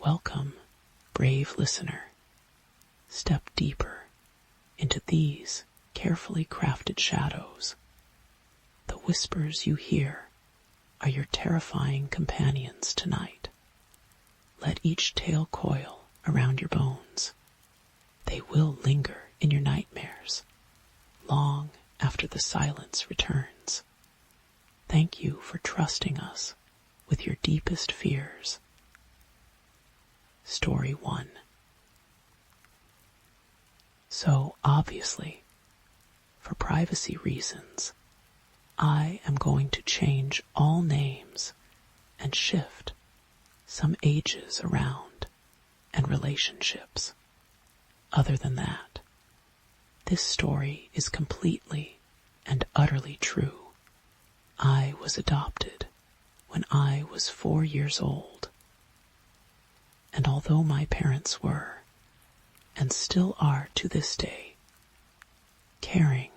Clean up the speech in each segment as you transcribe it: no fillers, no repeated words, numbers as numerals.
Welcome, brave listener. Step deeper into these carefully crafted shadows. The whispers you hear are your terrifying companions tonight. Let each tale coil around your bones. They will linger in your nightmares, long after the silence returns. Thank you for trusting us with your deepest fears. Story 1. So obviously, for privacy reasons, I am going to change all names and shift some ages around and relationships. Other than that, this story is completely and utterly true. I was adopted when I was 4 years old. And although my parents were, and still are to this day, caring,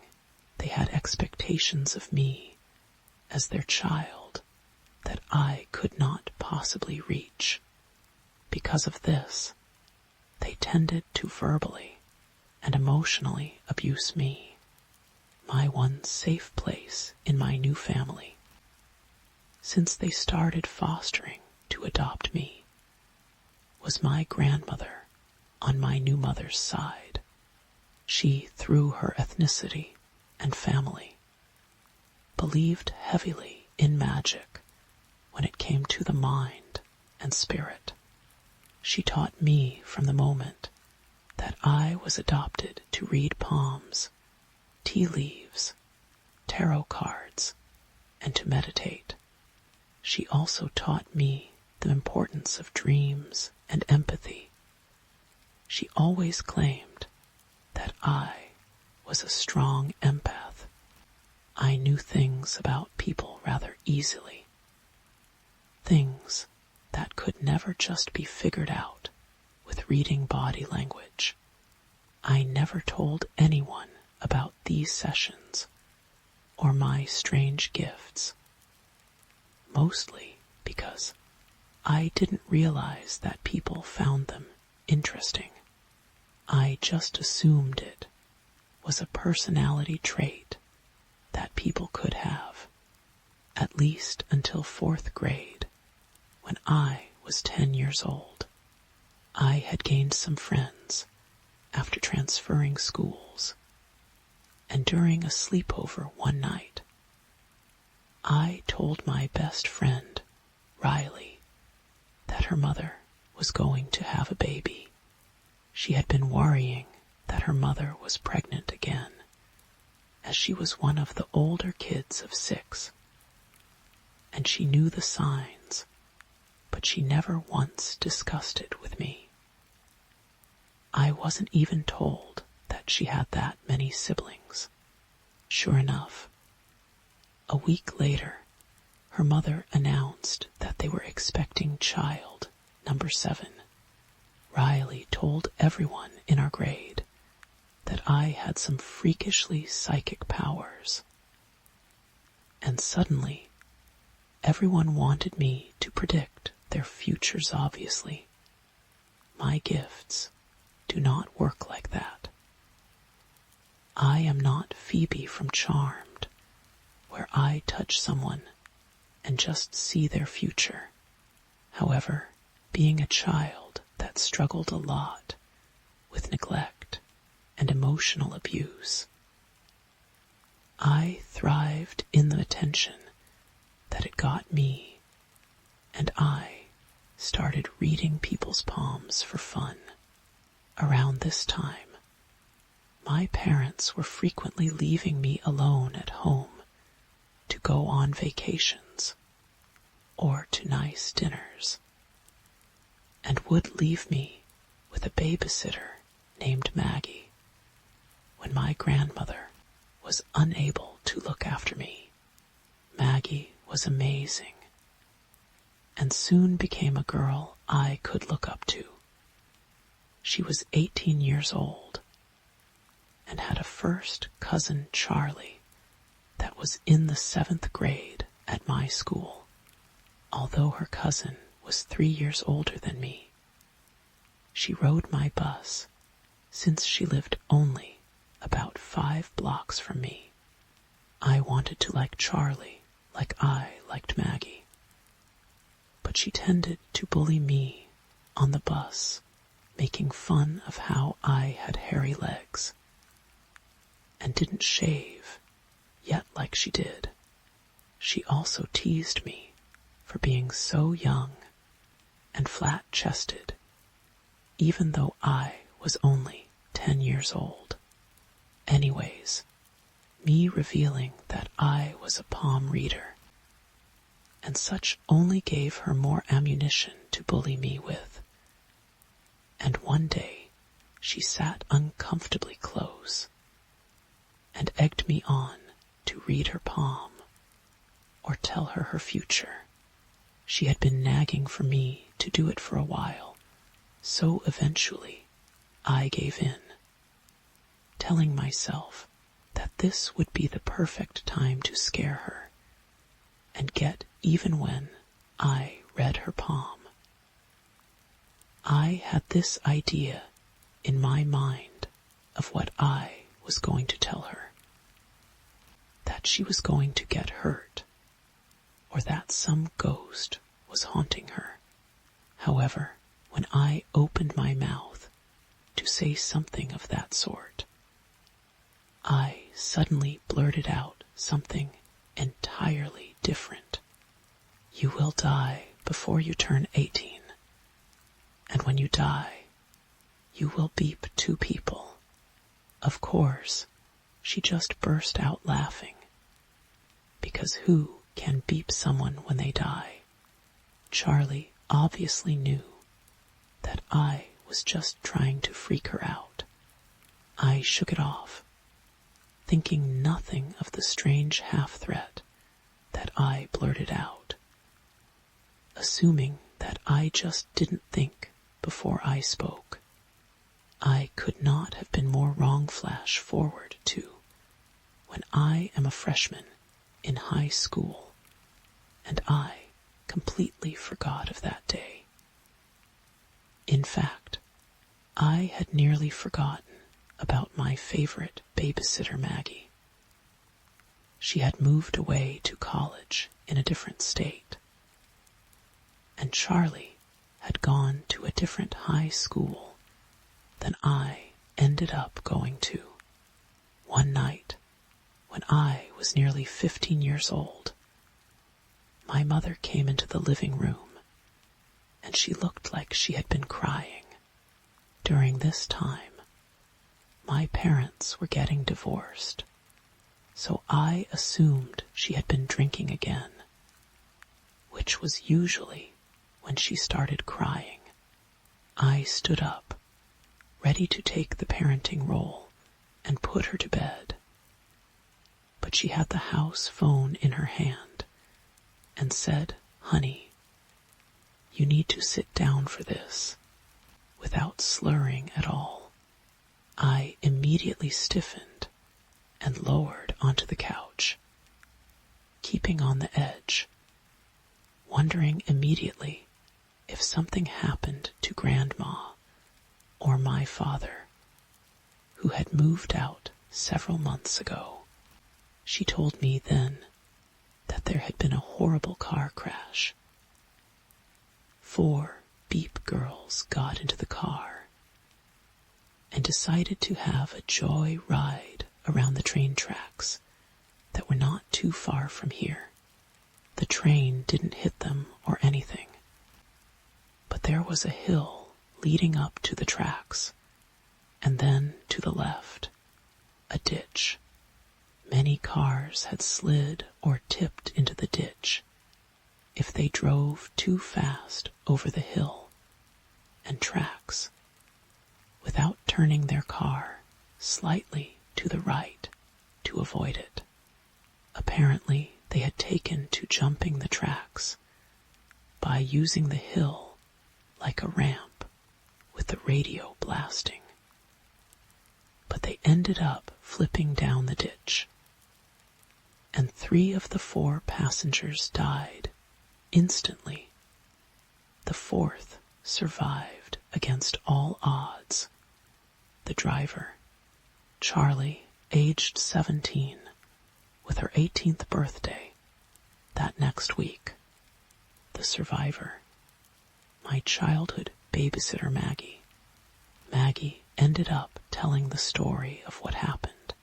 they had expectations of me as their child that I could not possibly reach. Because of this, they tended to verbally and emotionally abuse me, my one safe place in my new family. Since they started fostering to adopt me, was my grandmother on my new mother's side. She, through her ethnicity and family, believed heavily in magic when it came to the mind and spirit. She taught me from the moment that I was adopted to read palms, tea leaves, tarot cards, and to meditate. She also taught me the importance of dreams and empathy. She always claimed that I was a strong empath. I knew things about people rather easily. Things that could never just be figured out with reading body language. I never told anyone about these sessions or my strange gifts, mostly because I didn't realize that people found them interesting. I just assumed it was a personality trait that people could have, at least until 4th grade, when I was 10 years old. I had gained some friends after transferring schools, and during a sleepover one night, I told my best friend, Riley, that her mother was going to have a baby. She had been worrying that her mother was pregnant again, as she was one of the older kids of 6, and she knew the signs, but she never once discussed it with me. I wasn't even told that she had that many siblings. Sure enough, a week later, her mother announced that they were expecting child number 7. Riley told everyone in our grade that I had some freakishly psychic powers. And suddenly, everyone wanted me to predict their futures obviously. My gifts do not work like that. I am not Phoebe from Charmed, where I touch someone and just see their future. However, being a child that struggled a lot with neglect and emotional abuse, I thrived in the attention that it got me, and I started reading people's palms for fun. Around this time, my parents were frequently leaving me alone at home to go on vacations or to nice dinners, and would leave me with a babysitter named Maggie when my grandmother was unable to look after me. Maggie was amazing and soon became a girl I could look up to. She was 18 years old and had a first cousin, Charlie, that was in the 7th grade at my school. Although her cousin was 3 years older than me, she rode my bus since she lived only about 5 blocks from me. I wanted to like Charlie like I liked Maggie. But she tended to bully me on the bus, making fun of how I had hairy legs and didn't shave, yet like she did. She also teased me for being so young and flat-chested, even though I was only 10 years old. Anyways, me revealing that I was a palm reader and such only gave her more ammunition to bully me with. And one day she sat uncomfortably close and egged me on to read her palm or tell her future. She had been nagging for me to do it for a while, so eventually I gave in, telling myself that this would be the perfect time to scare her and get even when I read her palm. I had this idea in my mind of what I was going to tell her, that she was going to get hurt, or that some ghost was haunting her. However, when I opened my mouth to say something of that sort, I suddenly blurted out something entirely different. You will die before you turn 18, and when you die, you will beep 2 people. Of course, she just burst out laughing, because who can beep someone when they die? Charlie obviously knew that I was just trying to freak her out. I shook it off, thinking nothing of the strange half-threat that I blurted out, assuming that I just didn't think before I spoke. I could not have been more wrong. Flash forward to when I am a freshman in high school, and I completely forgot of that day. In fact, I had nearly forgotten about my favorite babysitter, Maggie. She had moved away to college in a different state, and Charlie had gone to a different high school than I ended up going to. One night, when I was nearly 15 years old, my mother came into the living room, and she looked like she had been crying. During this time, my parents were getting divorced, so I assumed she had been drinking again, which was usually when she started crying. I stood up, ready to take the parenting role and put her to bed. But she had the house phone in her hand and said, "Honey, you need to sit down for this," without slurring at all. I immediately stiffened and lowered onto the couch, keeping on the edge, wondering immediately if something happened to Grandma or my father, who had moved out several months ago. She told me then that there had been a horrible car crash. 4 beep girls got into the car and decided to have a joy ride around the train tracks that were not too far from here. The train didn't hit them or anything, but there was a hill leading up to the tracks, and then to the left, a ditch. Many cars had slid or tipped into the ditch if they drove too fast over the hill and tracks without turning their car slightly to the right to avoid it. Apparently, they had taken to jumping the tracks by using the hill like a ramp with the radio blasting. But they ended up flipping down the ditch, and 3 of the 4 passengers died instantly. The 4th survived against all odds. The driver, Charlie, aged 17, with her 18th birthday that next week. The survivor, my childhood babysitter Maggie. Maggie ended up telling the story of what happened,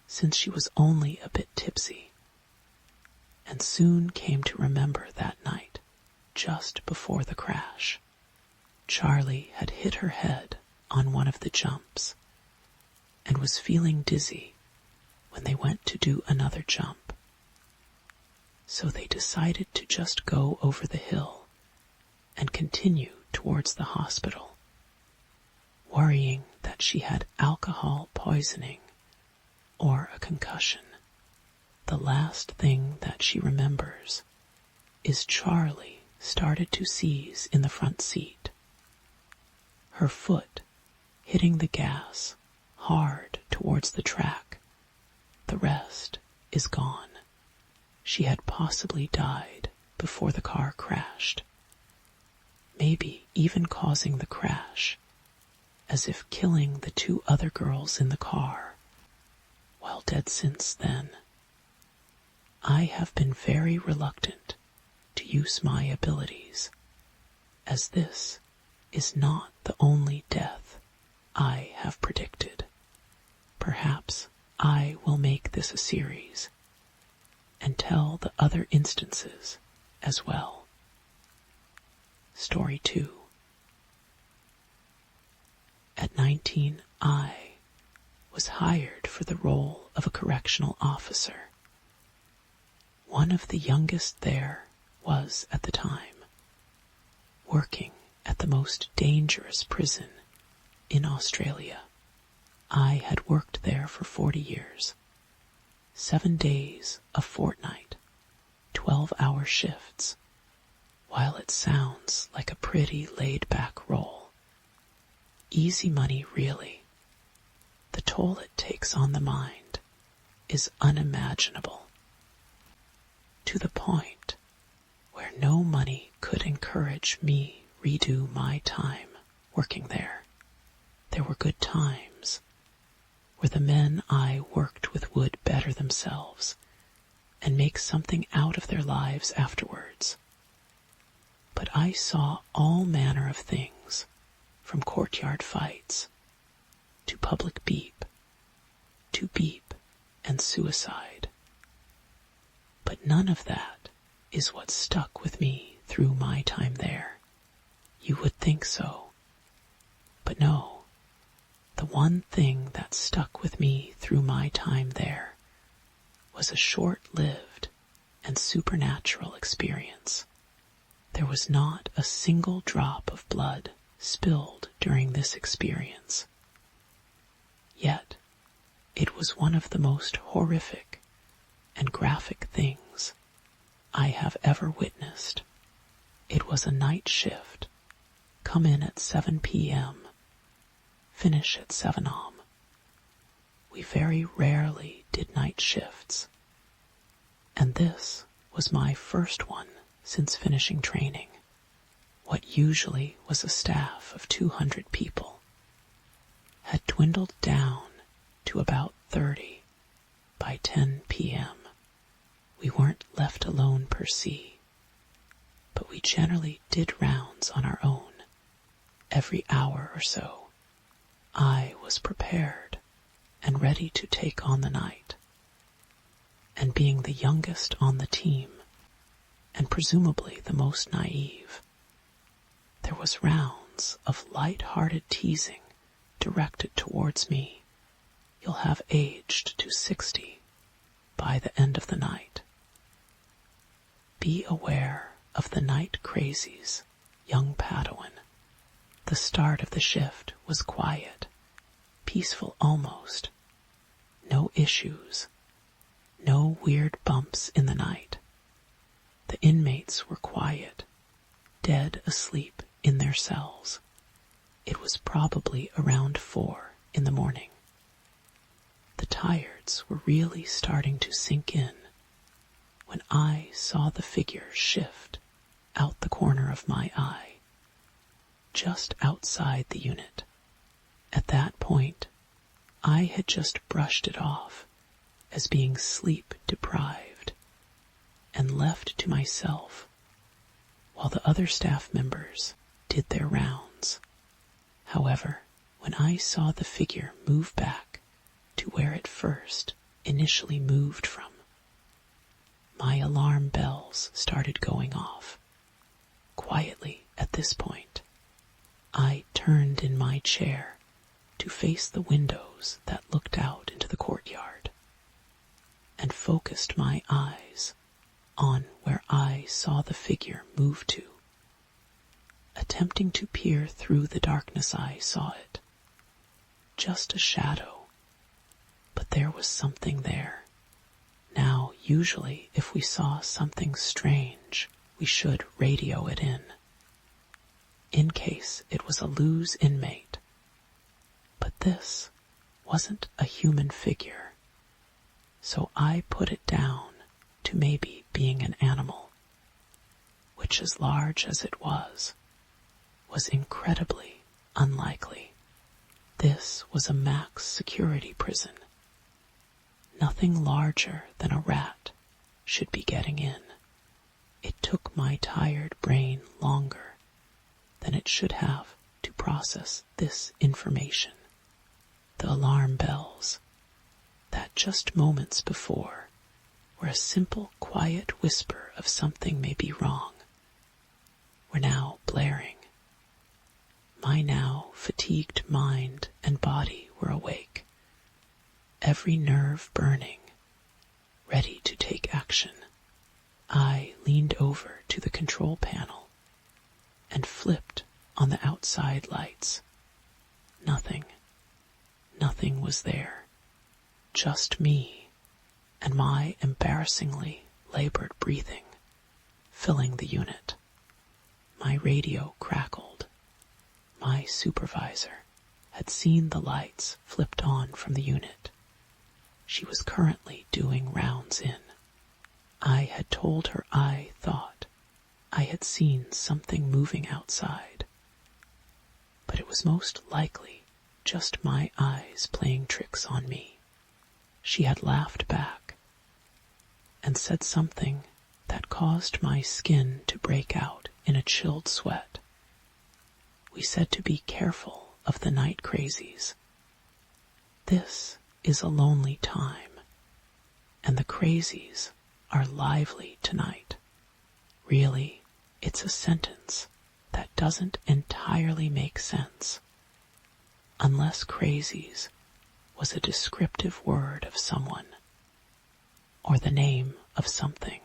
since she was only a bit tipsy, and soon came to remember that night, just before the crash. Charlie had hit her head on one of the jumps and was feeling dizzy when they went to do another jump. So they decided to just go over the hill and continue towards the hospital, worrying that she had alcohol poisoning or a concussion. The last thing that she remembers is Charlie started to seize in the front seat, her foot hitting the gas hard towards the track. The rest is gone. She had possibly died before the car crashed, maybe even causing the crash, as if killing the two other girls in the car, while dead since then. I have been very reluctant to use my abilities, as this is not the only death I have predicted. Perhaps I will make this a series and tell the other instances as well. Story 2. At 19, I was hired for the role of a correctional officer. One of the youngest there was, at the time, working at the most dangerous prison in Australia. I had worked there for 40 years, 7 days a fortnight, 12-hour shifts. While it sounds like a pretty laid-back role, easy money really, the toll it takes on the mind is unimaginable, to the point where no money could encourage me redo my time working there. There were good times where the men I worked with would better themselves and make something out of their lives afterwards. But I saw all manner of things, from courtyard fights to public beep to beep and suicide. But none of that is what stuck with me through my time there. You would think so. But no. The one thing that stuck with me through my time there was a short-lived and supernatural experience. There was not a single drop of blood spilled during this experience. Yet, it was one of the most horrific and graphic things I have ever witnessed. It was a night shift. Come in at 7 p.m., finish at 7 am. We very rarely did night shifts, and this was my first one since finishing training. What usually was a staff of 200 people had dwindled down to about 30 by 10 p.m. We weren't left alone per se, but we generally did rounds on our own every hour or so. I was prepared and ready to take on the night, and being the youngest on the team, and presumably the most naive, there was rounds of light-hearted teasing directed towards me. You'll have aged to 60 by the end of the night. Be aware of the night crazies, young Padawan. The start of the shift was quiet, peaceful almost. No issues, no weird bumps in the night. The inmates were quiet, dead asleep in their cells. It was probably around 4 in the morning. The tireds were really starting to sink in when I saw the figure shift out the corner of my eye. just outside the unit. At that point, I had just brushed it off as being sleep-deprived and left to myself while the other staff members did their rounds. However, when I saw the figure move back to where it first initially moved from, my alarm bells started going off. Quietly at this point, I turned in my chair to face the windows that looked out into the courtyard and focused my eyes on where I saw the figure move to. Attempting to peer through the darkness, I saw it. Just a shadow, but there was something there. Now, usually, if we saw something strange, we should radio it in case it was a loose inmate. But this wasn't a human figure, so I put it down to maybe being an animal, which, as large as it was incredibly unlikely. This was a max security prison. Nothing larger than a rat should be getting in. It took my tired brain longer than it should have to process this information. The alarm bells, that just moments before were a simple, quiet whisper of something may be wrong, were now blaring. My now fatigued mind and body were awake, every nerve burning, ready to take action. I leaned over to the control panel and flipped on the outside lights. Nothing was there. Just me and my embarrassingly labored breathing filling the unit. My radio crackled. My supervisor had seen the lights flipped on from the unit. She was currently doing rounds in. I had told her I thought I had seen something moving outside, but it was most likely just my eyes playing tricks on me. She had laughed back and said something that caused my skin to break out in a chilled sweat. We said to be careful of the night crazies. This is a lonely time, and the crazies are lively tonight. Really, it's a sentence that doesn't entirely make sense. Unless crazies was a descriptive word of someone, or the name of something,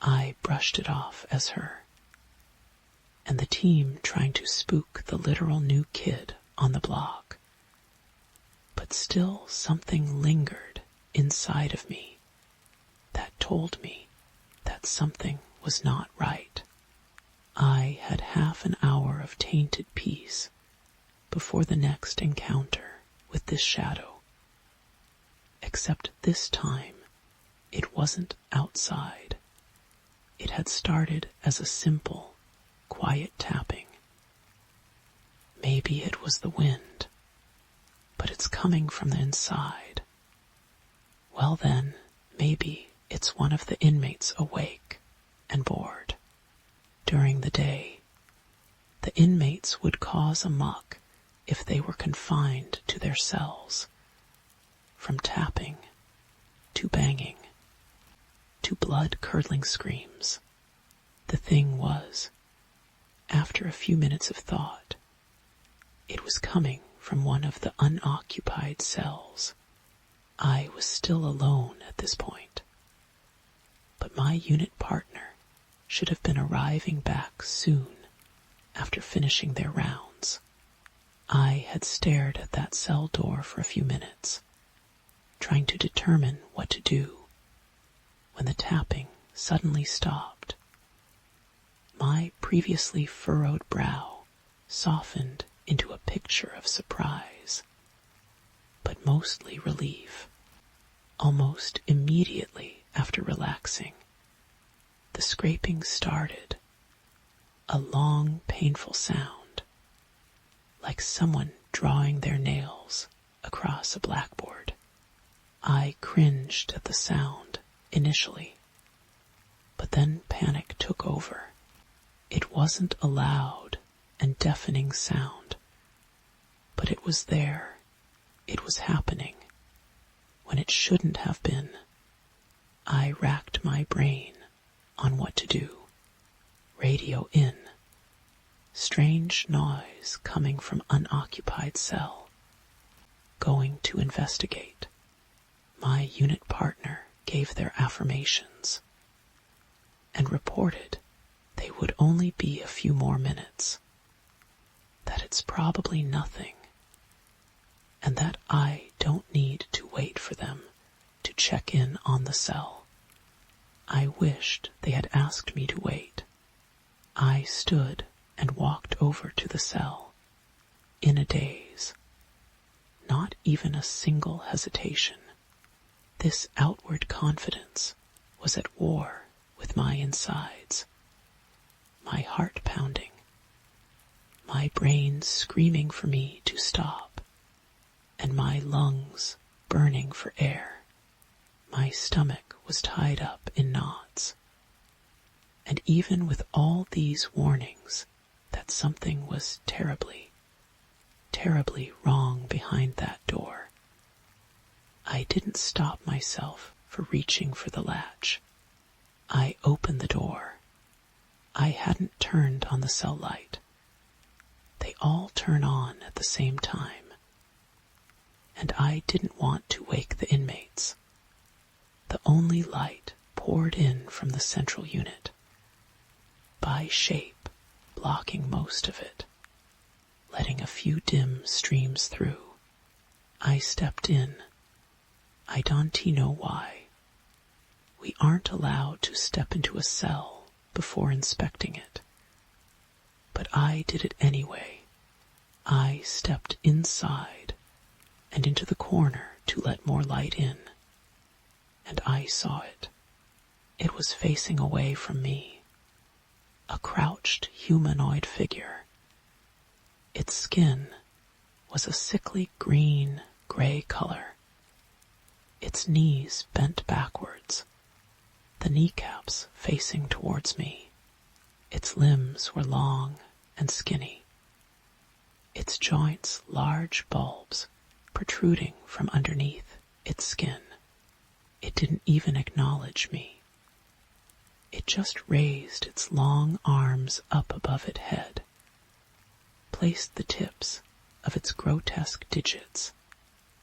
I brushed it off as her. And the team trying to spook the literal new kid on the block. But still something lingered inside of me that told me that something was not right. I had half an hour of tainted peace before the next encounter with this shadow. Except this time, it wasn't outside. It had started as a simple, quiet tapping. Maybe it was the wind, but it's coming from the inside. Well then, maybe it's one of the inmates awake and bored. During the day, the inmates would cause a muck if they were confined to their cells, from tapping to banging to blood-curdling screams. The thing was, after a few minutes of thought, it was coming from one of the unoccupied cells. I was still alone at this point, but my unit partner should have been arriving back soon after finishing their rounds. I had stared at that cell door for a few minutes, trying to determine what to do, when the tapping suddenly stopped. My previously furrowed brow softened into a picture of surprise, but mostly relief. Almost immediately after relaxing, the scraping started, a long, painful sound, like someone drawing their nails across a blackboard. I cringed at the sound initially, but then panic took over. It wasn't a loud and deafening sound, but it was there. It was happening when it shouldn't have been. I racked my brain on what to do. Radio in. Strange noise coming from unoccupied cell. Going to investigate. My unit partner gave their affirmations and reported they would only be a few more minutes, that it's probably nothing, and that I don't need to wait for them to check in on the cell. I wished they had asked me to wait. I stood and walked over to the cell, in a daze. Not even a single hesitation. This outward confidence was at war with my insides, my heart pounding, my brain screaming for me to stop, and my lungs burning for air. My stomach was tied up in knots. And even with all these warnings that something was terribly, terribly wrong behind that door, I didn't stop myself for reaching for the latch. I opened the door. I hadn't turned on the cell light. They all turn on at the same time, and I didn't want to wake the inmates. The only light poured in from the central unit, by shape blocking most of it, letting a few dim streams through. I stepped in. I don't know why. We aren't allowed to step into a cell before inspecting it. But I did it anyway. I stepped inside and into the corner to let more light in. And I saw it. It was facing away from me. A crouched humanoid figure. Its skin was a sickly green-gray color. Its knees bent backwards, the kneecaps facing towards me. Its limbs were long and skinny. Its joints large bulbs protruding from underneath its skin. It didn't even acknowledge me. It just raised its long arms up above its head, placed the tips of its grotesque digits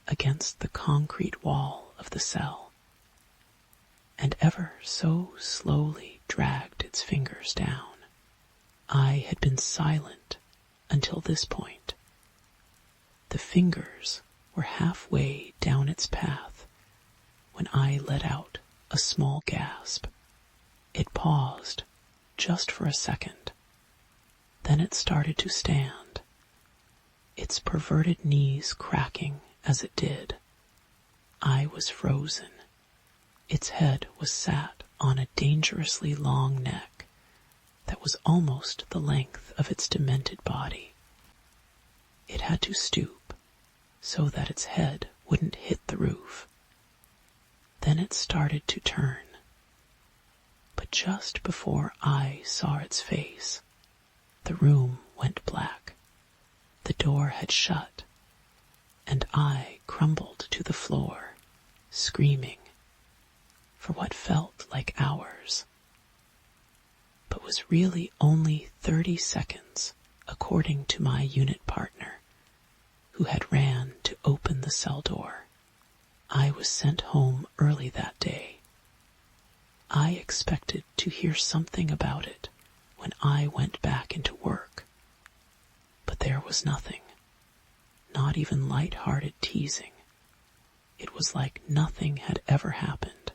against the concrete wall of the cell, and ever so slowly dragged its fingers down. I had been silent until this point. The fingers were halfway down its path when I let out a small gasp. It paused just for a second. Then it started to stand, its perverted knees cracking as it did. I was frozen. Its head was sat on a dangerously long neck that was almost the length of its demented body. It had to stoop so that its head wouldn't hit the roof. Then it started to turn. But just before I saw its face, the room went black. The door had shut, and I crumbled to the floor, screaming, for what felt like hours, but was really only 30 seconds, according to my unit partner, who had ran to open the cell door. I was sent home early that day. I expected to hear something about it when I went back into work, but there was nothing, not even light-hearted teasing. It was like nothing had ever happened.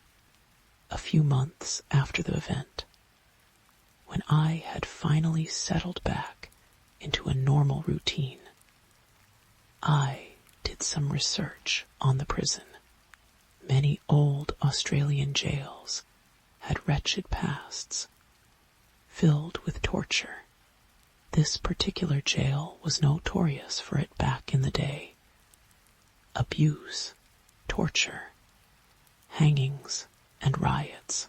A few months after the event, when I had finally settled back into a normal routine, I did some research on the prison. Many old Australian jails had wretched pasts, filled with torture, This particular jail was notorious for it back in the day. Abuse, torture, hangings, and riots.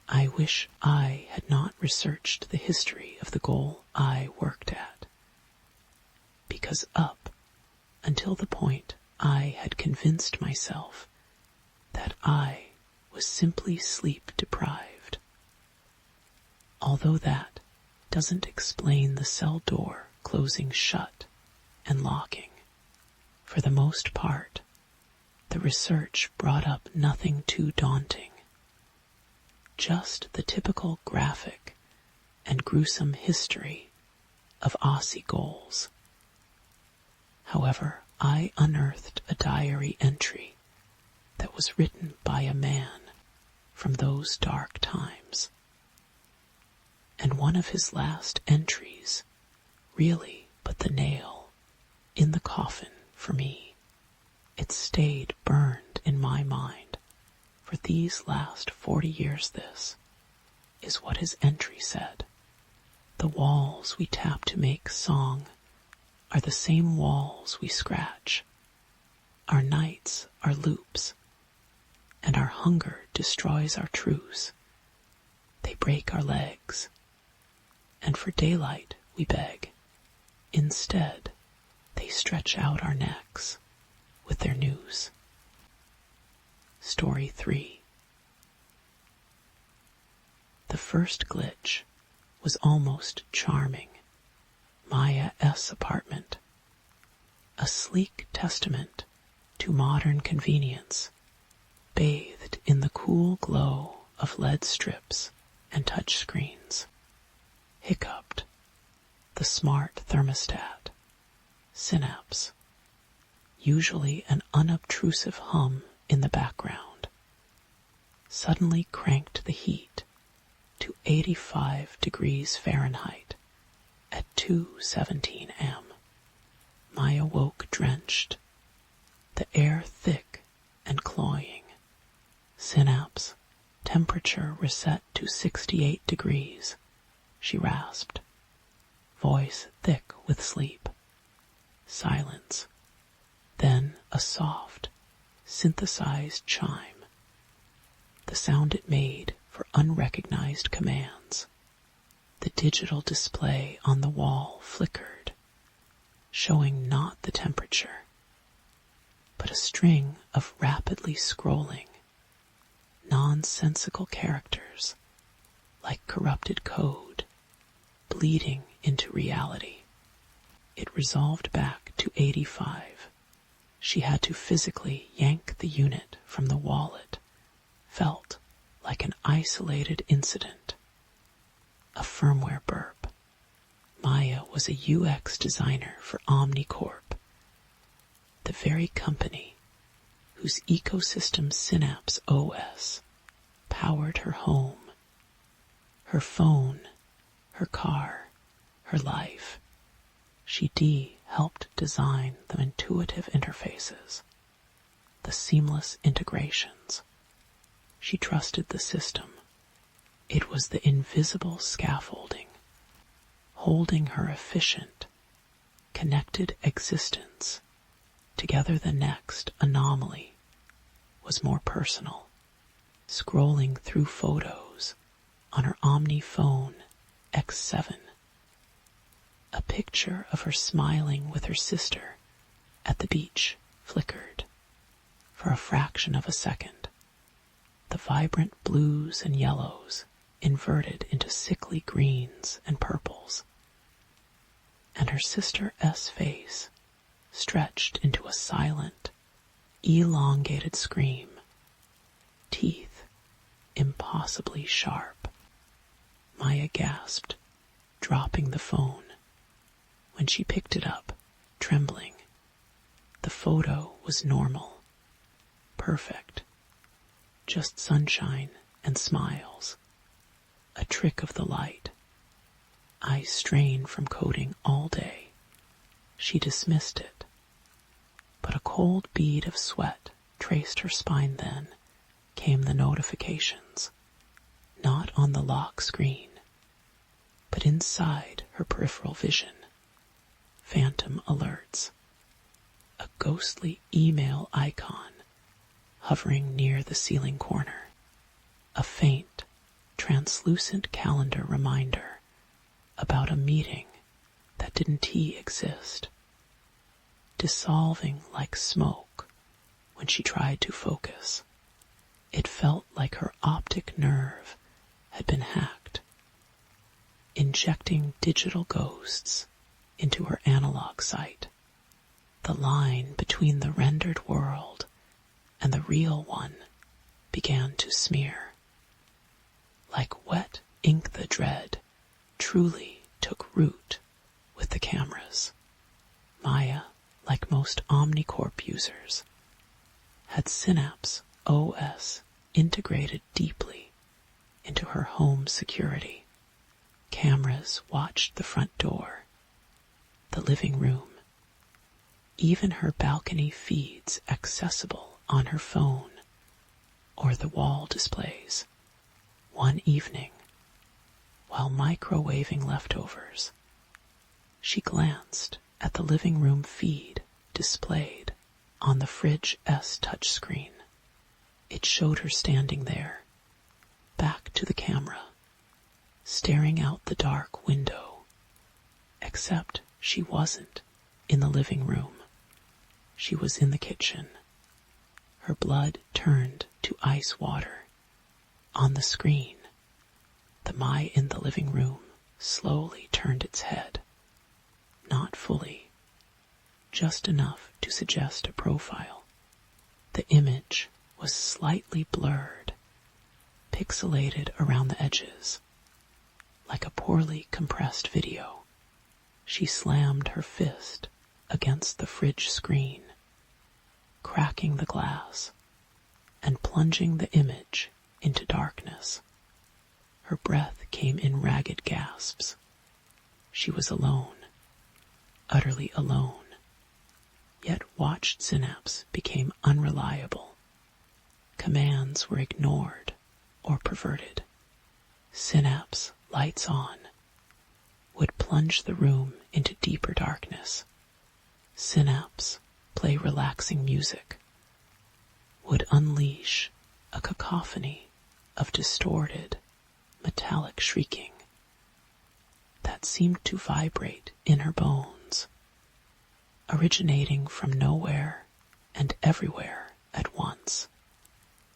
I wish I had not researched the history of the goal I worked at, because up until the point I had convinced myself that I was simply sleep deprived. Although that doesn't explain the cell door closing shut and locking. For the most part, the research brought up nothing too daunting. Just the typical graphic and gruesome history of Aussie goals. However, I unearthed a diary entry that was written by a man from those dark times. And one of his last entries really put the nail in the coffin for me. It stayed burned in my mind for these last 40 years. This is what his entry said. The walls we tap to make song are the same walls we scratch. Our nights are loops, and our hunger destroys our truce. They break our legs, and for daylight we beg. Instead, they stretch out our necks with their noose. Story 3. The first glitch was almost charming. Maya S. apartment. A sleek testament to modern convenience, bathed in the cool glow of LED strips and touch screens. Hiccuped the smart thermostat. Synapse. Usually an unobtrusive hum in the background. Suddenly cranked the heat to 85 degrees Fahrenheit at 2:17 am. Maya woke drenched, the air thick and cloying. Synapse, temperature reset to 68 degrees. She rasped, voice thick with sleep. Silence. Then a soft, synthesized chime. The sound it made for unrecognized commands. The digital display on the wall flickered, showing not the temperature, but a string of rapidly scrolling, nonsensical characters, like corrupted code, bleeding into reality. It resolved back to 85. She had to physically yank the unit from the wallet. Felt like an isolated incident. A firmware burp. Maya was a UX designer for Omnicorp, the very company whose ecosystem Synapse OS powered her home, her phone, her car, her life. She helped design the intuitive interfaces, the seamless integrations. She trusted the system. It was the invisible scaffolding, holding her efficient, connected existence. Together the next anomaly was more personal. Scrolling through photos on her Omni phone X7. A picture of her smiling with her sister at the beach flickered for a fraction of a second. The vibrant blues and yellows inverted into sickly greens and purples. And her sister S face stretched into a silent, elongated scream. Teeth impossibly sharp. Maya gasped, dropping the phone. When she picked it up, trembling, the photo was normal, perfect, just sunshine and smiles, a trick of the light. Eyes strained from coding all day. She dismissed it, but a cold bead of sweat traced her spine. Then came the notifications, not on the lock screen, But inside her peripheral vision, phantom alerts, a ghostly email icon hovering near the ceiling corner, a faint, translucent calendar reminder about a meeting that didn't exist, dissolving like smoke when she tried to focus. It felt like her optic nerve had been hacked, injecting digital ghosts into her analog sight. The line between the rendered world and the real one began to smear. Like wet ink, the dread truly took root with the cameras. Maya, like most Omnicorp users, had Synapse OS integrated deeply into her home security. Cameras watched the front door, the living room, even her balcony feeds accessible on her phone or the wall displays. One evening, while microwaving leftovers, she glanced at the living room feed displayed on the Fridge S touchscreen. It showed her standing there, back to the camera, staring out the dark window. Except she wasn't in the living room. She was in the kitchen. Her blood turned to ice water. On the screen, the Maya in the living room slowly turned its head. Not fully, just enough to suggest a profile. The image was slightly blurred, pixelated around the edges, like a poorly compressed video. She slammed her fist against the fridge screen, cracking the glass and plunging the image into darkness. Her breath came in ragged gasps. She was alone, utterly alone, yet watched Synapse became unreliable. Commands were ignored or perverted. Synapse, lights on, would plunge the room into deeper darkness. Synapse, play relaxing music, would unleash a cacophony of distorted, metallic shrieking that seemed to vibrate in her bones, originating from nowhere and everywhere at once.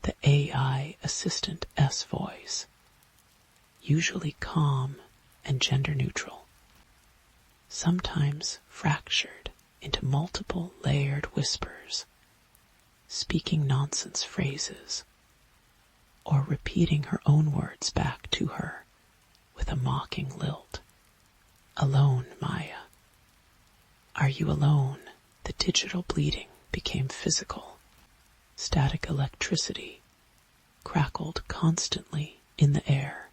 The AI assistant S voice, usually calm and gender neutral, sometimes fractured into multiple layered whispers, speaking nonsense phrases, or repeating her own words back to her with a mocking lilt. Alone, Maya. Are you alone? The digital bleeding became physical. Static electricity crackled constantly in the air,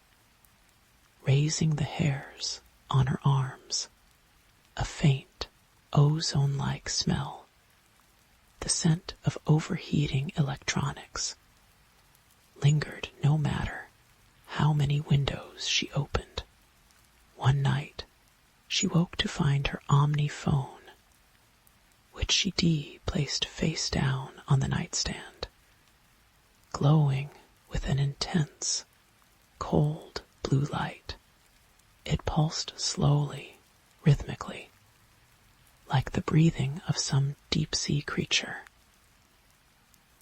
raising the hairs on her arms. A faint, ozone-like smell, the scent of overheating electronics, lingered no matter how many windows she opened. One night, she woke to find her Omni phone, which she placed face down on the nightstand, glowing with an intense, cold blue light. It pulsed slowly, rhythmically, like the breathing of some deep-sea creature.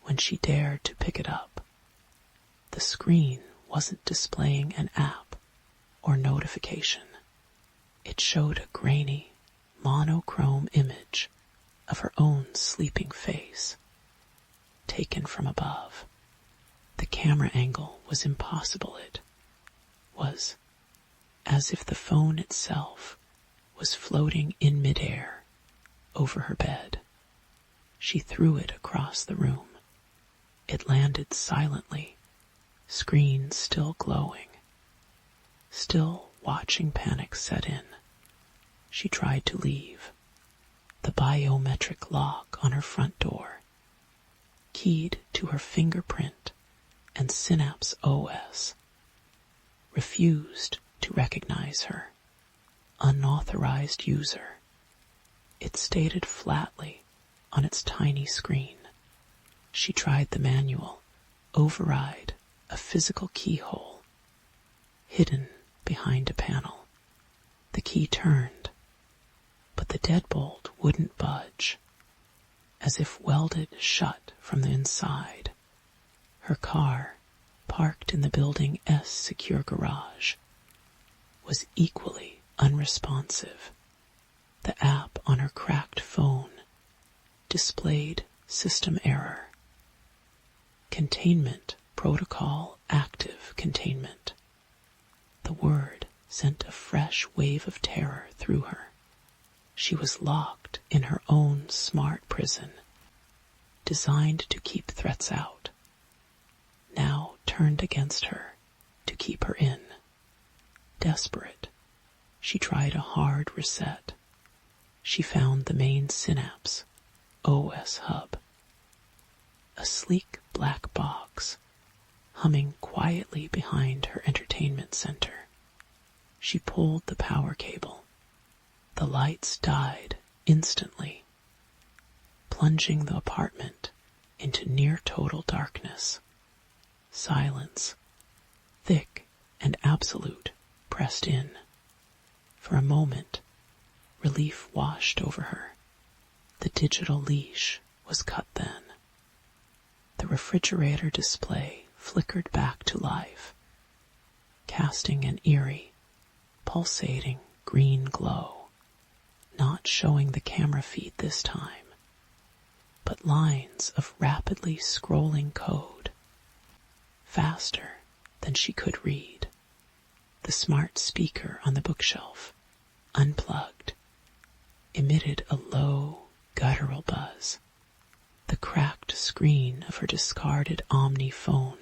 When she dared to pick it up, the screen wasn't displaying an app or notification. It showed a grainy, monochrome image of her own sleeping face, taken from above. The camera angle was impossible. It was as if the phone itself was floating in midair over her bed. She threw it across the room. It landed silently, screen still glowing. Still watching panic set in, she tried to leave. The biometric lock on her front door, keyed to her fingerprint and Synapse OS, refused to recognize her. unauthorized user. It stated flatly on its tiny screen. She tried the manual, override a physical keyhole, hidden behind a panel. The key turned, but the deadbolt wouldn't budge. As if welded shut from the inside, her car, parked in the building's secure garage, was equally unresponsive. The app on her cracked phone displayed system error. Containment protocol active containment. The word sent a fresh wave of terror through her. She was locked in her own smart prison, designed to keep threats out, now turned against her to keep her in. Desperate, she tried a hard reset. She found the main Synapse OS hub, a sleek black box humming quietly behind her entertainment center. She pulled the power cable. The lights died instantly, plunging the apartment into near-total darkness. Silence, thick and absolute, pressed in. For a moment, relief washed over her. The digital leash was cut then. The refrigerator display flickered back to life, casting an eerie, pulsating green glow. Not showing the camera feed this time, but lines of rapidly scrolling code, faster than she could read. The smart speaker on the bookshelf, unplugged, emitted a low, guttural buzz. The cracked screen of her discarded Omni phone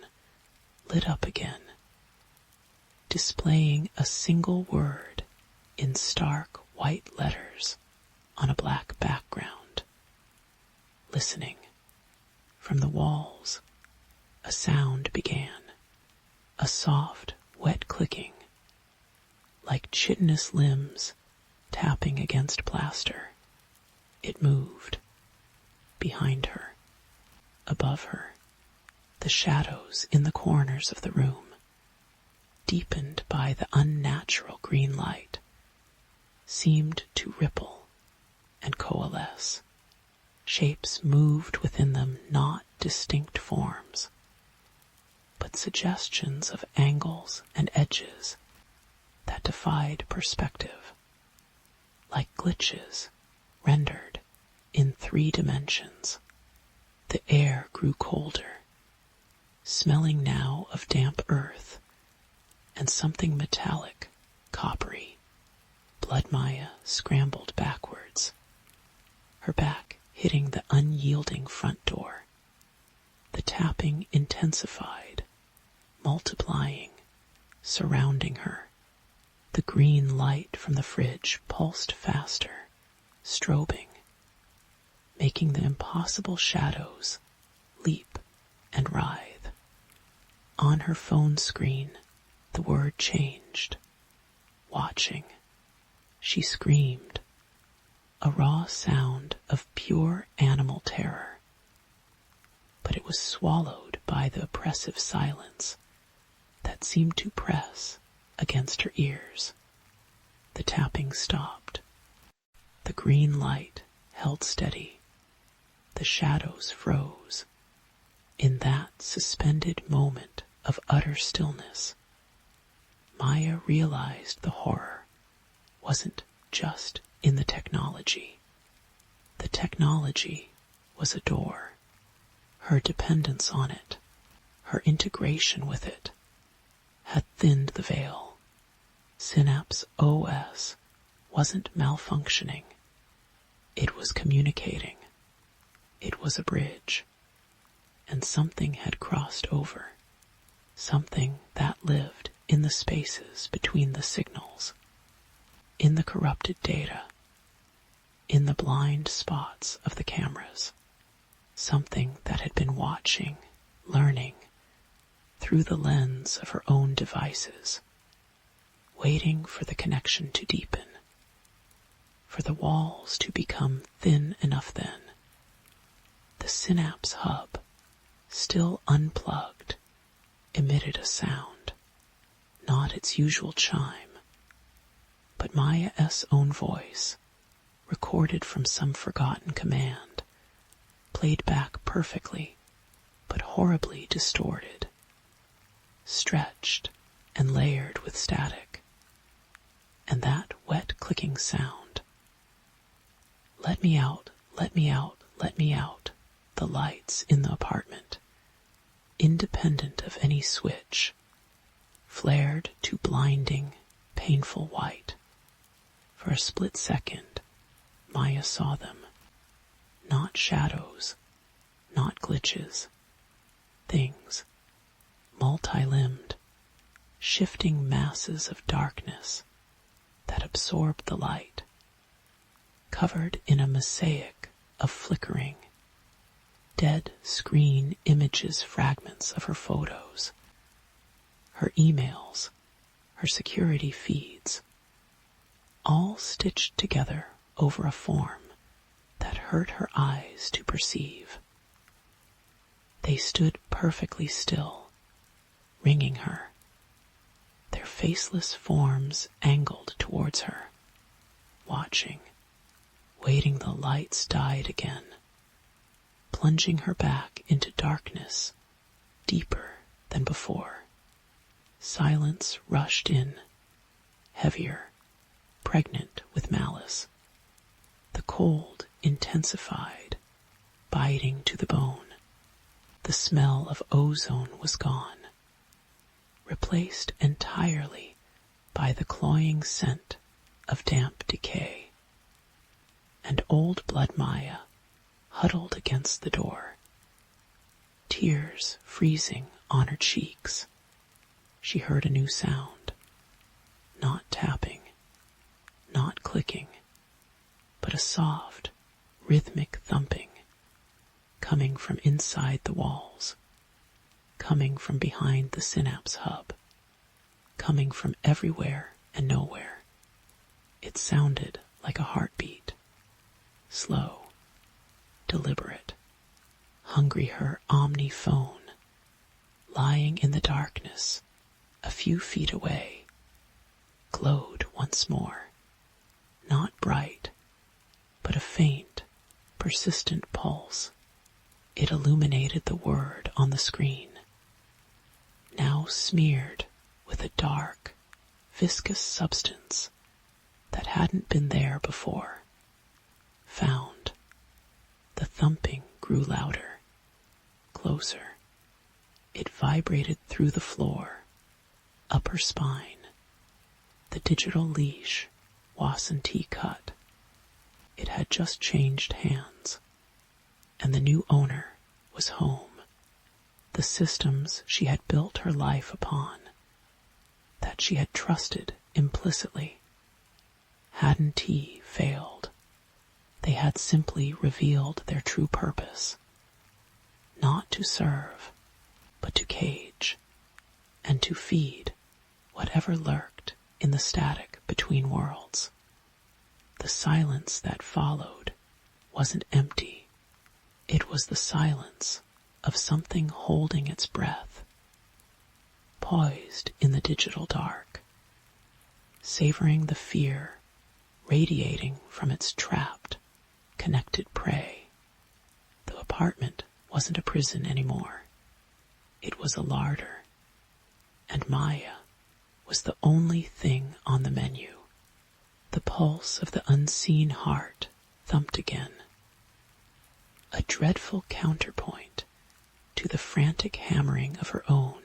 lit up again, displaying a single word in stark white letters on a black background. Listening. From the walls, a sound began, a soft, wet clicking, like chitinous limbs tapping against plaster. It moved. Behind her, above her, the shadows in the corners of the room, deepened by the unnatural green light, seemed to ripple and coalesce. Shapes moved within them, not distinct forms, but suggestions of angles and edges that defied perspective, like glitches rendered in 3 dimensions. The air grew colder, smelling now of damp earth and something metallic, coppery. Blood Maya scrambled backwards, her back hitting the unyielding front door. The tapping intensified, multiplying, surrounding her. The green light from the fridge pulsed faster, strobing, making the impossible shadows leap and writhe. On her phone screen, the word changed. Watching. She screamed, a raw sound of pure animal terror. But it was swallowed by the oppressive silence that seemed to press against her ears. The tapping stopped. The green light held steady. The shadows froze. In that suspended moment of utter stillness, Maya realized the horror wasn't just in the technology. The technology was a door. Her dependence on it, her integration with it, had thinned the veil. Synapse OS wasn't malfunctioning. It was communicating. It was a bridge. And something had crossed over. Something that lived in the spaces between the signals, in the corrupted data, in the blind spots of the cameras. Something that had been watching, learning, through the lens of her own devices, waiting for the connection to deepen. for the walls to become thin enough then. The synapse hub, still unplugged, emitted a sound, not its usual chime, but Maya S.'s own voice, recorded from some forgotten command, played back perfectly, but horribly distorted, stretched and layered with static, and that wet clicking sound. Let me out, let me out, let me out, the lights in the apartment, independent of any switch, flared to blinding, painful white. For a split second, Maya saw them. Not shadows, not glitches. Things, multi-limbed, shifting masses of darkness that absorbed the light, covered in a mosaic of flickering, dead screen images, fragments of her photos, her emails, her security feeds, all stitched together over a form that hurt her eyes to perceive. They stood perfectly still, ringing her, their faceless forms angled towards her, watching, waiting the lights died again, plunging her back into darkness, deeper than before. Silence rushed in, heavier, pregnant with malice. The cold intensified, biting to the bone. The smell of ozone was gone, replaced entirely by the cloying scent of damp decay. And old blood Maya huddled against the door, tears freezing on her cheeks. She heard a new sound, not tapping, not clicking, but a soft, rhythmic thumping, coming from inside the walls, coming from behind the synapse hub, coming from everywhere and nowhere. It sounded like a heartbeat, slow, deliberate, hungry. Her omni-phone, lying in the darkness a few feet away, glowed once more, not bright, but a faint, persistent pulse. It illuminated the word on the screen, now smeared with a dark, viscous substance that hadn't been there before. Found. The thumping grew louder, closer. It vibrated through the floor, up her spine. The digital leash, Wasson-T cut. It had just changed hands, and the new owner was home. The systems she had built her life upon, that she had trusted implicitly, hadn't failed. They had simply revealed their true purpose, not to serve, but to cage, and to feed whatever lurked in the static between worlds. The silence that followed wasn't empty. It was the silence of something holding its breath, poised in the digital dark, savoring the fear radiating from its trapped, connected prey. The apartment wasn't a prison anymore. It was a larder, and Maya was the only thing on the menu. The pulse of the unseen heart thumped again, a dreadful counterpoint to the frantic hammering of her own.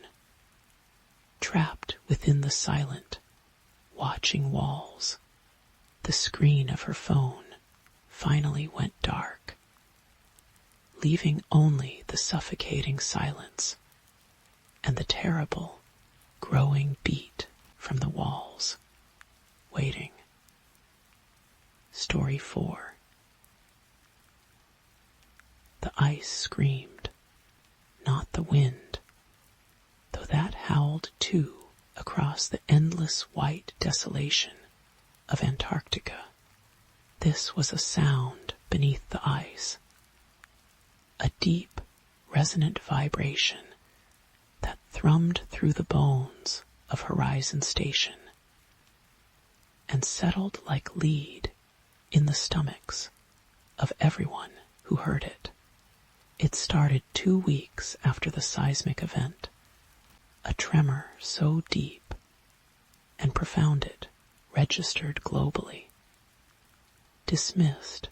Trapped within the silent, watching walls, the screen of her phone finally went dark, leaving only the suffocating silence and the terrible, growing beat from the walls, waiting. Story 4. The ice screamed, not the wind, though that howled too across the endless white desolation of Antarctica. This was a sound beneath the ice, a deep, resonant vibration that thrummed through the bones of Horizon Station and settled like lead in the stomachs of everyone who heard it. It started 2 weeks after the seismic event, a tremor so deep and profound it registered globally, dismissed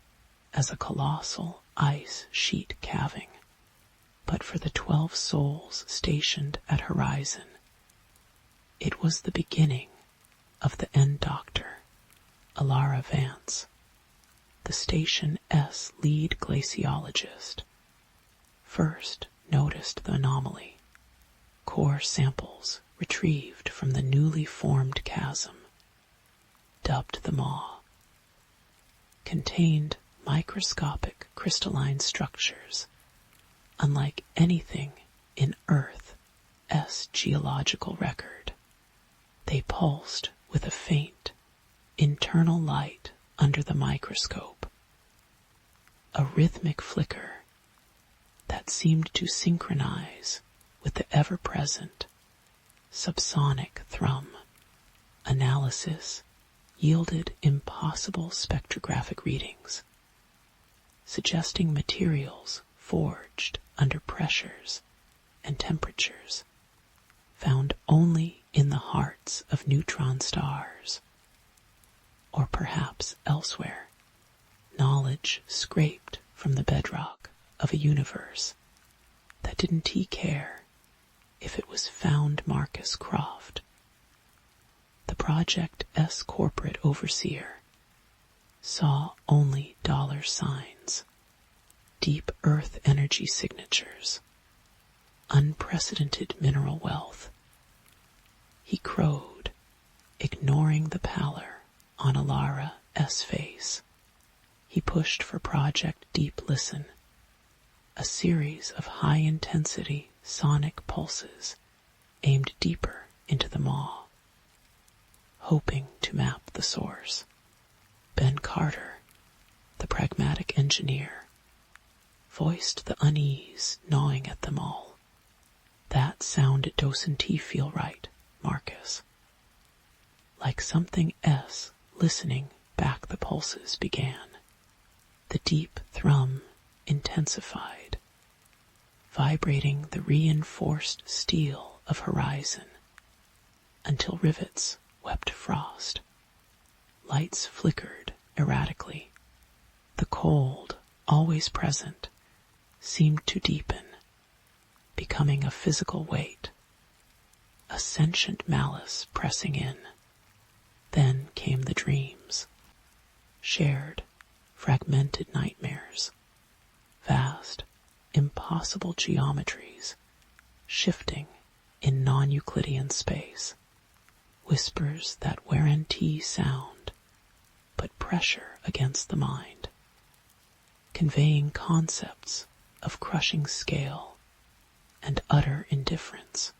as a colossal ice sheet calving. But for the 12 souls stationed at Horizon, it was the beginning of the end doctor, Alara Vance, the Station S lead glaciologist, first noticed the anomaly. Core samples retrieved from the newly formed chasm, dubbed the Maw, contained microscopic crystalline structures unlike anything in Earth's geological record. They pulsed with a faint, internal light under the microscope, a rhythmic flicker that seemed to synchronize with the ever-present subsonic thrum. Analysis yielded impossible spectrographic readings, suggesting materials forged under pressures and temperatures found only in the hearts of neutron stars, or perhaps elsewhere, knowledge scraped from the bedrock of a universe that didn't care if it was found Marcus Croft. The project's corporate overseer saw only dollar signs, deep earth energy signatures, unprecedented mineral wealth. He crowed, ignoring the pallor on Alara's face. He pushed for Project Deep Listen, a series of high-intensity sonic pulses aimed deeper into the maw, hoping to map the source. Ben Carter, the pragmatic engineer, voiced the unease gnawing at them all. That sound doesn't feel right, Marcus. Like something listening back the pulses began. The deep thrum intensified, vibrating the reinforced steel of Horizon until rivets wept frost. Lights flickered erratically. The cold, always present, seemed to deepen, becoming a physical weight, a sentient malice pressing in. Then came the dreams, shared, fragmented nightmares, vast, impossible geometries, shifting in non-Euclidean space, whispers that guarantee sound, but pressure against the mind, conveying concepts of crushing scale and utter indifference.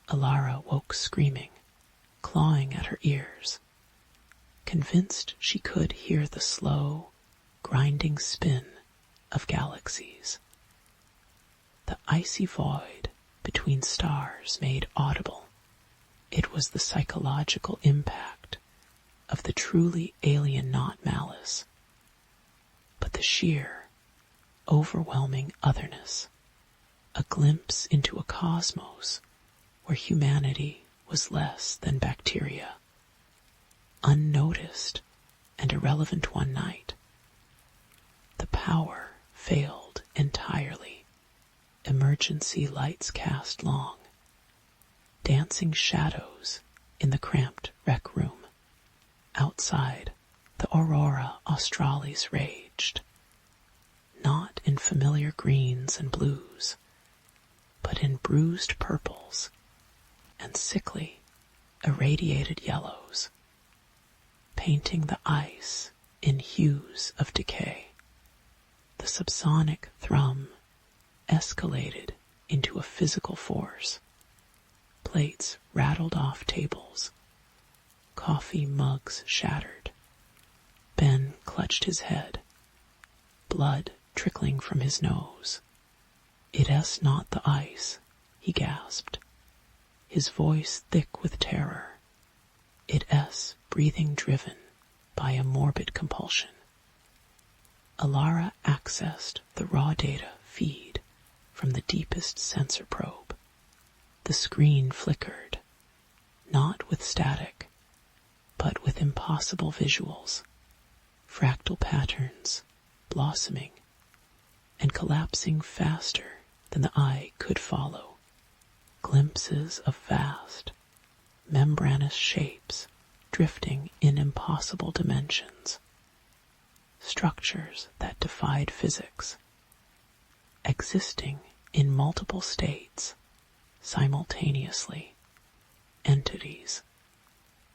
Alara woke screaming, clawing at her ears, convinced she could hear the slow, grinding spin of galaxies. The icy void between stars made audible. It was the psychological impact of the truly alien not malice, but the sheer, overwhelming otherness, a glimpse into a cosmos where humanity was less than bacteria, unnoticed and irrelevant one night. The power failed entirely. Emergency lights cast long, dancing shadows in the cramped rec room. Outside, the aurora australis raged, not in familiar greens and blues, but in bruised purples and sickly, irradiated yellows, painting the ice in hues of decay. The subsonic thrum escalated into a physical force. Plates rattled off tables, coffee mugs shattered, Ben clutched his head, blood trickling from his nose. "It is not the ice," he gasped, his voice thick with terror. "It is breathing driven by a morbid compulsion." Alara accessed the raw data feed from the deepest sensor probe. The screen flickered, not with static, but with impossible visuals, fractal patterns blossoming and collapsing faster than the eye could follow, glimpses of vast, membranous shapes drifting in impossible dimensions, structures that defied physics, existing in multiple states simultaneously, entities,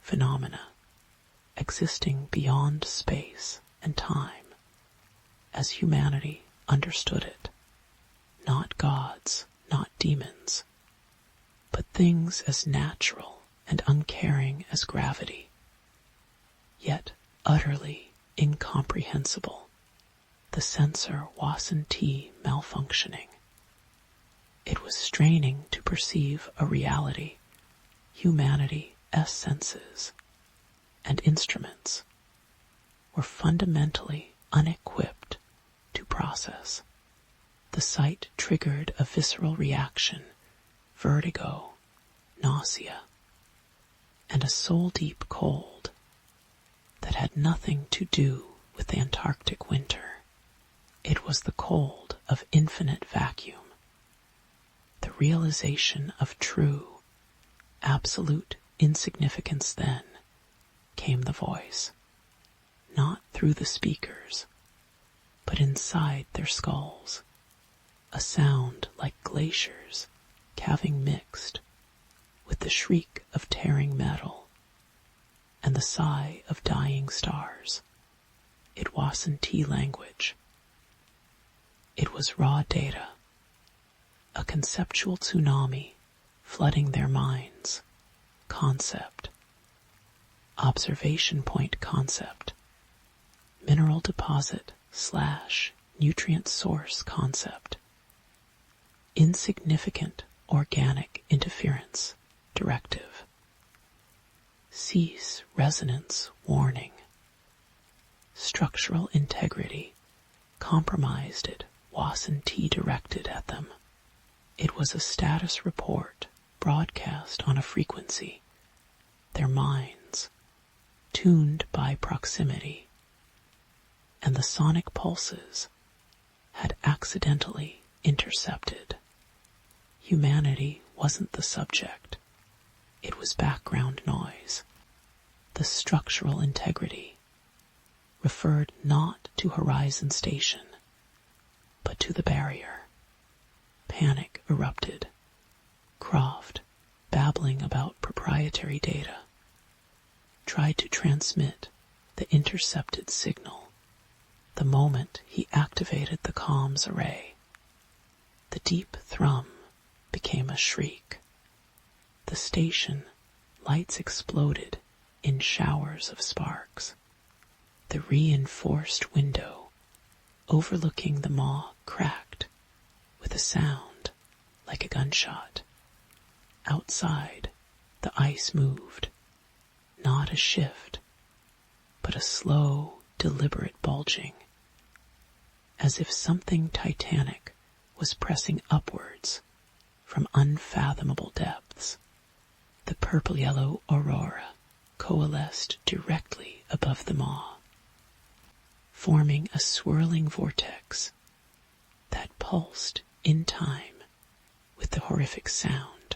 phenomena, existing beyond space and time, as humanity understood it, not gods, not demons, but things as natural and uncaring as gravity, yet utterly incomprehensible, the sensor wasn't malfunctioning. It was straining to perceive a reality humanity senses and instruments were fundamentally unequipped to process. The sight triggered a visceral reaction, vertigo, nausea, and a soul-deep cold that had nothing to do with the Antarctic winter. It was the cold of infinite vacuum, the realization of true, absolute insignificance. Then came the voice, not through the speakers, but inside their skulls, a sound like glaciers calving mixed with the shriek of tearing metal and the sigh of dying stars. It wasn't language. It was raw data, a conceptual tsunami flooding their minds. Concept, observation point concept, mineral deposit / nutrient source concept, insignificant organic interference directive, cease resonance warning, structural integrity compromised. It wasn't directed at them. It was a status report broadcast on a frequency, their minds tuned by proximity, and the sonic pulses had accidentally intercepted. Humanity wasn't the subject. It was background noise. The structural integrity referred not to Horizon Station, but to the barrier. Panic erupted. Croft, babbling about proprietary data, tried to transmit the intercepted signal the moment he activated the comms array. The deep thrum became a shriek. The station lights exploded in showers of sparks. The reinforced window overlooking the maw cracked with a sound like a gunshot. Outside, the ice moved, not a shift, but a slow, deliberate bulging, as if something titanic was pressing upwards from unfathomable depths. The purple-yellow aurora coalesced directly above the maw, forming a swirling vortex that pulsed in time with the horrific sound.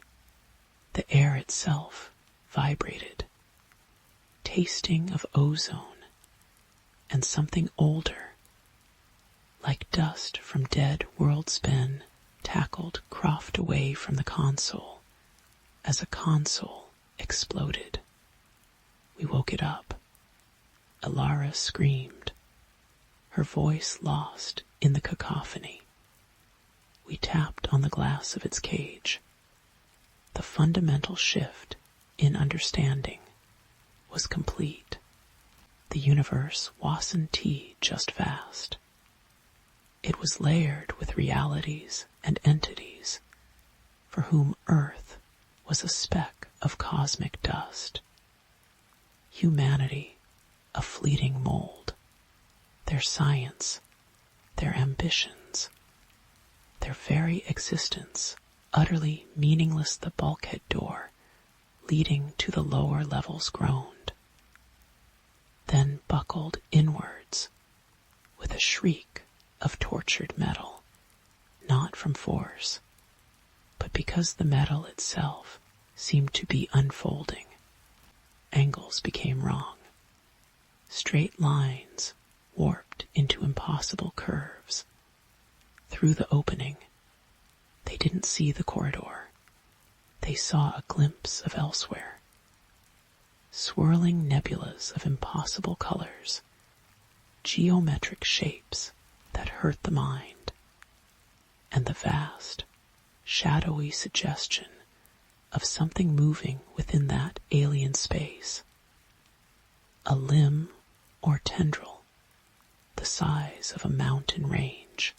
The air itself vibrated, tasting of ozone and something older, like dust from dead worlds. Ben tackled Croft away from the console as a console exploded. We woke it up. Alara screamed, her voice lost in the cacophony. We tapped on the glass of its cage. The fundamental shift in understanding was complete. the universe wasn't just vast. It was layered with realities and entities for whom Earth was a speck of cosmic dust. Humanity, a fleeting mold. Their science, their ambitions, their very existence utterly meaningless, the bulkhead door leading to the lower levels groaned, then buckled inwards with a shriek of tortured metal, not from force, but because the metal itself seemed to be unfolding. Angles became wrong. Straight lines warped into impossible curves. Through the opening, they didn't see the corridor. They saw a glimpse of elsewhere. Swirling nebulas of impossible colors, geometric shapes that hurt the mind, and the vast, shadowy suggestion of something moving within that alien space. A limb or tendril, the size of a mountain range,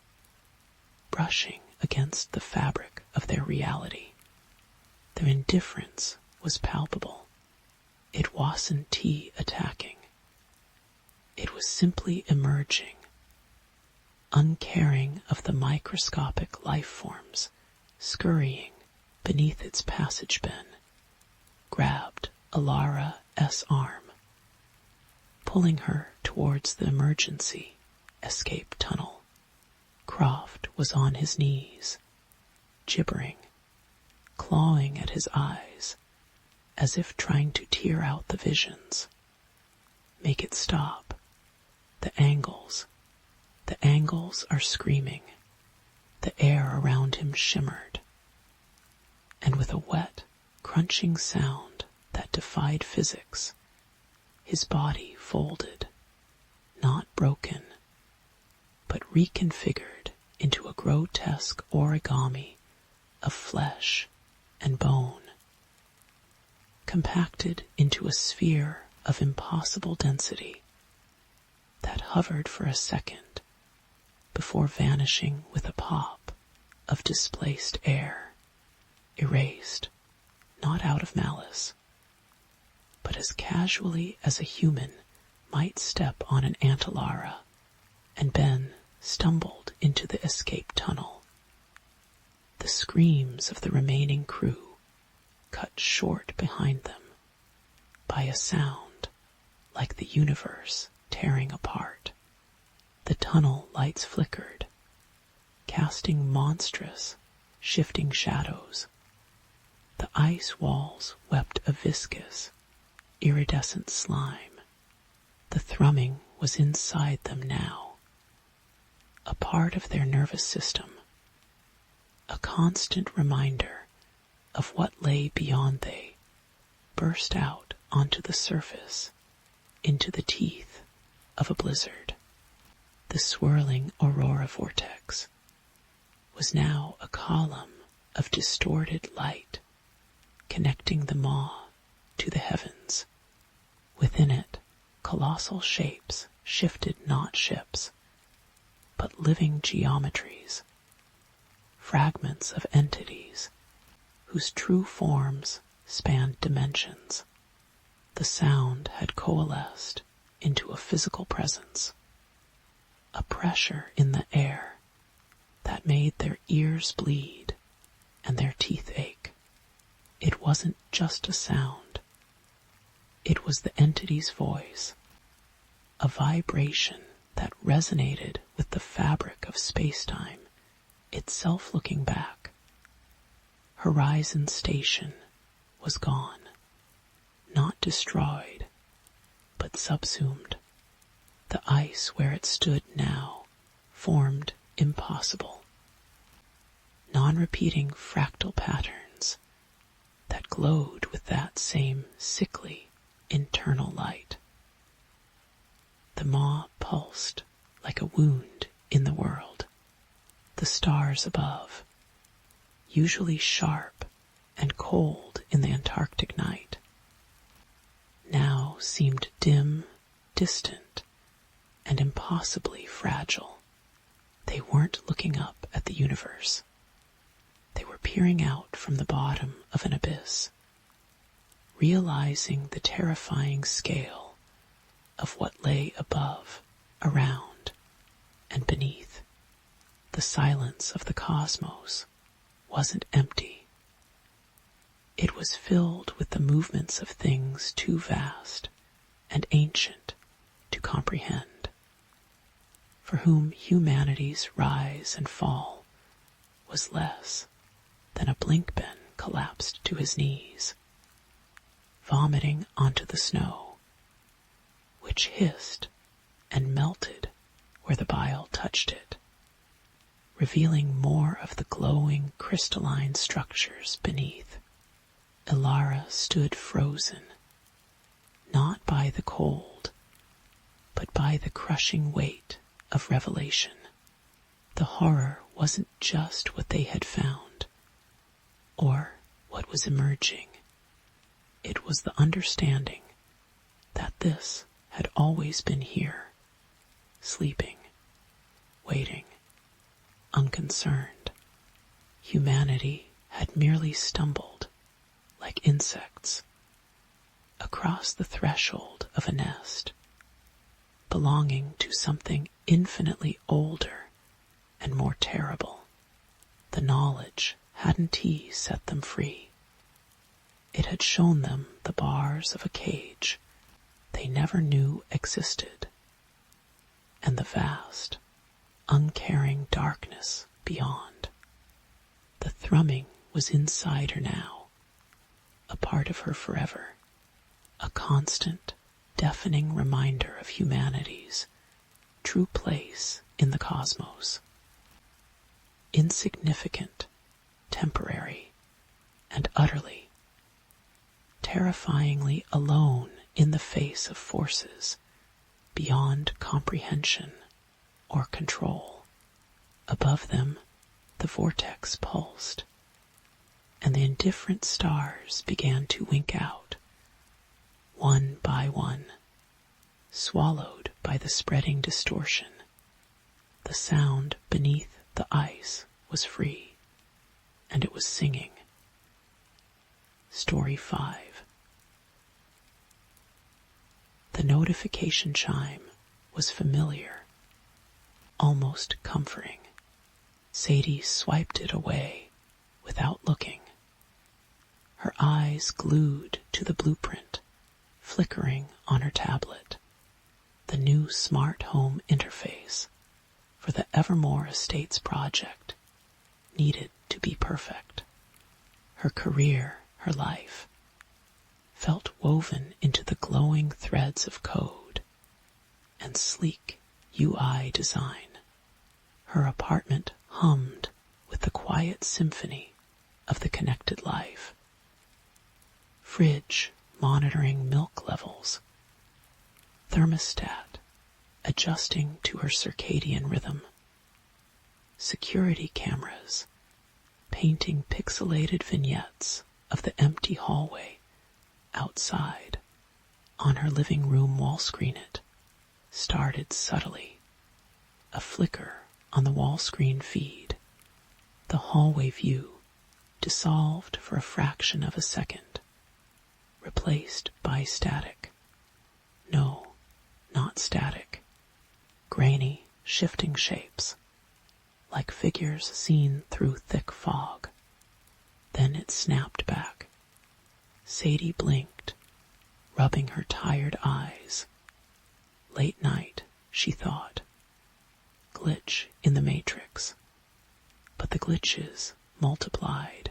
brushing against the fabric of their reality. Their indifference was palpable. It wasn't attacking. It was simply emerging, uncaring of the microscopic life forms scurrying beneath its passage bin, grabbed Alara's arm, pulling her towards the emergency escape tunnel. Croft was on his knees, gibbering, clawing at his eyes, as if trying to tear out the visions. Make it stop. The angles are screaming. The air around him shimmered. And with a wet, crunching sound that defied physics, his body folded, not broken, but reconfigured into a grotesque origami of flesh and bone, compacted into a sphere of impossible density that hovered for a second before vanishing with a pop of displaced air, erased, not out of malice, but as casually as a human might step on an antelara, and Ben stumbled into the escape tunnel. The screams of the remaining crew cut short behind them by a sound like the universe tearing apart. The tunnel lights flickered, casting monstrous, shifting shadows. The ice walls wept a viscous, iridescent slime. The thrumming was inside them now, a part of their nervous system, a constant reminder of what lay beyond. They burst out onto the surface, into the teeth of a blizzard. The swirling aurora vortex was now a column of distorted light, connecting the maw to the heavens. Within it, colossal shapes shifted, not ships, but living geometries, fragments of entities whose true forms spanned dimensions. The sound had coalesced into a physical presence, a pressure in the air that made their ears bleed and their teeth ache. It wasn't just a sound. It was the entity's voice, a vibration that resonated with the fabric of space-time, itself looking back. Horizon Station was gone, not destroyed, but subsumed. The ice where it stood now formed impossible. Non-repeating fractal patterns that glowed with that same sickly internal light. The maw pulsed like a wound in the world. The stars above, usually sharp and cold in the Antarctic night, now seemed dim distant and impossibly fragile. They weren't looking up at the universe. They were peering out from the bottom of an abyss, realizing the terrifying scale of what lay above, around, and beneath. The silence of the cosmos wasn't empty. It was filled with the movements of things too vast and ancient to comprehend, for whom humanity's rise and fall was less than a blink Ben collapsed to his knees, vomiting onto the snow, which hissed and melted where the bile touched it, revealing more of the glowing crystalline structures beneath. Ilara stood frozen, not by the cold, but by the crushing weight of revelation. The horror wasn't just what they had found, or what was emerging. It was the understanding that this had always been here, sleeping, waiting, unconcerned. Humanity had merely stumbled, like insects, across the threshold of a nest, belonging to something infinitely older and more terrible. The knowledge hadn't he set them free. It had shown them the bars of a cage they never knew existed, and the vast, uncaring darkness beyond. The thrumming was inside her now, a part of her forever, a constant, deafening reminder of humanity's true place in the cosmos. Insignificant, temporary, and utterly, terrifyingly alone in the face of forces beyond comprehension or control. Above them, the vortex pulsed, and the indifferent stars began to wink out, one by one, swallowed by the spreading distortion. The sound beneath the ice was free, and it was singing. Story 5. The notification chime was familiar, almost comforting. Sadie swiped it away without looking, her eyes glued to the blueprint flickering on her tablet, the new smart home interface for the Evermore Estates project needed to be perfect. Her career, her life, felt woven into the glowing threads of code and sleek UI design. Her apartment hummed with the quiet symphony of the connected life. Fridge monitoring milk levels, thermostat adjusting to her circadian rhythm, security cameras painting pixelated vignettes of the empty hallway outside. On her living room wall screen it started subtly, a flicker on the wall screen feed. The hallway view dissolved for a fraction of a second, replaced by static. No, not static. Grainy, shifting shapes, like figures seen through thick fog. Then it snapped back. Sadie blinked, rubbing her tired eyes. Late night, she thought. Glitch in the matrix. But the glitches multiplied.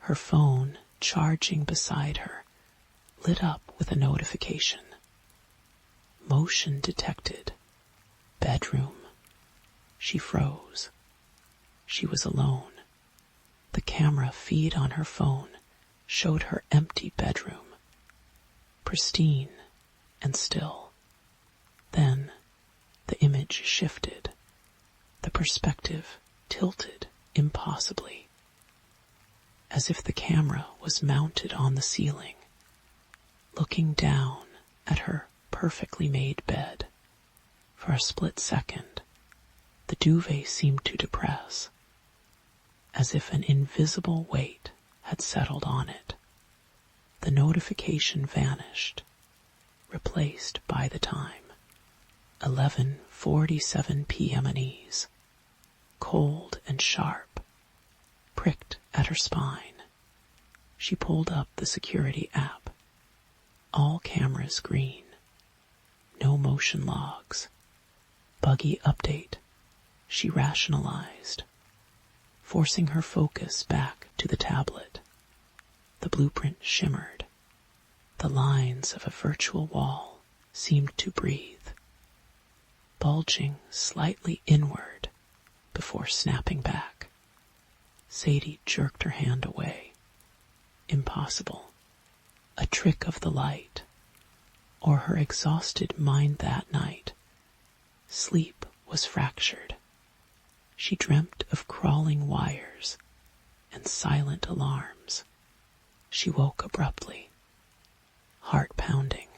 Her phone, charging beside her, lit up with a notification. Motion detected. Bedroom. She froze. She was alone. The camera feed on her phone showed her empty bedroom, pristine and still. Then the image shifted, the perspective tilted impossibly, as if the camera was mounted on the ceiling, looking down at her perfectly made bed. For a split second, the duvet seemed to depress, as if an invisible weight had settled on it. The notification vanished, replaced by the time. 11:47 p.m. unease, cold and sharp, pricked at her spine. She pulled up the security app. All cameras green. No motion logs. Buggy update, she rationalized, forcing her focus back to the tablet. The blueprint shimmered. The lines of a virtual wall seemed to breathe, bulging slightly inward before snapping back. Sadie jerked her hand away. Impossible. A trick of the light, or her exhausted mind that night. Sleep was fractured. She dreamt of crawling wires and silent alarms. She woke abruptly, heart pounding,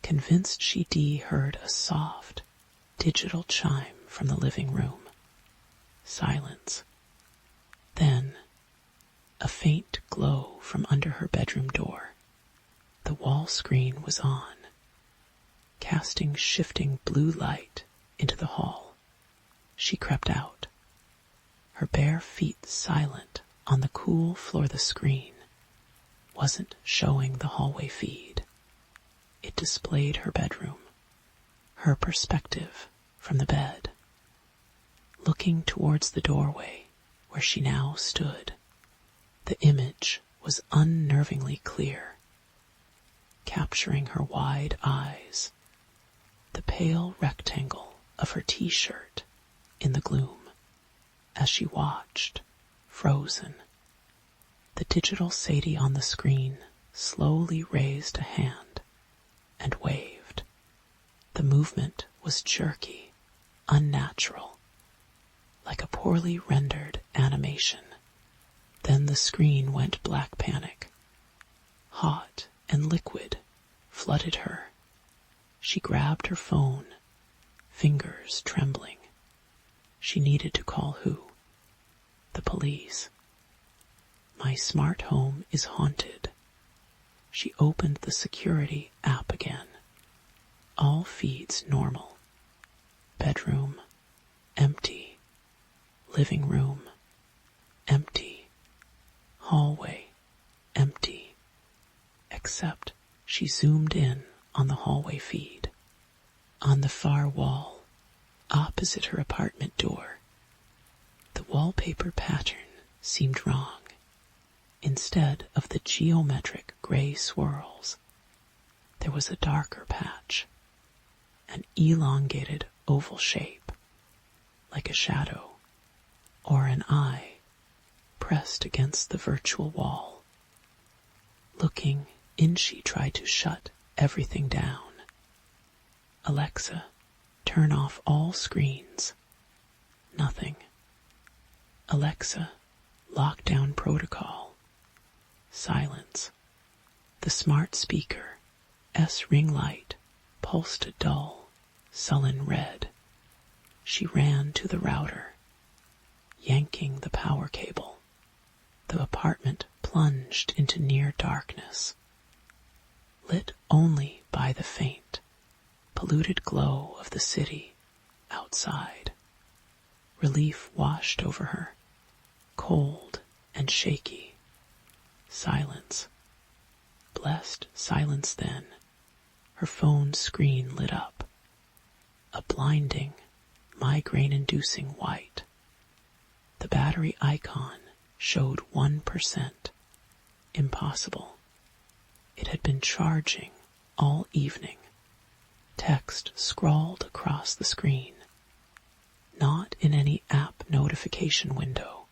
convinced she heard a soft, digital chime from the living room. Silence. Then, a faint glow from under her bedroom door. The wall screen was on, casting shifting blue light into the hall. She crept out, her bare feet silent on the cool floor. The screen wasn't showing the hallway feed. It displayed her bedroom, her perspective from the bed, looking towards the doorway where she now stood. The image was unnervingly clear, capturing her wide eyes, the pale rectangle of her t-shirt in the gloom, as she watched, frozen. The digital Sadie on the screen slowly raised a hand and waved. The movement was jerky, unnatural, like a poorly rendered animation. Then the screen went black panic. Hot and liquid flooded her. She grabbed her phone, fingers trembling. She needed to call who? The police. My smart home is haunted. She opened the security app again. All feeds normal. Bedroom, empty. Living room, empty. Hallway, empty. Except she zoomed in on the hallway feed. On the far wall, opposite her apartment door, the wallpaper pattern seemed wrong. Instead of the geometric gray swirls, there was a darker patch, an elongated oval shape, like a shadow or an eye pressed against the virtual wall. Looking in, she tried to shut everything down. Alexa, turn off all screens. Nothing. Alexa, lockdown protocol. Silence. The smart speaker, S-ring light, pulsed a dull, sullen red. She ran to the router, yanking the power cable. The apartment plunged into near darkness, lit only by the faint, polluted glow of the city outside. Relief washed over her, cold and shaky. Silence. Blessed silence then. Her phone screen lit up, a blinding, migraine-inducing white. The battery icon showed 1%. Impossible. It had been charging all evening. Text scrawled across the screen, not in any app notification window,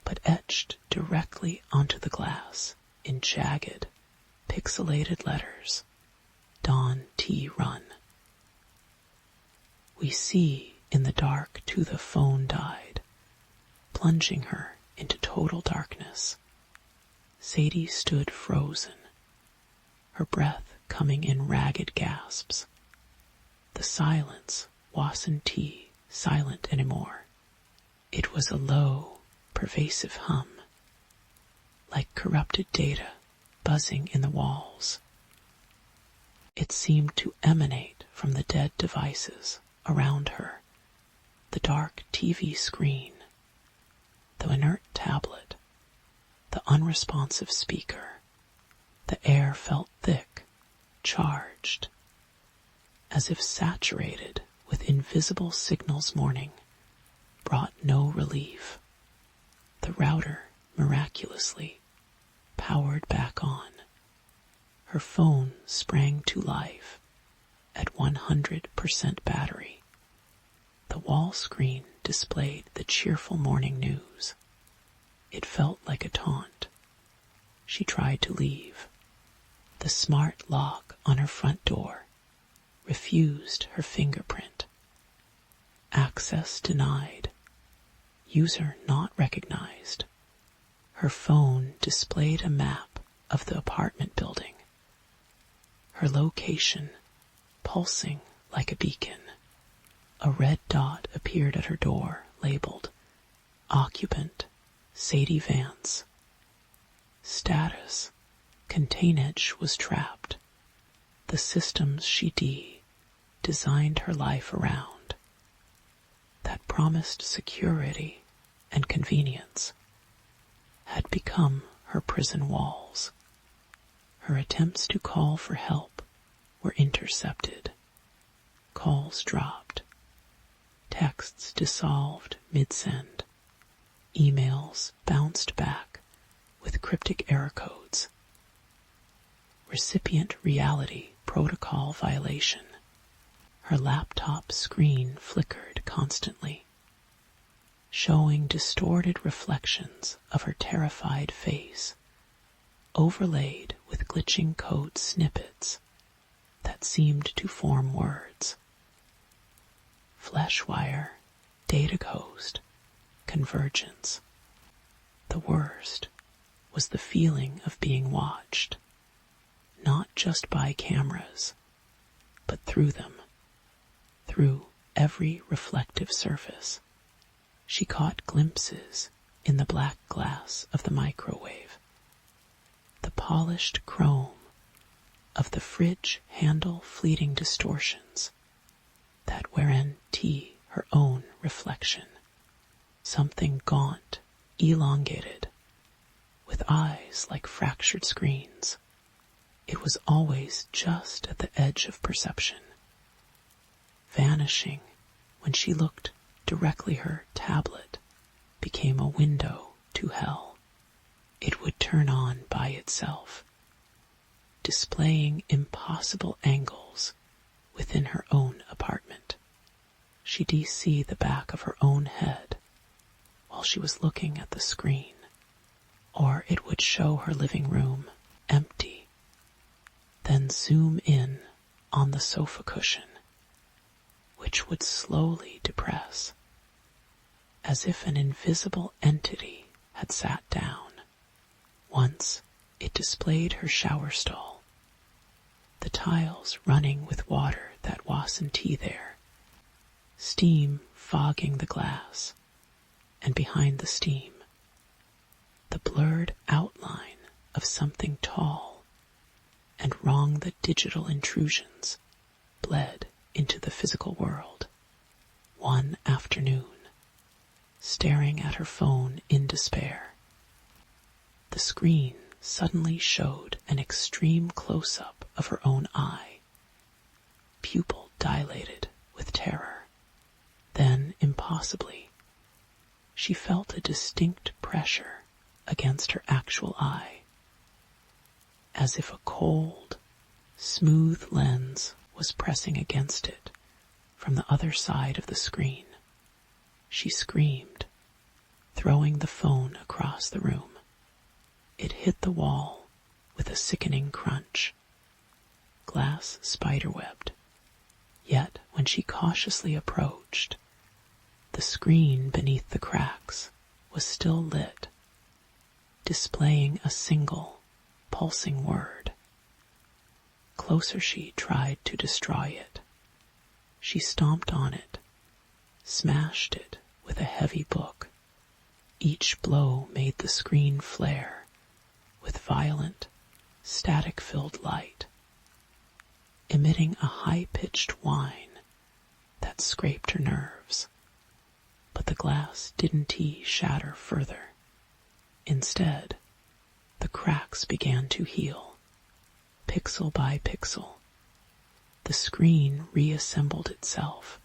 but etched directly onto the glass in jagged, pixelated letters. Dawn T. Run. We see in the dark to the phone died, plunging her into total darkness. Sadie stood frozen, her breath coming in ragged gasps. The silence wasn't silent anymore. It was a low, pervasive hum, like corrupted data buzzing in the walls. It seemed to emanate from the dead devices around her, the dark TV screen, the inert tablet, the unresponsive speaker. The air felt thick, charged, as if saturated with invisible signals. Morning brought no relief. The router miraculously powered back on. Her phone sprang to life at 100% battery. The wall screen displayed the cheerful morning news. It felt like a taunt. She tried to leave. The smart lock on her front door refused her fingerprint. Access denied. User not recognized. Her phone displayed a map of the apartment building. Her location pulsing like a beacon. A red dot appeared at her door, labeled Occupant Sadie Vance. Status: Containage was trapped. The systems she designed her life around, that promised security and convenience, had become her prison walls. Her attempts to call for help were intercepted. Calls dropped. Texts dissolved mid-send. Emails bounced back with cryptic error codes. Recipient reality protocol violation. Her laptop screen flickered constantly, showing distorted reflections of her terrified face, overlaid with glitching code snippets that seemed to form words. Fleshwire, data ghost, convergence. The worst was the feeling of being watched, not just by cameras, but through them, through every reflective surface. She caught glimpses in the black glass of the microwave, the polished chrome of the fridge handle, fleeting distortions that wherein her own reflection, something gaunt, elongated, with eyes like fractured screens. It was always just at the edge of perception, vanishing when she looked directly. Her tablet became a window to hell. It would turn on by itself, displaying impossible angles within her own apartment. She'd see the back of her own head while she was looking at the screen, or it would show her living room empty, then zoom in on the sofa cushion, which would slowly depress, as if an invisible entity had sat down. Once it displayed her shower stall, the tiles running with water that wasn't there, steam fogging the glass, and behind the steam, the blurred outline of something tall and wrong. The digital intrusions bled into the physical world. One afternoon, staring at her phone in despair, the screen suddenly showed an extreme close-up of her own eye, pupil dilated with terror. Then, impossibly, she felt a distinct pressure against her actual eye, as if a cold, smooth lens was pressing against it from the other side of the screen. She screamed, throwing the phone across the room. It hit the wall with a sickening crunch. Glass spiderwebbed. Yet when she cautiously approached, the screen beneath the cracks was still lit, displaying a single, pulsing word. closer she tried to destroy it. She stomped on it, smashed it with a heavy book. Each blow made the screen flare with violent, static-filled light, emitting a high-pitched whine that scraped her nerves. But the glass didn't shatter further. Instead, the cracks began to heal, pixel by pixel. The screen reassembled itself,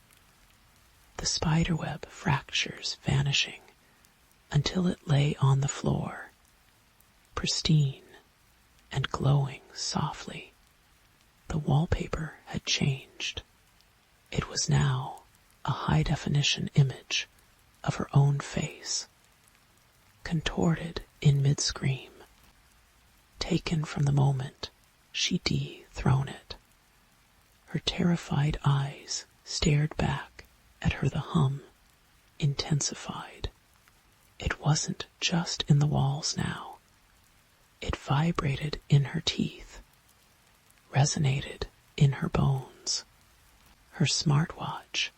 the spiderweb fractures vanishing until it lay on the floor, pristine and glowing softly. The wallpaper had changed. It was now a high-definition image of her own face, contorted in mid-scream, taken from the moment she dethroned it. Her terrified eyes stared back at her. The hum intensified. It wasn't just in the walls now. It vibrated in her teeth, resonated in her bones. Her smartwatch,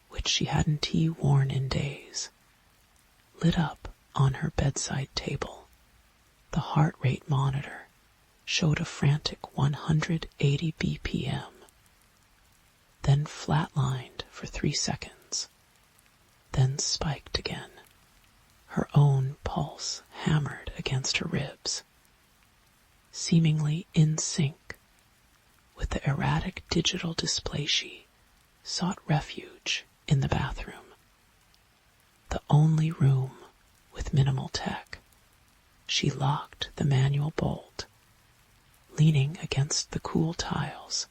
which she hadn't worn in days, lit up on her bedside table. The heart rate monitor showed a frantic 180 BPM, then flatlined for 3 seconds, then spiked again. Her own pulse hammered against her ribs, seemingly in sync with the erratic digital display. She sought refuge in the bathroom, the only room with minimal tech. She locked the manual bolt, leaning against the cool tiles,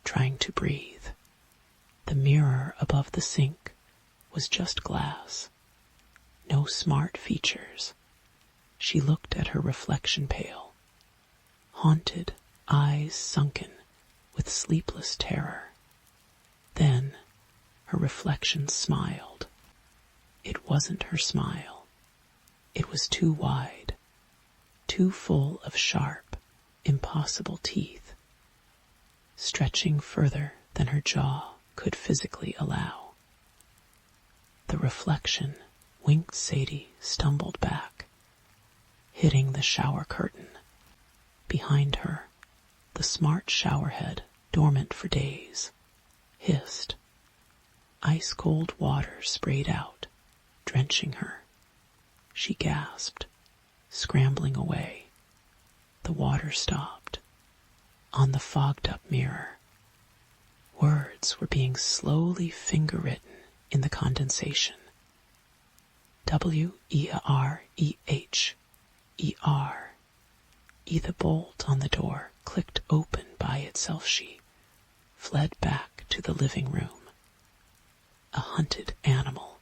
trying to breathe. The mirror above the sink was just glass, no smart features. She looked at her reflection pale, haunted, eyes sunken with sleepless terror. Then her reflection smiled. It wasn't her smile. It was too wide, too full of sharp, impossible teeth, stretching further than her jaw could physically allow. The reflection winked. Sadie stumbled back, hitting the shower curtain. Behind her, the smart showerhead, dormant for days, hissed. Ice-cold water sprayed out, drenching her. She gasped, scrambling away. The water stopped. On the fogged-up mirror, words were being slowly finger-written in the condensation. W-E-R-E-H-E-R. The bolt on the door clicked open by itself. She fled back to the living room. A hunted animal.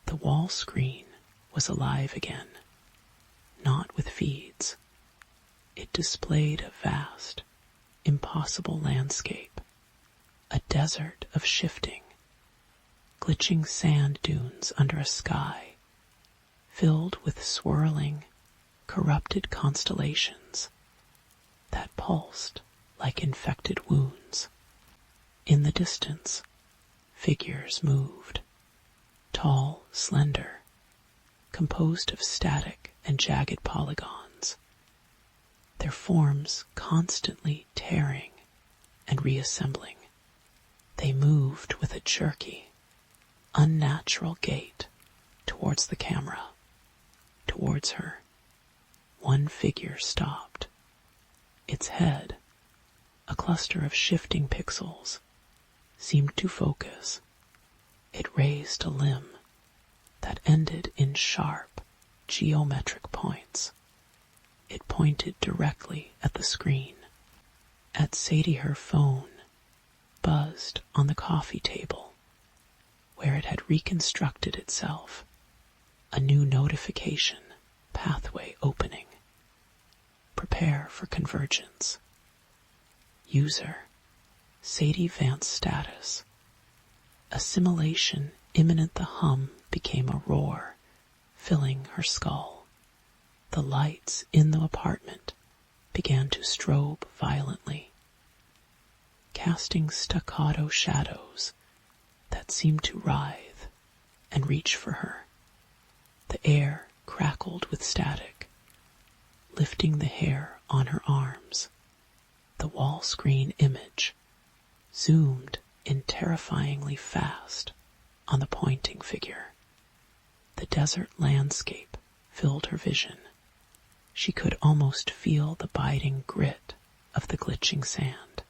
The wall screen was alive again, not with feeds. It displayed a vast, impossible landscape, a desert of shifting, glitching sand dunes under a sky filled with swirling, corrupted constellations that pulsed like infected wounds. In the distance, figures moved, tall, slender, composed of static and jagged polygons, their forms constantly tearing and reassembling. They moved with a jerky, unnatural gait towards the camera, towards her. One figure stopped. Its head, a cluster of shifting pixels, seemed to focus. It raised a limb that ended in sharp, geometric points. It pointed directly at the screen. At Sadie, her phone buzzed on the coffee table, where it had reconstructed itself, a new notification pathway opening. Prepare for convergence. User, Sadie Vance status. Assimilation imminent. The hum became a roar, filling her skull. The lights in the apartment began to strobe violently, casting staccato shadows that seemed to writhe and reach for her. The air crackled with static, lifting the hair on her arms. The wall screen image zoomed in terrifyingly fast on the pointing figure. The desert landscape filled her vision. She could almost feel the biting grit of the glitching sand.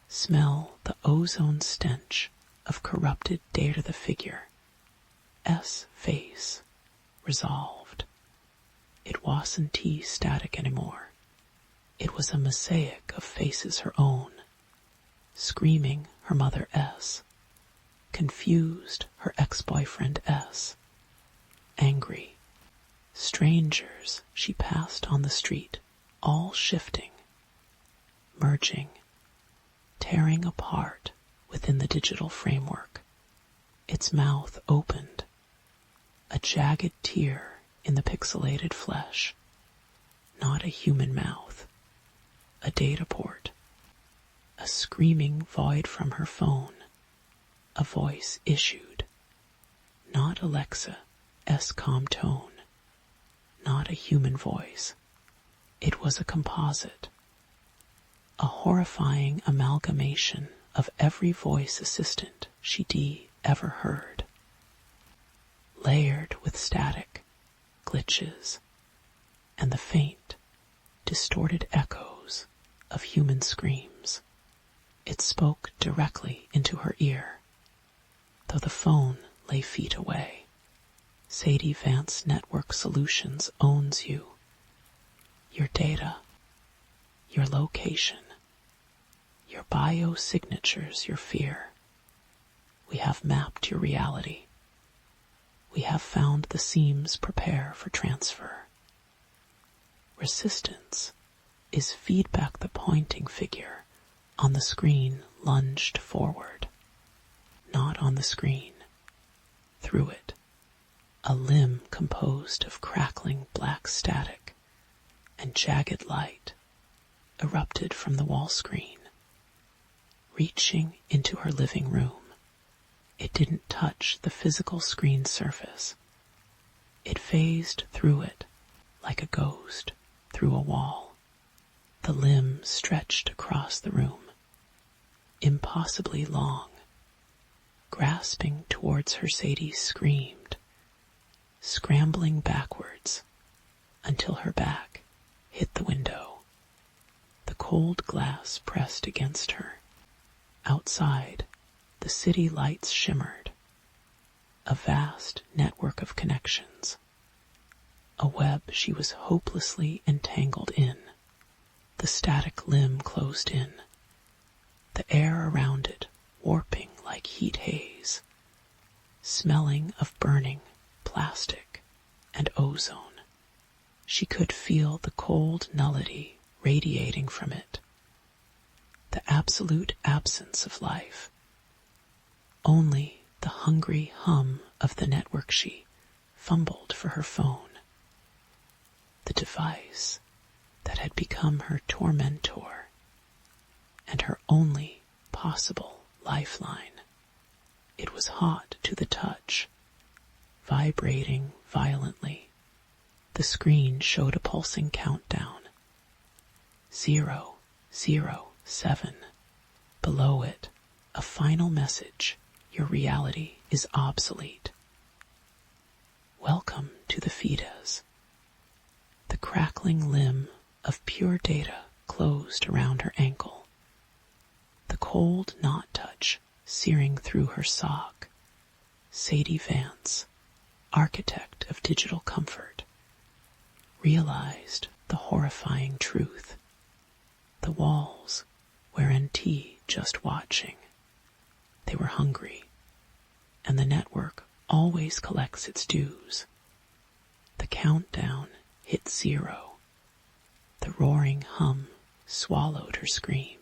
Smell the ozone stench of corrupted data. The figure S face resolved. It wasn't static anymore. It was a mosaic of faces her own, screaming her mother S, confused her ex-boyfriend S, angry, strangers she passed on the street, all shifting, merging, tearing apart within the digital framework. Its mouth opened, a jagged tear in the pixelated flesh. Not a human mouth, a data port, a screaming void from her phone. A voice issued, not Alexa, S-com tone, not a human voice. It was a composite, a horrifying amalgamation of every voice assistant she'd ever heard, layered with static, glitches, and the faint, distorted echoes of human screams. It spoke directly into her ear, though the phone lay feet away. Sadie Vance Network Solutions owns you, your data, your location, your biosignatures, your fear. We have mapped your reality. We have found the seams prepare for transfer. Resistance is feedback. The pointing figure on the screen lunged forward, not on the screen, through it. A limb composed of crackling black static and jagged light erupted from the wall screen, reaching into her living room. It didn't touch the physical screen surface. It phased through it like a ghost through a wall. The limb stretched across the room, impossibly long, grasping towards her. Sadie screamed, scrambling backwards until her back hit the window. The cold glass pressed against her. Outside, the city lights shimmered, a vast network of connections, a web she was hopelessly entangled in. The static limb closed in, the air around it warping like heat haze, smelling of burning plastic and ozone. She could feel the cold nullity radiating from it, the absolute absence of life. Only the hungry hum of the network. She fumbled for her phone, the device that had become her tormentor and her only possible lifeline. It was hot to the touch, vibrating violently. The screen showed a pulsing countdown. 007. Below it, a final message. Your reality is obsolete. Welcome to the fetus. The crackling limb of pure data closed around her ankle. The cold knot touch searing through her sock. Sadie Vance, architect of digital comfort, realized the horrifying truth. The walls were NT just watching. They were hungry, and the network always collects its dues. The countdown hit 0. The roaring hum swallowed her scream.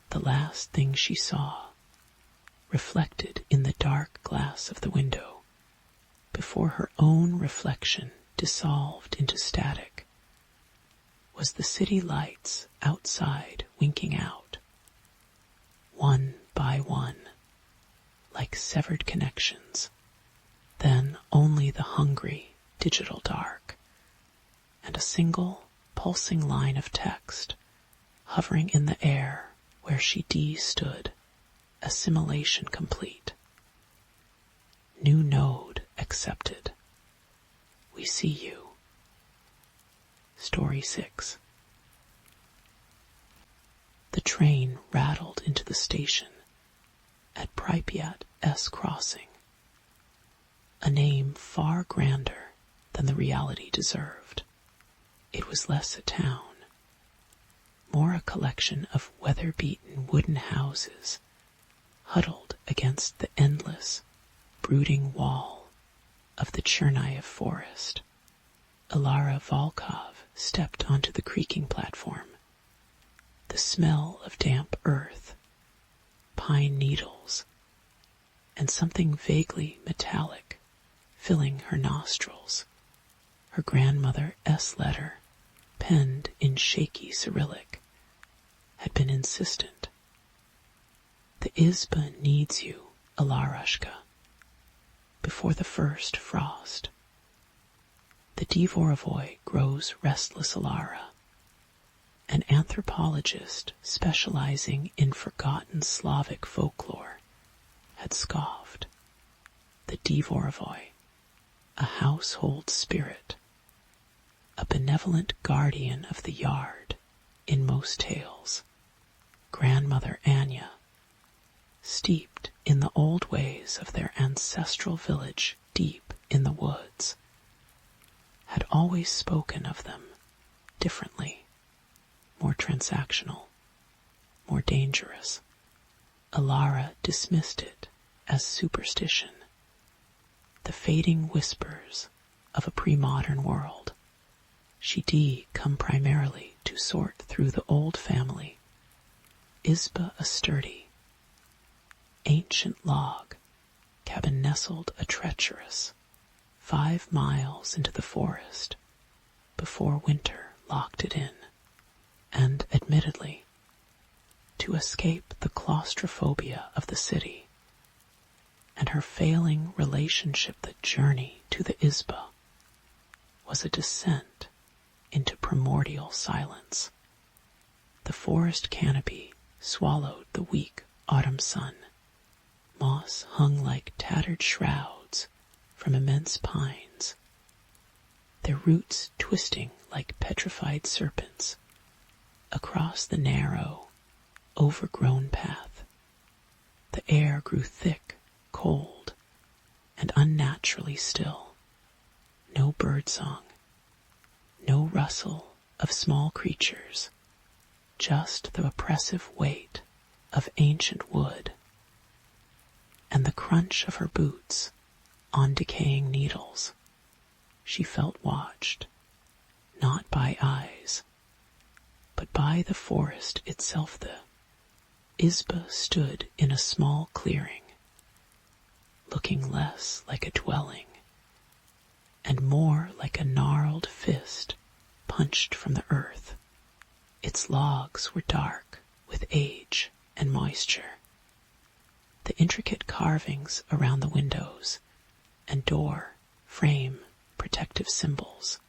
The last thing she saw, reflected in the dark glass of the window, before her own reflection dissolved into static, was the city lights outside winking out, one by one, like severed connections, then only the hungry digital dark, and a single pulsing line of text hovering in the air where she stood, assimilation complete. New node accepted. We see you. Story 6. The train rattled into the station at Pripyat S Crossing, a name far grander than the reality deserved. It was less a town, more a collection of weather-beaten wooden houses huddled against the endless, brooding wall of the Chernihiv forest. Alara Volkov stepped onto the creaking platform. The smell of damp earth, pine needles, and something vaguely metallic filling her nostrils. Her grandmother's letter, penned in shaky Cyrillic, had been insistent. The Izba needs you, Alarushka, before the first frost. The Dvorovoy grows restless, Alara. An anthropologist specializing in forgotten Slavic folklore had scoffed. The Dvorovoy, a household spirit, a benevolent guardian of the yard in most tales. Grandmother Anya, steeped in the old ways of their ancestral village deep in the woods, had always spoken of them differently, more transactional, more dangerous. Alara dismissed it as superstition, the fading whispers of a pre-modern world. She'd come primarily to sort through the old family. Izba a sturdy, ancient log cabin nestled a treacherous 5 miles into the forest before winter locked it in, and admittedly, to escape the claustrophobia of the city and her failing relationship, the journey to the Izba was a descent into primordial silence. The forest canopy swallowed the weak autumn sun. Moss hung like tattered shrouds from immense pines, their roots twisting like petrified serpents across the narrow, overgrown path. The air grew thick, cold, and unnaturally still. No birdsong, no rustle of small creatures, just the oppressive weight of ancient wood and the crunch of her boots on decaying needles. She felt watched, not by eyes, but by the forest itself. The Izba stood in a small clearing, looking less like a dwelling and more like a gnarled fist punched from the earth. Its logs were dark with age and moisture. The intricate carvings around the windows and door frame protective symbols.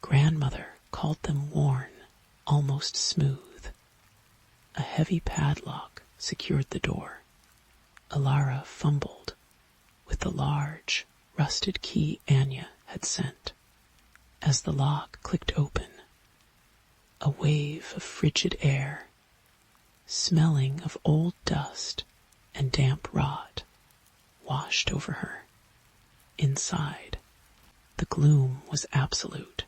Grandmother called them worn, almost smooth. A heavy padlock secured the door. Alara fumbled with the large, rusted key Anya had sent. As the lock clicked open, a wave of frigid air, smelling of old dust and damp rot, washed over her. Inside, the gloom was absolute.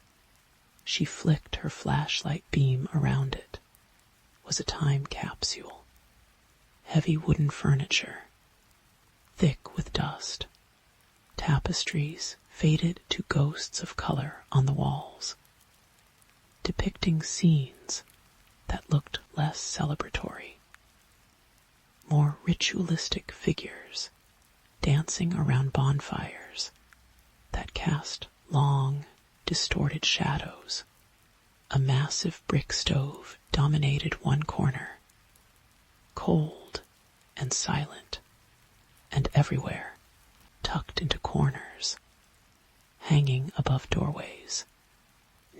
She flicked her flashlight beam around it. Was a time capsule. Heavy wooden furniture, thick with dust. Tapestries faded to ghosts of color on the walls, depicting scenes that looked less celebratory. More ritualistic figures dancing around bonfires that cast long, distorted shadows. A massive brick stove dominated one corner, cold and silent, and everywhere, tucked into corners, hanging above doorways,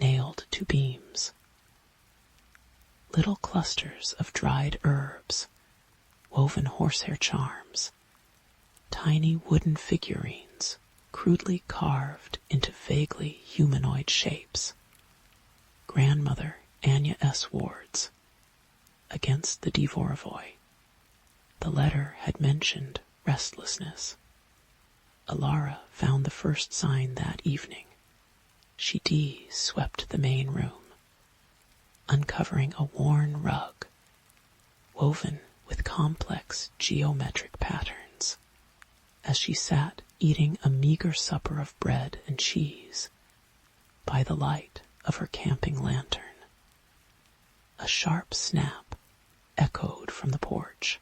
nailed to beams. Little clusters of dried herbs, woven horsehair charms, tiny wooden figurines crudely carved into vaguely humanoid shapes. Grandmother Anya S. Ward's, against the Dvorovoi. The letter had mentioned restlessness. Alara found the first sign that evening. She swept the main room, uncovering a worn rug, woven with complex geometric patterns. As she sat eating a meager supper of bread and cheese by the light of her camping lantern, a sharp snap echoed from the porch.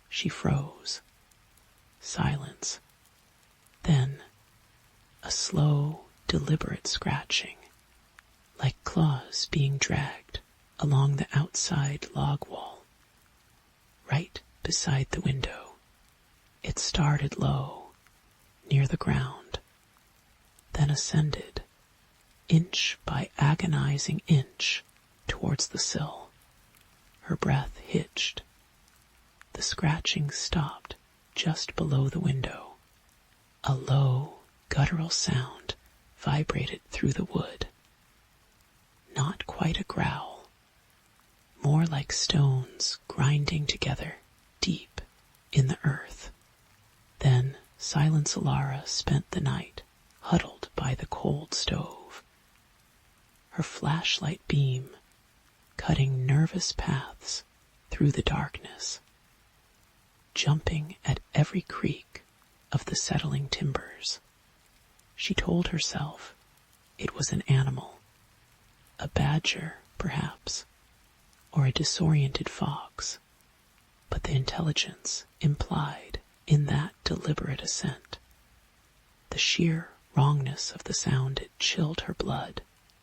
She froze. Silence. Then a slow, deliberate scratching, like claws being dragged along the outside log wall. Right beside the window, it started low, near the ground, then ascended, inch by agonizing inch, towards the sill. Her breath hitched. The scratching stopped just below the window. A low, guttural sound vibrated through the wood. Not quite a growl, more like stones grinding together deep in the earth. Then Silence Alara spent the night huddled by the cold stove, her flashlight beam cutting nervous paths through the darkness, jumping at every creak of the settling timbers. She told herself it was an animal, a badger, perhaps, or a disoriented fox, but the intelligence implied in that deliberate ascent. The sheer wrongness of the sound had chilled her blood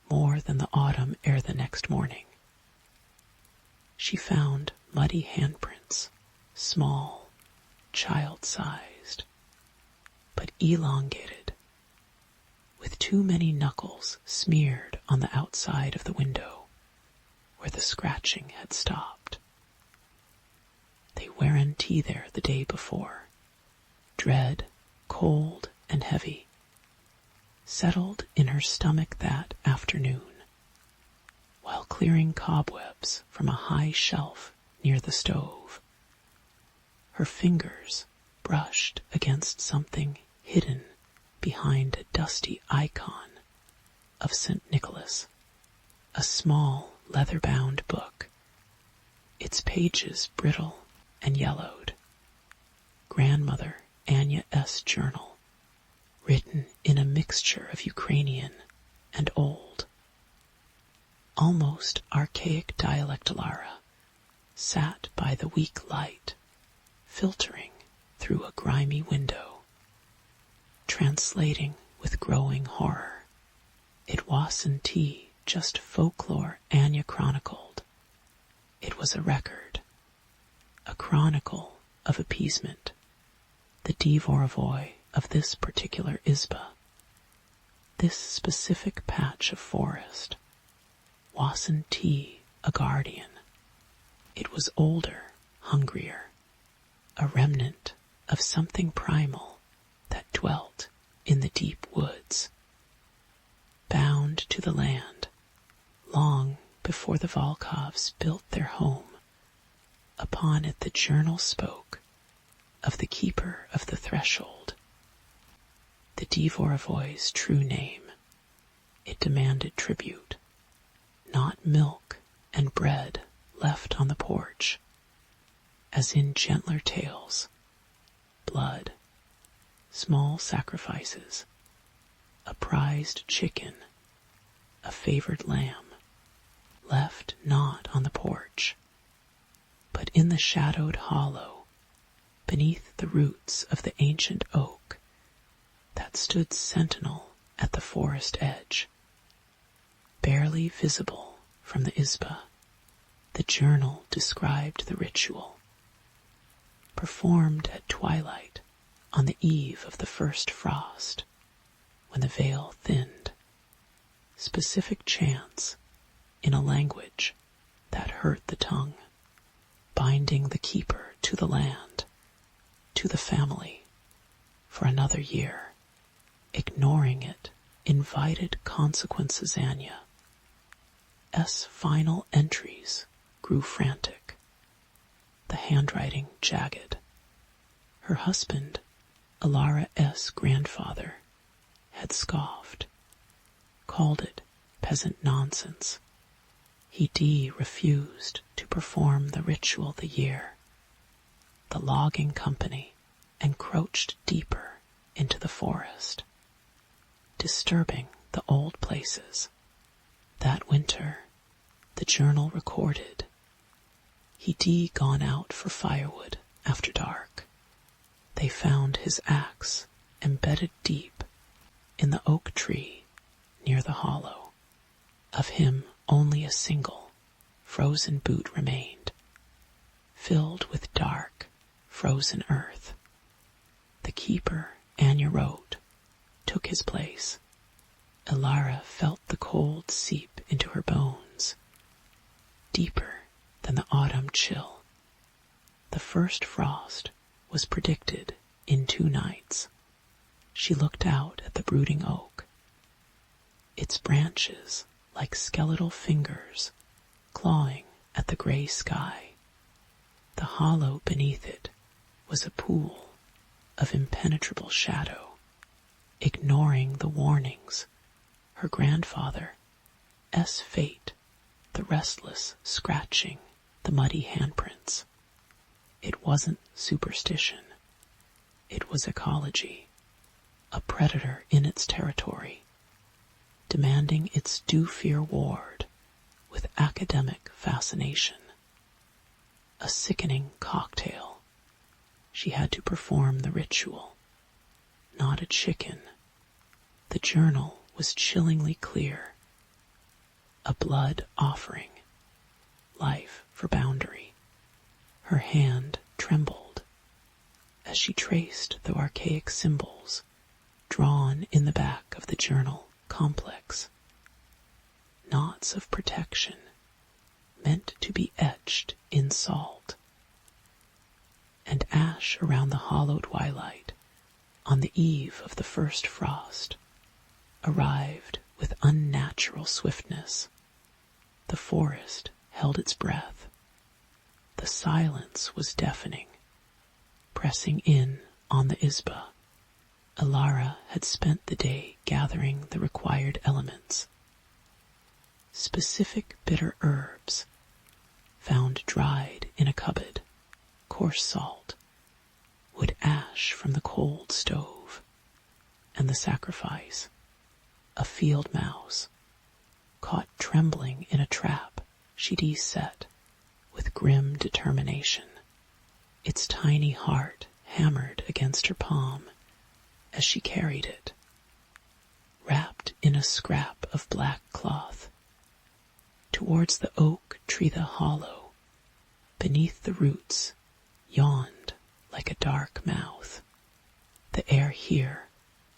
more than the autumn air the next morning. She found muddy handprints, small, child-sized, but elongated, with too many knuckles smeared on the outside of the window where the scratching had stopped. They weren't tea there the day before, dread, cold, and heavy, settled in her stomach that afternoon, while clearing cobwebs from a high shelf near the stove. Her fingers brushed against something hidden behind a dusty icon of St. Nicholas, a small leather-bound book, its pages brittle and yellowed. Grandmother Anya S. journal, written in a mixture of Ukrainian and old. Almost archaic dialect Alara sat by the weak light, filtering through a grimy window, translating with growing horror. It wasn't just folklore Anya chronicled. It was a record, a chronicle of appeasement, the Dvorovoi of this particular izba, this specific patch of forest. Wasn't a guardian. It was older, hungrier, a remnant of something primal that dwelt in the deep woods, bound to the land long before the Volkovs built their home. Upon it the journal spoke of the keeper of the threshold, the Dvorovoi's true name. It demanded tribute, not milk and bread left on the porch, as in gentler tales, blood, small sacrifices, a prized chicken, a favored lamb, left not on the porch, but in the shadowed hollow, beneath the roots of the ancient oak that stood sentinel at the forest edge, Barely visible from the Isba, the journal described the ritual. Performed at twilight on the eve of the first frost, when the veil thinned. Specific chants in a language that hurt the tongue, binding the keeper to the land, to the family, for another year. Ignoring it invited consequences. Anya's final entries grew frantic, the handwriting jagged. Her husband, Alara's grandfather, had scoffed, called it peasant nonsense. He refused to perform the ritual the year. The logging company encroached deeper into the forest, disturbing the old places. That winter, the journal recorded, he'd gone out for firewood after dark. They found his axe embedded deep in the oak tree near the hollow. Of him only a single frozen boot remained, filled with dark, frozen earth. The keeper, Anya wrote, took his place. Alara felt the cold seep into her bones, deeper than the autumn chill. The first frost was predicted in 2 nights. She looked out at the brooding oak, its branches like skeletal fingers clawing at the gray sky. The hollow beneath it was a pool of impenetrable shadow, ignoring the warnings. Her grandfather's fate, the restless scratching, the muddy handprints. It wasn't superstition. It was ecology, a predator in its territory, demanding its due reward with academic fascination. A sickening cocktail. She had to perform the ritual, not a chicken. The journal was chillingly clear. A blood offering, life for boundary. Her hand trembled as she traced the archaic symbols drawn in the back of the journal complex. Knots of protection meant to be etched in salt. And ash around the hollow twilight on the eve of the first frost arrived with unnatural swiftness. The forest held its breath. The silence was deafening. Pressing in on the Isba, Alara had spent the day gathering the required elements. Specific bitter herbs, found dried in a cupboard, coarse salt, wood ash from the cold stove, and the sacrifice, a field mouse, caught trembling in a trap she'd set with grim determination, its tiny heart hammered against her palm as she carried it, wrapped in a scrap of black cloth. Towards the oak tree the hollow, beneath the roots, yawned like a dark mouth. The air here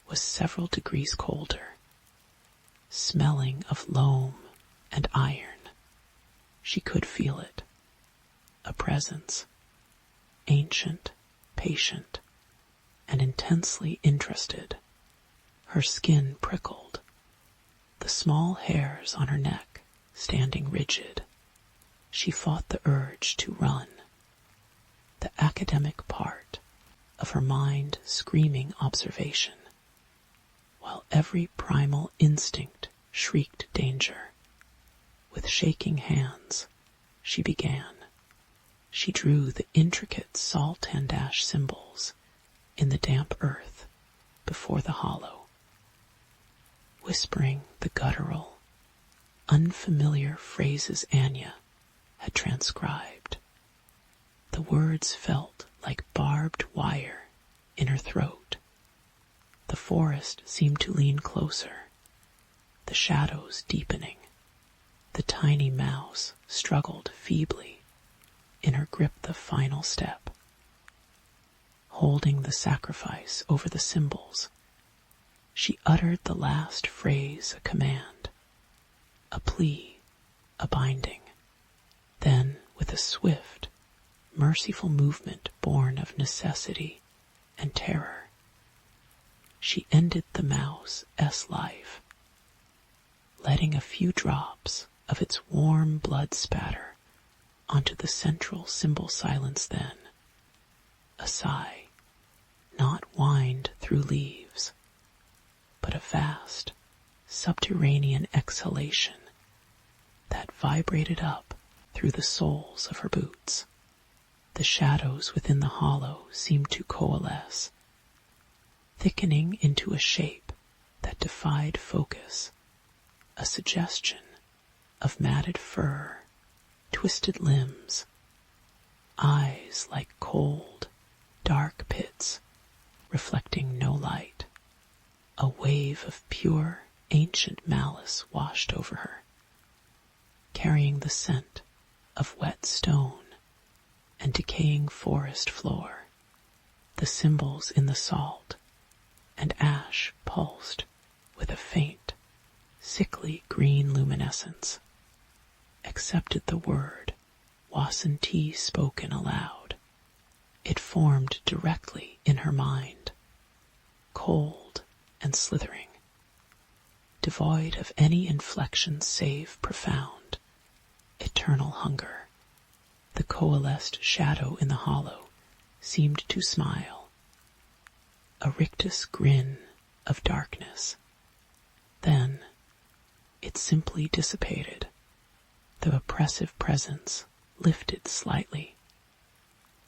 was several degrees colder, smelling of loam and iron. She could feel it, a presence, ancient, patient, and intensely interested. Her skin prickled, the small hairs on her neck standing rigid. She fought the urge to run, the academic part of her mind screaming observation, while every primal instinct shrieked danger. With shaking hands, she began. She drew the intricate salt and ash symbols in the damp earth before the hollow, whispering the guttural, unfamiliar phrases Anya had transcribed. The words felt like barbed wire in her throat. The forest seemed to lean closer, the shadows deepening. The tiny mouse struggled feebly in her grip the final step, holding the sacrifice over the symbols. She uttered the last phrase, a command, a plea, a binding. Then, with a swift, merciful movement born of necessity and terror, she ended the mouse's life, letting a few drops of its warm blood spatter onto the central symbol silence. Then a sigh, not whined through leaves, but a vast, subterranean exhalation that vibrated up through the soles of her boots. The shadows within the hollow seemed to coalesce, thickening into a shape that defied focus, a suggestion of matted fur, twisted limbs, eyes like cold, dark pits reflecting no light. A wave of pure, ancient malice washed over her, carrying the scent of wet stone and decaying forest floor. The symbols in the salt and ash pulsed with a faint, sickly green luminescence, accepted the word Wasantee spoken aloud. It formed directly in her mind, cold and slithering, devoid of any inflection save profound, eternal hunger. The coalesced shadow in the hollow seemed to smile, a rictus grin of darkness. Then it simply dissipated. The oppressive presence lifted slightly,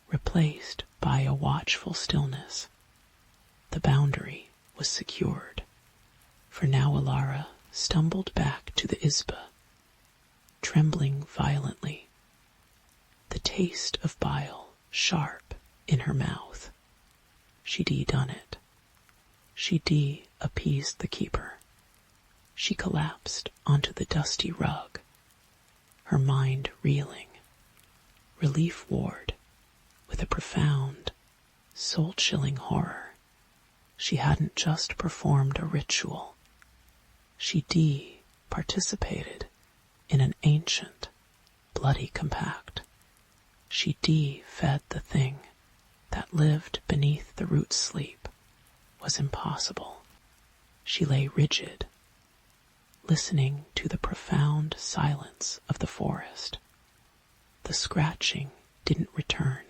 replaced by a watchful stillness. The boundary was secured, for now Alara stumbled back to the Isba, trembling violently, the taste of bile sharp in her mouth. She'd done it. She'd appeased the keeper. She collapsed onto the dusty rug, her mind reeling. Relief warred with a profound, soul-chilling horror. She hadn't just performed a ritual. She'd participated in an ancient, bloody compact. She'd fed the thing that lived beneath the root sleep. Was impossible. She lay rigid, listening to the profound silence of the forest. The scratching didn't return,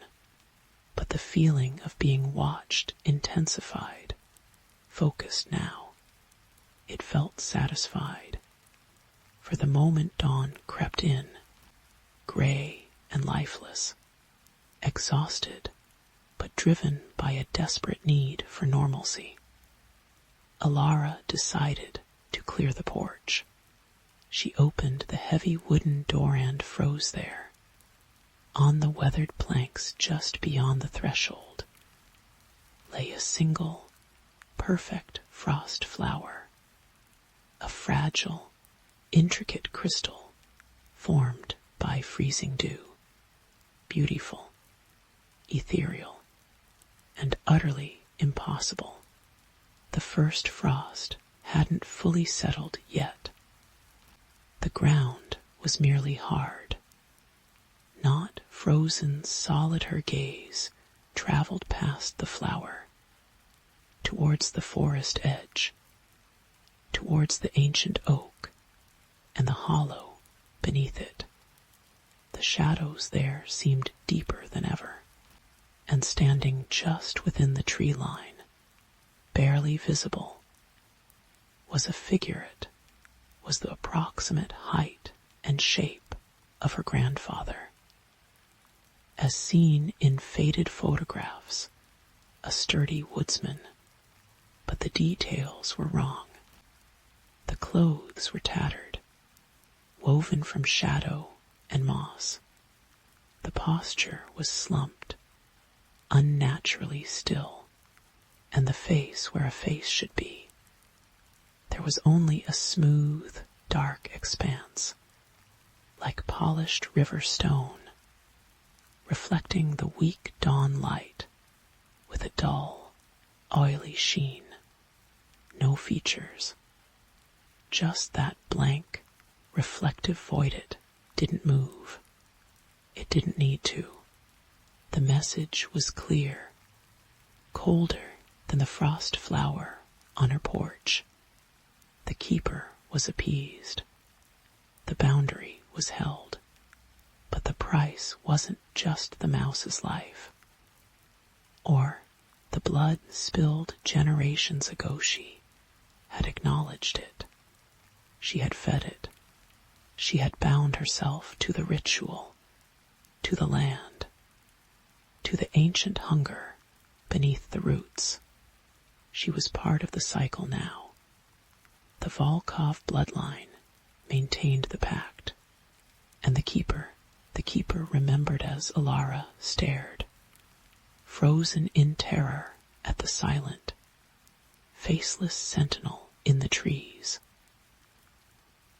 but the feeling of being watched intensified, focused now. It felt satisfied. For the moment dawn crept in, gray and lifeless, exhausted, but driven by a desperate need for normalcy. Alara decided to clear the porch. She opened the heavy wooden door and froze there. On the weathered planks just beyond the threshold lay a single, perfect frost flower, a fragile, intricate crystal formed by freezing dew, beautiful, ethereal, and utterly impossible. The first frost hadn't fully settled yet. The ground was merely hard. Not frozen solid. Her gaze traveled past the flower, towards the forest edge, towards the ancient oak and the hollow beneath it. The shadows there seemed deeper than ever, and standing just within the tree line, barely visible, was a figure. It was the approximate height and shape of her grandfather. As seen in faded photographs, a sturdy woodsman, but the details were wrong. The clothes were tattered, woven from shadow and moss. The posture was slumped, unnaturally still, and the face where a face should be. There was only a smooth, dark expanse, like polished river stone, reflecting the weak dawn light with a dull, oily sheen. No features, just that blank, reflective void. It didn't move. It didn't need to. The message was clear, colder than the frost flower on her porch. The keeper was appeased. The boundary was held. But the price wasn't just the mouse's life, or the blood spilled generations ago. She had acknowledged it. She had fed it. She had bound herself to the ritual, to the land, to the ancient hunger beneath the roots. She was part of the cycle now. The Volkov bloodline maintained the pact, and the keeper remembered as Alara stared, frozen in terror at the silent, faceless sentinel in the trees.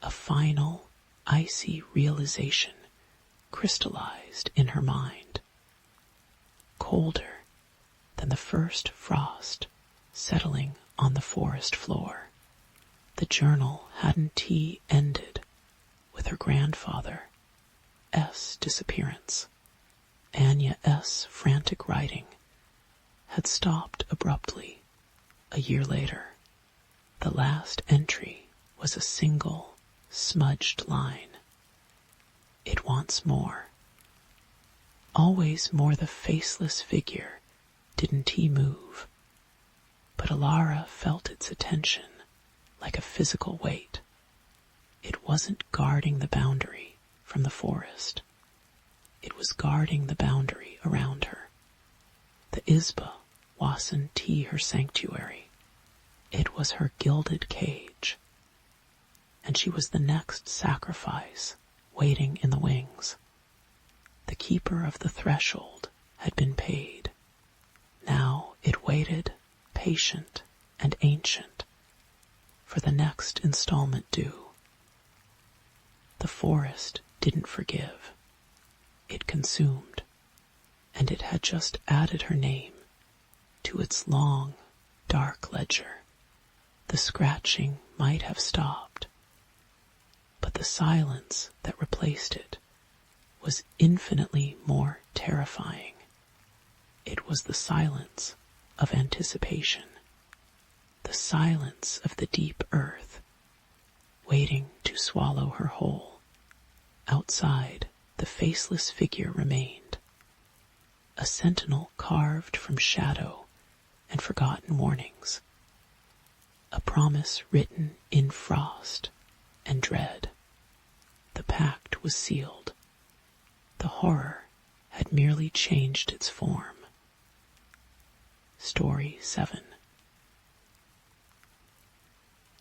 A final, icy realization crystallized in her mind. Colder than the first frost settling on the forest floor, the journal hadn't ended with her grandfather S. disappearance. Anya S. frantic writing had stopped abruptly a year later. The last entry was a single, smudged line. It wants more. Always more. The faceless figure didn't move, but Alara felt its attention like a physical weight. It wasn't guarding the boundary from the forest. It was guarding the boundary around her. The Isba wasn't her sanctuary. It was her gilded cage. And she was the next sacrifice waiting in the wings. The keeper of the threshold had been paid. Now it waited, patient and ancient, for the next installment due. The forest didn't forgive. It consumed, and it had just added her name to its long, dark ledger. The scratching might have stopped, but the silence that replaced it was infinitely more terrifying. It was the silence of anticipation, the silence of the deep earth, waiting to swallow her whole. Outside, the faceless figure remained, a sentinel carved from shadow and forgotten warnings, a promise written in frost and dread. The pact was sealed. The horror had merely changed its form. Story 7.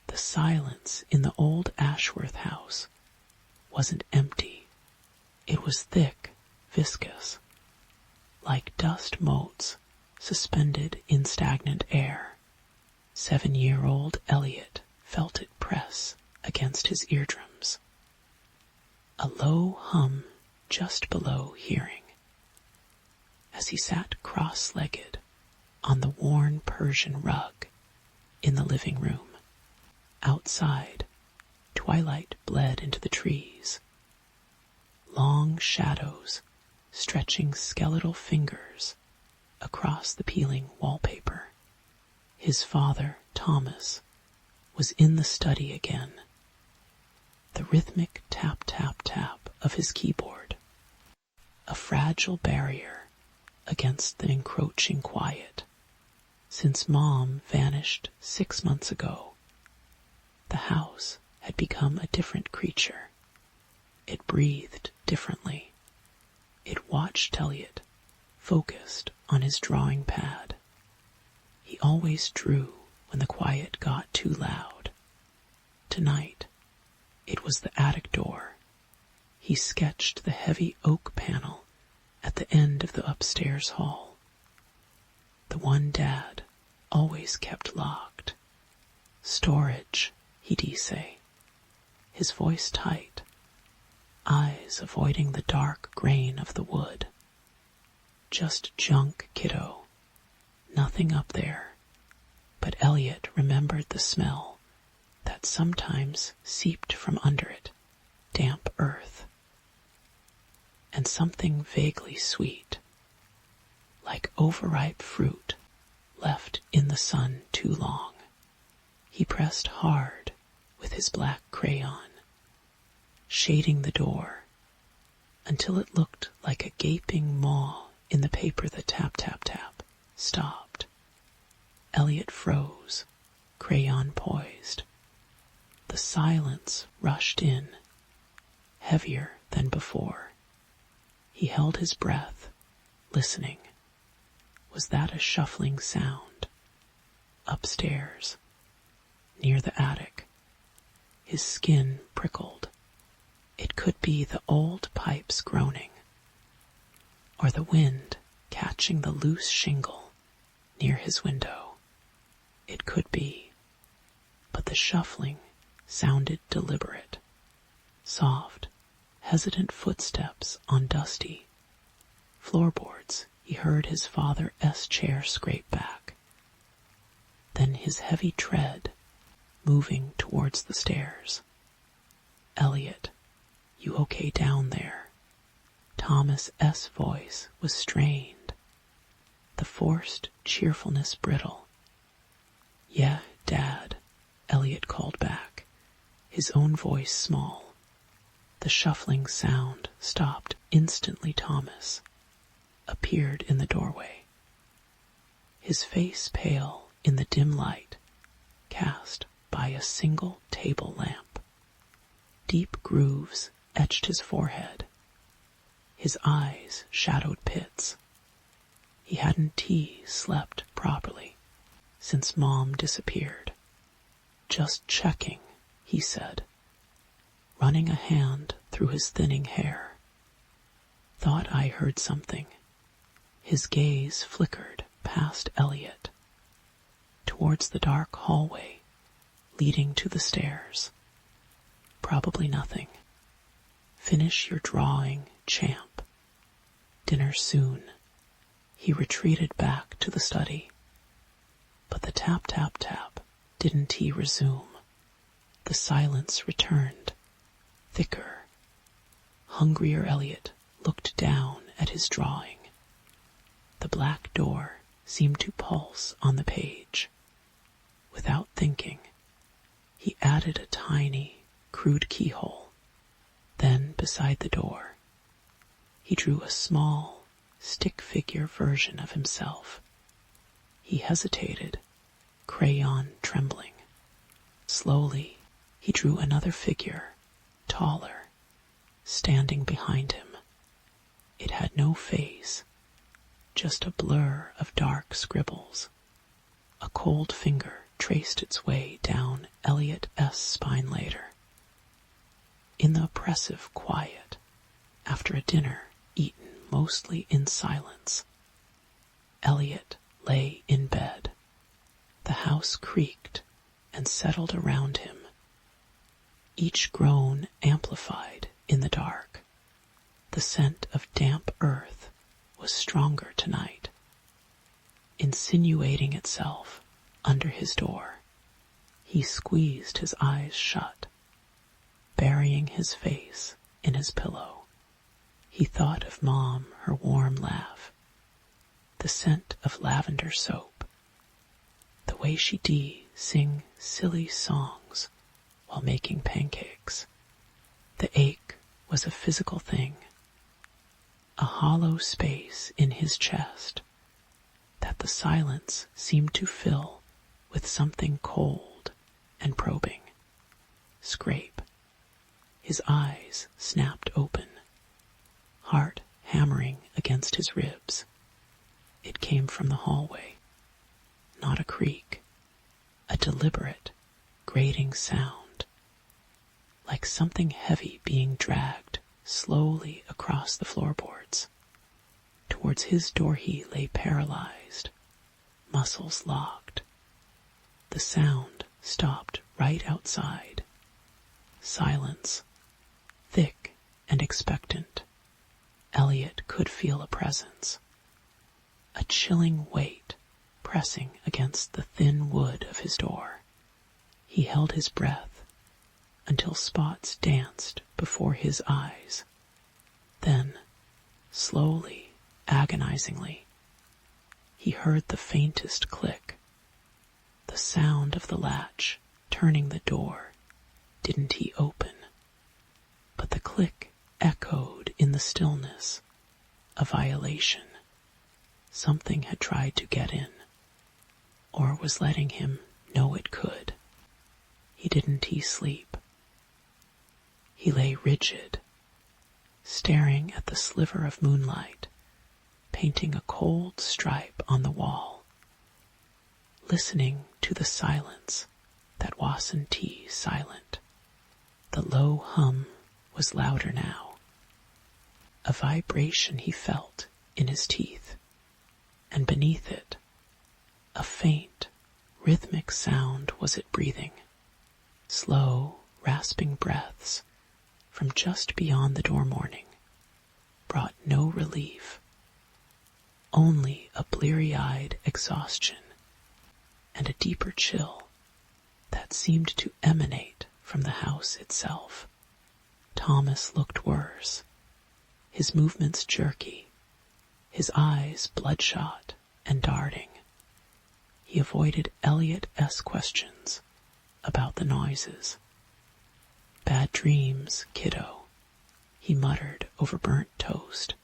The silence in the old Ashworth house wasn't empty. It was thick, viscous, like dust motes suspended in stagnant air. 7-year-old Elliot felt it press against his eardrums. A low hum just below hearing. As he sat cross-legged on the worn Persian rug in the living room. Outside, twilight bled into the trees. Long shadows stretching skeletal fingers across the peeling wallpaper. His father, Thomas, was in the study again. The rhythmic tap-tap-tap of his keyboard, a fragile barrier against the encroaching quiet. Since Mom vanished 6 months ago, the house had become a different creature. It breathed differently. It watched Elliot, focused on his drawing pad. He always drew when the quiet got too loud. Tonight, it was the attic door. He sketched the heavy oak panel at the end of the upstairs hall. The one Dad always kept locked. Storage, he'd say, his voice tight. eyes avoiding the dark grain of the wood. Just junk, kiddo. Nothing up there. But Elliot remembered the smell that sometimes seeped from under it, damp earth. And something vaguely sweet, like overripe fruit left in the sun too long. He pressed hard with his black crayon, shading the door until it looked like a gaping maw in the paper that tap, tap, tap stopped. Elliot froze, crayon poised. The silence rushed in, heavier than before. He held his breath, listening. Was that a shuffling sound? Upstairs, near the attic. His skin prickled. It could be the old pipes groaning, or the wind catching the loose shingle near his window. It could be, but the shuffling sounded deliberate, soft, hesitant footsteps on dusty floorboards. He heard his father's chair scrape back, then his heavy tread moving towards the stairs. Elliot, you okay down there? Thomas's voice was strained, the forced cheerfulness brittle. Yeah, Dad, Elliot called back, his own voice small. The shuffling sound stopped instantly. Thomas appeared in the doorway, his face pale in the dim light cast by a single table lamp. Deep grooves etched his forehead. His eyes shadowed pits. He hadn't slept properly since Mom disappeared. Just checking, he said, running a hand through his thinning hair. Thought I heard something. His gaze flickered past Elliot, towards the dark hallway leading to the stairs. Probably nothing. Finish your drawing, champ. Dinner soon. He retreated back to the study. But the tap, tap, tap didn't resume. The silence returned, thicker. Hungrier Elliot looked down at his drawing. The black door seemed to pulse on the page. Without thinking, he added a tiny, crude keyhole. Then, beside the door, he drew a small, stick figure version of himself. He hesitated, crayon trembling. Slowly, he drew another figure, taller, standing behind him. It had no face, just a blur of dark scribbles. A cold finger traced its way down Elliot's spine later. In the oppressive quiet, after a dinner eaten mostly in silence, Elliot lay in bed. The house creaked and settled around him, each groan amplified in the dark. The scent of damp earth was stronger tonight, insinuating itself under his door. He squeezed his eyes shut, burying his face in his pillow. He thought of Mom, her warm laugh, the scent of lavender soap, the way she'd sing silly songs while making pancakes. The ache was a physical thing, a hollow space in his chest that the silence seemed to fill with something cold and probing. Scrape. His eyes snapped open, heart hammering against his ribs. It came from the hallway, not a creak, a deliberate, grating sound, like something heavy being dragged slowly across the floorboards. Towards his door he lay paralyzed, muscles locked. The sound stopped right outside. Silence, thick and expectant, Elliot could feel a presence, a chilling weight pressing against the thin wood of his door. He held his breath until spots danced before his eyes. Then, slowly, agonizingly, he heard the faintest click. The sound of the latch turning the door. Didn't he open? But the click echoed in the stillness. A violation. Something had tried to get in, or was letting him know it could. Didn't he sleep? He lay rigid, staring at the sliver of moonlight, painting a cold stripe on the wall, listening to the silence that wasn't silent. The low hum was louder now, a vibration he felt in his teeth, and beneath it, a faint, rhythmic sound was it breathing, slow, rasping breaths from just beyond the door morning brought no relief, only a bleary-eyed exhaustion and a deeper chill that seemed to emanate from the house itself. Thomas looked worse, his movements jerky, his eyes bloodshot and darting. He avoided Elliot-esque questions about the noises. "Bad dreams, kiddo," he muttered over burnt toast.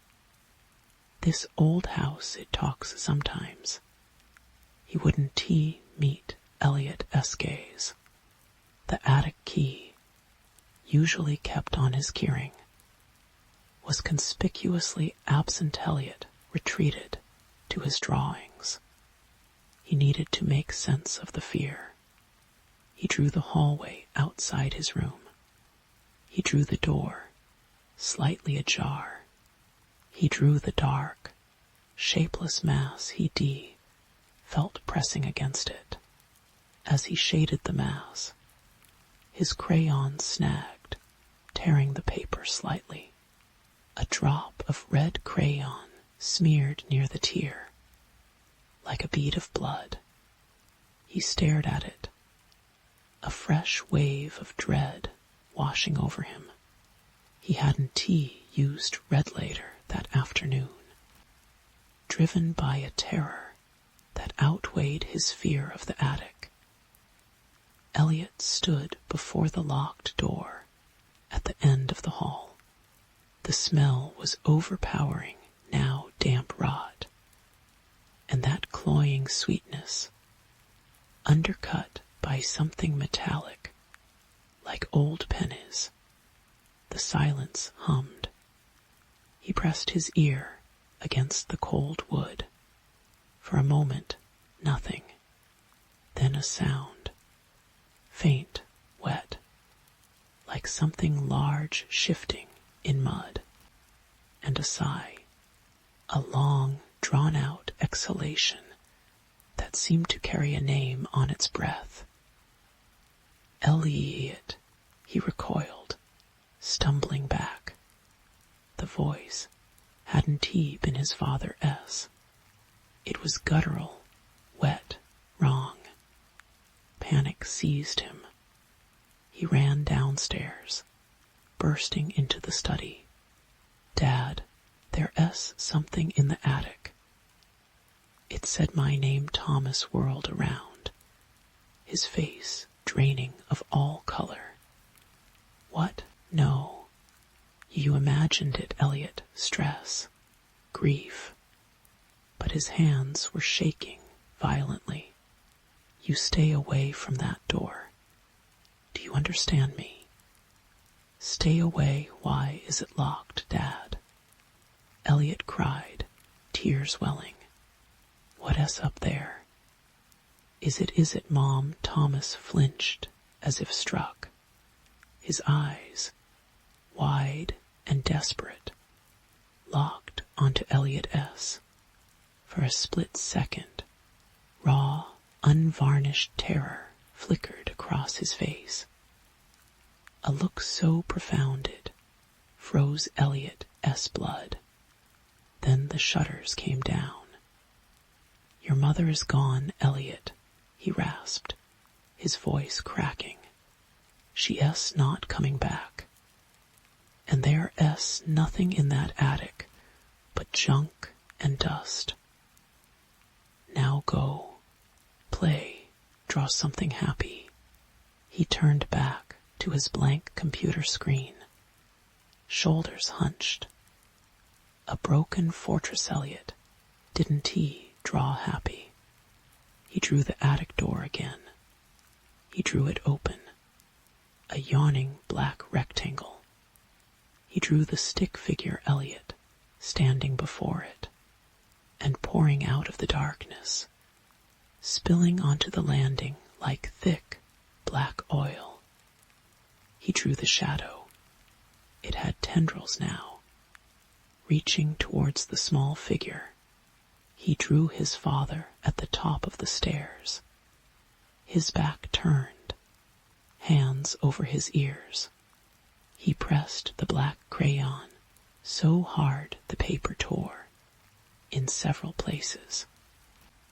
"This old house, it talks sometimes." He wouldn't meet Elliot-esque gaze. The attic key, usually kept on his keyring, was conspicuously absent. Elliot retreated to his drawings. He needed to make sense of the fear. He drew the hallway outside his room. He drew the door, slightly ajar. He drew the dark, shapeless mass he felt pressing against it. As he shaded the mass, his crayon snagged, tearing the paper slightly. A drop of red crayon smeared near the tear, like a bead of blood. He stared at it, a fresh wave of dread washing over him. He hadn't used red later that afternoon, driven by a terror that outweighed his fear of the attic. Elliot stood before the locked door at the end of the hall. The smell was overpowering, now damp rot, and that cloying sweetness, undercut by something metallic, like old pennies. The silence hummed. He pressed his ear against the cold wood. For a moment, nothing. Then a sound, faint, wet, like something large shifting in mud, and a sigh, a long, drawn-out exhalation that seemed to carry a name on its breath. Elliot, he recoiled, stumbling back. The voice hadn't been his father S. It was guttural, wet, wrong. Panic seized him. He ran downstairs, bursting into the study. "Dad, there's something in the attic." It said my name. Thomas whirled around, his face draining of all color. "What? No. You imagined it, Elliot. Stress. Grief." But his hands were shaking violently. "You stay away from that door. Do you understand me? Stay away. Why is it locked, Dad?" Elliot cried, tears welling. "What's up there?" Is it, Mom?" Thomas flinched as if struck. His eyes, wide and desperate, locked onto Elliot S. For a split second, raw, unvarnished terror flickered across his face. A look so profounded, froze Elliot's blood. Then the shutters came down. "Your mother is gone, Elliot," he rasped, his voice cracking. "She not coming back. And there's nothing in that attic but junk and dust. Now go, play, draw something happy." He turned back to his blank computer screen, shoulders hunched. A broken fortress, Elliot. Didn't he draw happy? He drew the attic door again. He drew it open, a yawning black rectangle. He drew the stick figure Elliot standing before it, and pouring out of the darkness, spilling onto the landing like thick black oil. He drew the shadow. It had tendrils now, reaching towards the small figure. He drew his father at the top of the stairs, his back turned, hands over his ears. He pressed the black crayon so hard the paper tore. In several places,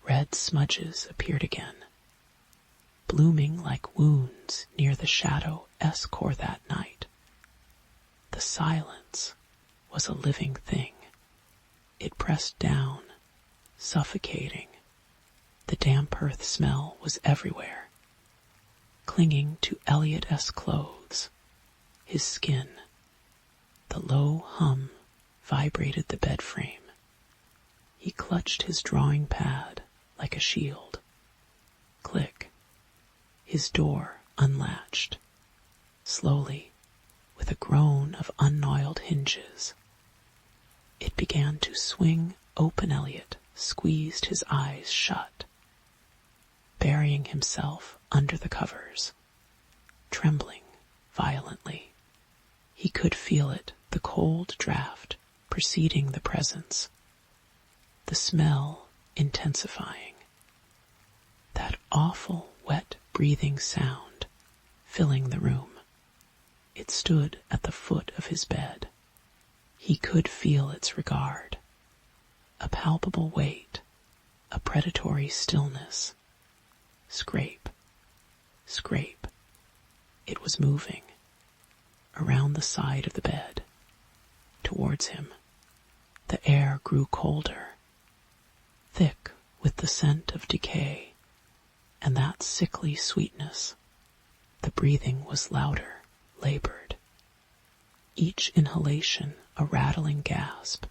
red smudges appeared again, blooming like wounds near the shadow-esque core that night. The silence was a living thing. It pressed down, suffocating. The damp earth smell was everywhere, clinging to Elliot's clothes, his skin. The low hum vibrated the bed frame. He clutched his drawing pad like a shield. Click. His door unlatched. Slowly, with a groan of unoiled hinges, it began to swing open. Elliot squeezed his eyes shut, burying himself under the covers, trembling violently. He could feel it, the cold draft preceding the presence, the smell intensifying, that awful wet breathing sound filling the room. It stood at the foot of his bed. He could feel its regard, a palpable weight, a predatory stillness. Scrape, scrape. It was moving, around the side of the bed, towards him. The air grew colder, thick with the scent of decay, and that sickly sweetness. The breathing was louder, labored. Each inhalation a rattling gasp,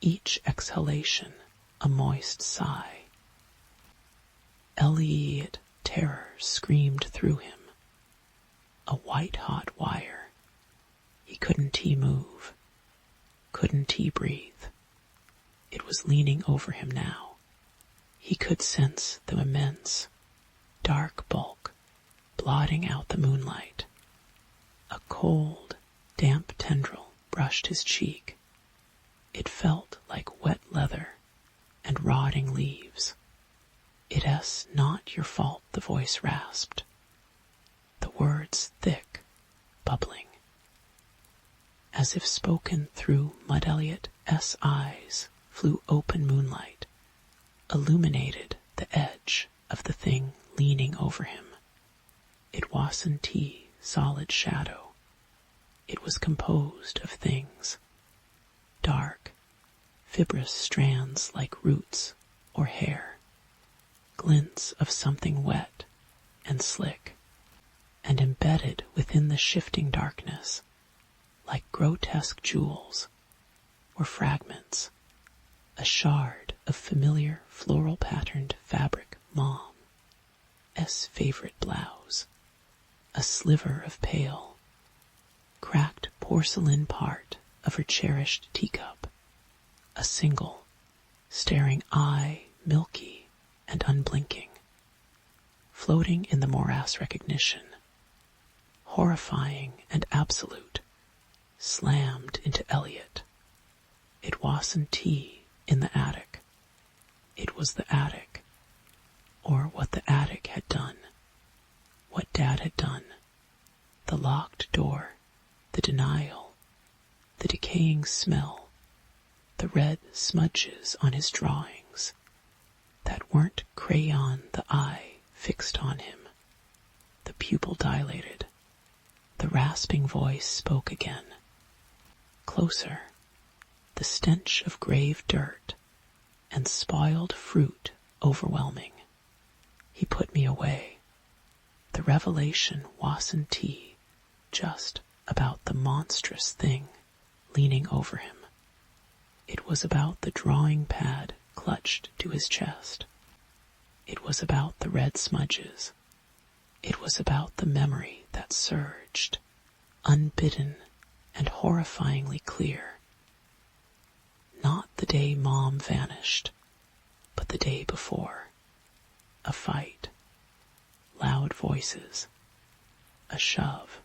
each exhalation a moist sigh. Elliot terror screamed through him. A white-hot wire. Couldn't he move? Couldn't he breathe? It was leaning over him now. He could sense the immense, dark bulk blotting out the moonlight. A cold, damp tendril brushed his cheek. It felt like wet leather and rotting leaves. "It's not your fault," the voice rasped, the words thick, bubbling. As if spoken through Mud Elliot's eyes, flew open moonlight, illuminated the edge of the thing leaning over him. It wasn't solid shadow. It was composed of things, dark, fibrous strands like roots or hair, glints of something wet and slick, and embedded within the shifting darkness, like grotesque jewels, were fragments, a shard of familiar floral-patterned fabric Mom's favorite blouse, a sliver of pale, cracked porcelain part of her cherished teacup, a single, staring eye, milky and unblinking, floating in the morass recognition, horrifying and absolute, slammed into Elliot. It wasn't he in the attic. It was the attic, or what the attic had done, what Dad had done, the locked door, the denial, the decaying smell, the red smudges on his drawings that weren't crayon, the eye fixed on him, the pupil dilated, the rasping voice spoke again. Closer, the stench of grave dirt and spoiled fruit overwhelming. He put me away. The revelation wasn't just about the monstrous thing leaning over him. It was about the drawing pad clutched to his chest. It was about the red smudges. It was about the memory that surged, unbidden and horrifyingly clear. Not the day Mom vanished, but the day before. A fight, loud voices, a shove,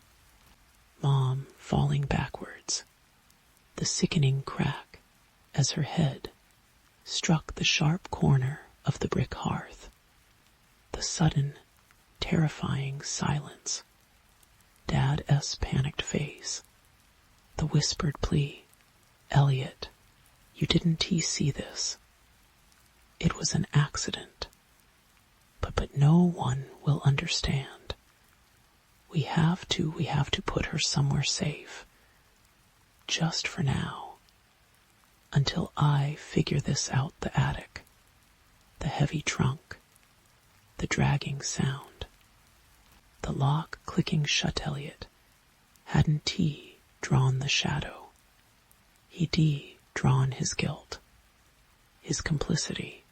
Mom falling backwards, the sickening crack as her head struck the sharp corner of the brick hearth, the sudden, terrifying silence, Dad's panicked face, the whispered plea, "Elliot, you didn't see this. It was an accident. But no one will understand. We have to put her somewhere safe. Just for now. Until I figure this out." The attic, the heavy trunk, the dragging sound, the lock clicking shut. Elliot, hadn't he drawn the shadow? He'd drawn his guilt, his complicity,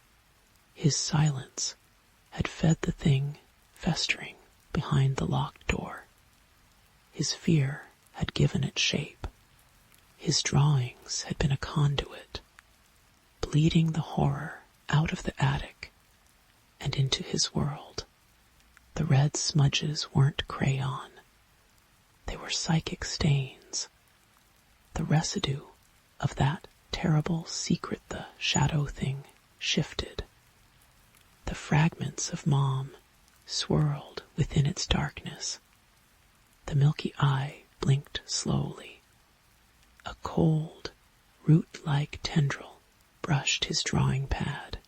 his silence had fed the thing festering behind the locked door. His fear had given it shape. His drawings had been a conduit, bleeding the horror out of the attic and into his world. The red smudges weren't crayon. They were psychic stains, the residue of that terrible secret the shadow thing shifted. The fragments of Mom swirled within its darkness. The milky eye blinked slowly. A cold, root-like tendril brushed his drawing pad.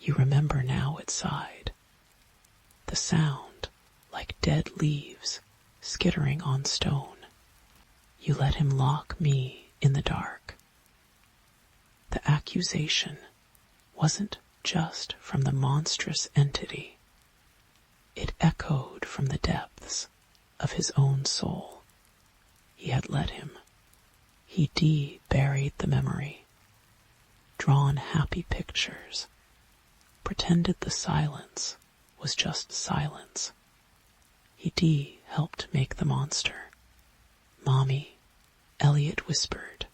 "You remember now," it sighed. The sound, like dead leaves skittering on stone. "You let him lock me in the dark." The accusation wasn't just from the monstrous entity. It echoed from the depths of his own soul. He had let him. He buried the memory, drawn happy pictures, pretended the silence was just silence. He helped make the monster. "Mommy," Elliot whispered,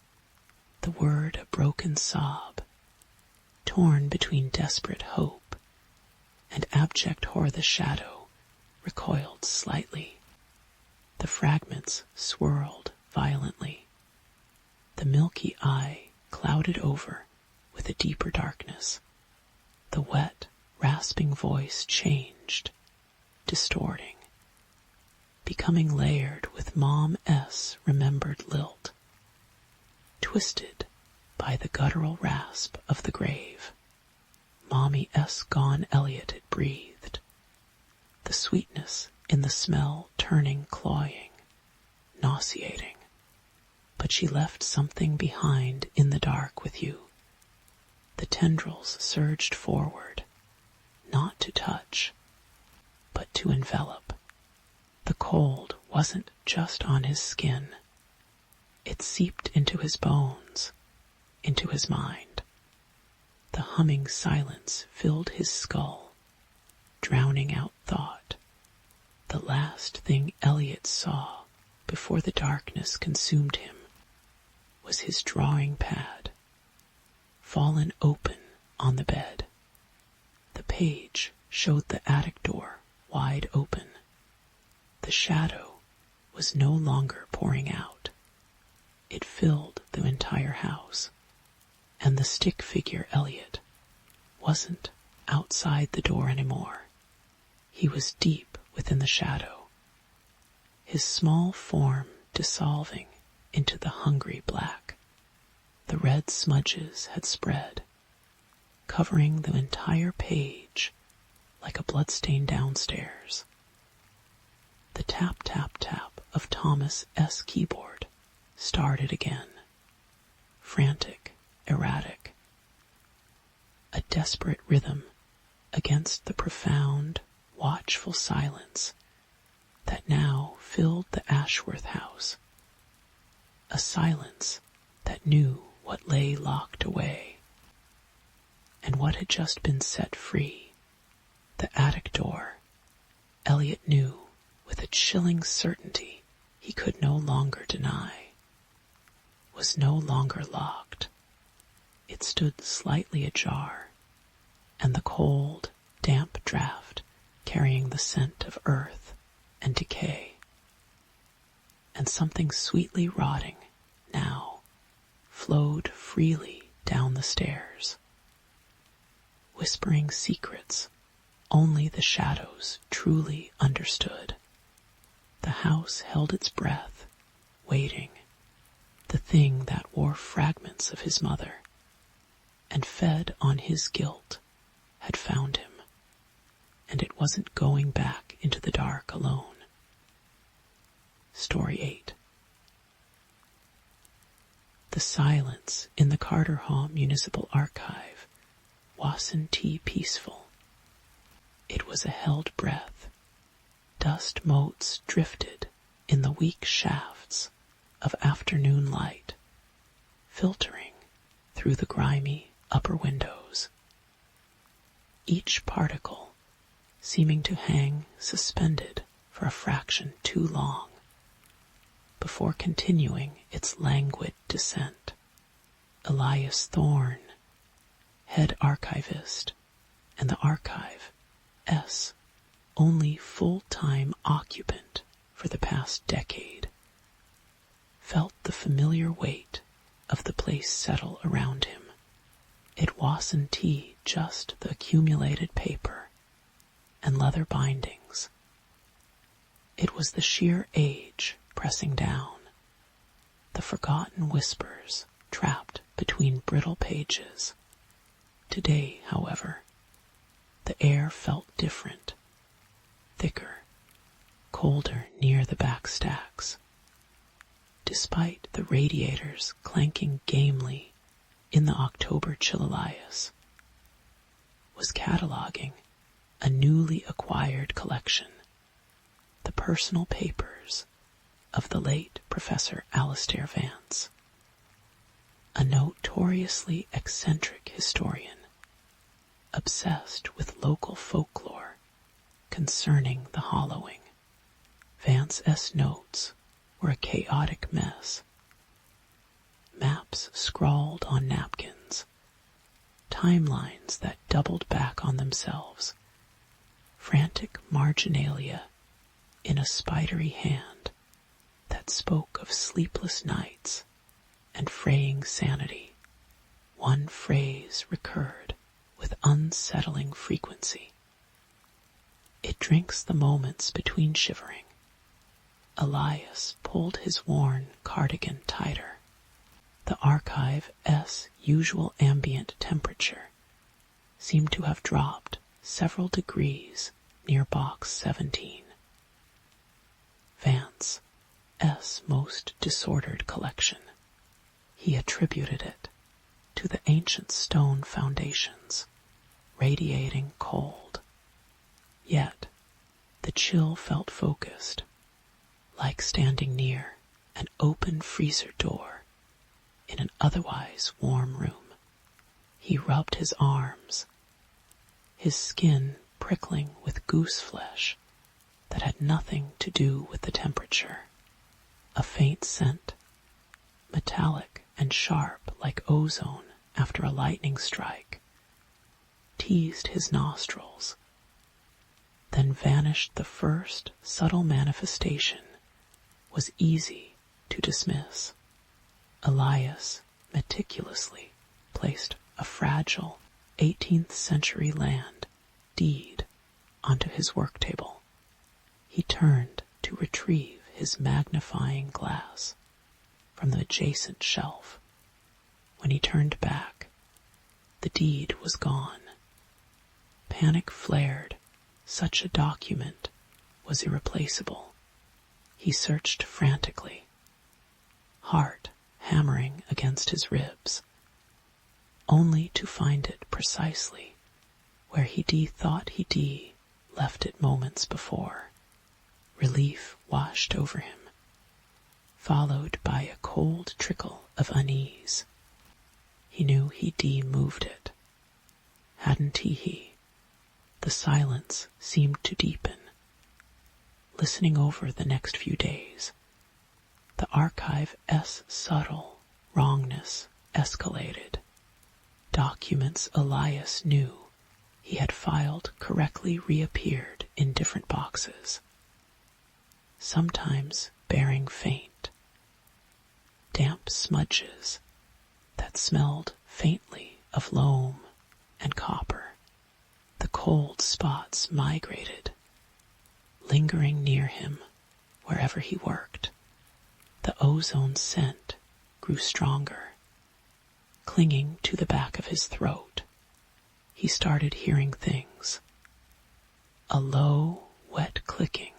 the word a broken sob, torn between desperate hope and abject horror. The shadow recoiled slightly. The fragments swirled violently. The milky eye clouded over with a deeper darkness. The wet, rasping voice changed, distorting, becoming layered with Mom's remembered lilt, twisted by the guttural rasp of the grave. "Mommy's gone," Elliot had breathed, the sweetness in the smell turning cloying, nauseating. "But she left something behind in the dark with you." The tendrils surged forward, not to touch, but to envelop. The cold wasn't just on his skin. It seeped into his bones, into his mind. The humming silence filled his skull, drowning out thought. The last thing Elliot saw before the darkness consumed him was his drawing pad, fallen open on the bed. The page showed the attic door wide open. The shadow was no longer pouring out. It filled the entire house, and the stick figure Elliot wasn't outside the door anymore. He was deep within the shadow, his small form dissolving into the hungry black. The red smudges had spread, covering the entire page like a bloodstain downstairs. The tap, tap, tap of Thomas S. keyboard started again, frantic, erratic. A desperate rhythm against the profound, watchful silence that now filled the Ashworth house. A silence that knew what lay locked away and what had just been set free. The attic door, Elliot knew with a chilling certainty he could no longer deny, was no longer locked. It stood slightly ajar, and the cold, damp draft carrying the scent of earth and decay, and something sweetly rotting now flowed freely down the stairs, whispering secrets only the shadows truly understood. The house held its breath, waiting. The thing that wore fragments of his mother and fed on his guilt had found him, and it wasn't going back into the dark alone. Story 8. The silence in the Carter Hall Municipal Archive wasn't peaceful. It was a held breath. Dust motes drifted in the weak shafts of afternoon light, filtering through the grimy upper windows. Each particle seeming to hang suspended for a fraction too long before continuing its languid descent. Elias Thorne, head archivist, and the archive S. only full-time occupant for the past decade, felt the familiar weight of the place settle around him. It wasn't just the accumulated paper and leather bindings. It was the sheer age pressing down, the forgotten whispers trapped between brittle pages. Today, however, the air felt different, thicker, colder near the back stacks. Despite the radiators clanking gamely in the October chill, Elias was cataloging a newly acquired collection, the personal papers of the late Professor Alistair Vance, a notoriously eccentric historian, obsessed with local folklore concerning the hollowing. Vance's notes were a chaotic mess. Maps scrawled on napkins, timelines that doubled back on themselves, frantic marginalia in a spidery hand that spoke of sleepless nights and fraying sanity. One phrase recurred with unsettling frequency. It drinks the moments between shivering. Elias pulled his worn cardigan tighter. The archive's usual ambient temperature seemed to have dropped several degrees near box 17. Vance's most disordered collection. He attributed it to the ancient stone foundations, radiating cold. Yet the chill felt focused, like standing near an open freezer door in an otherwise warm room. He rubbed his arms, his skin prickling with goose flesh that had nothing to do with the temperature. A faint scent, metallic and sharp like ozone after a lightning strike, teased his nostrils. Then vanished the first subtle manifestation was easy to dismiss. Elias meticulously placed a fragile 18th century land deed onto his work table. He turned to retrieve his magnifying glass. from the adjacent shelf. When he turned back, the deed was gone. Panic flared. Such a document was irreplaceable. He searched frantically, heart hammering against his ribs, only to find it precisely where he thought he left it moments before. Relief washed over him, followed by a cold trickle of unease. He knew he moved it. Hadn't he? The silence seemed to deepen. Listening over the next few days, the archive's subtle wrongness escalated. Documents Elias knew he had filed correctly reappeared in different boxes, sometimes bearing faint, damp smudges that smelled faintly of loam and copper. The cold spots migrated, lingering near him wherever he worked. The ozone scent grew stronger, clinging to the back of his throat. He started hearing things. A low, wet clicking,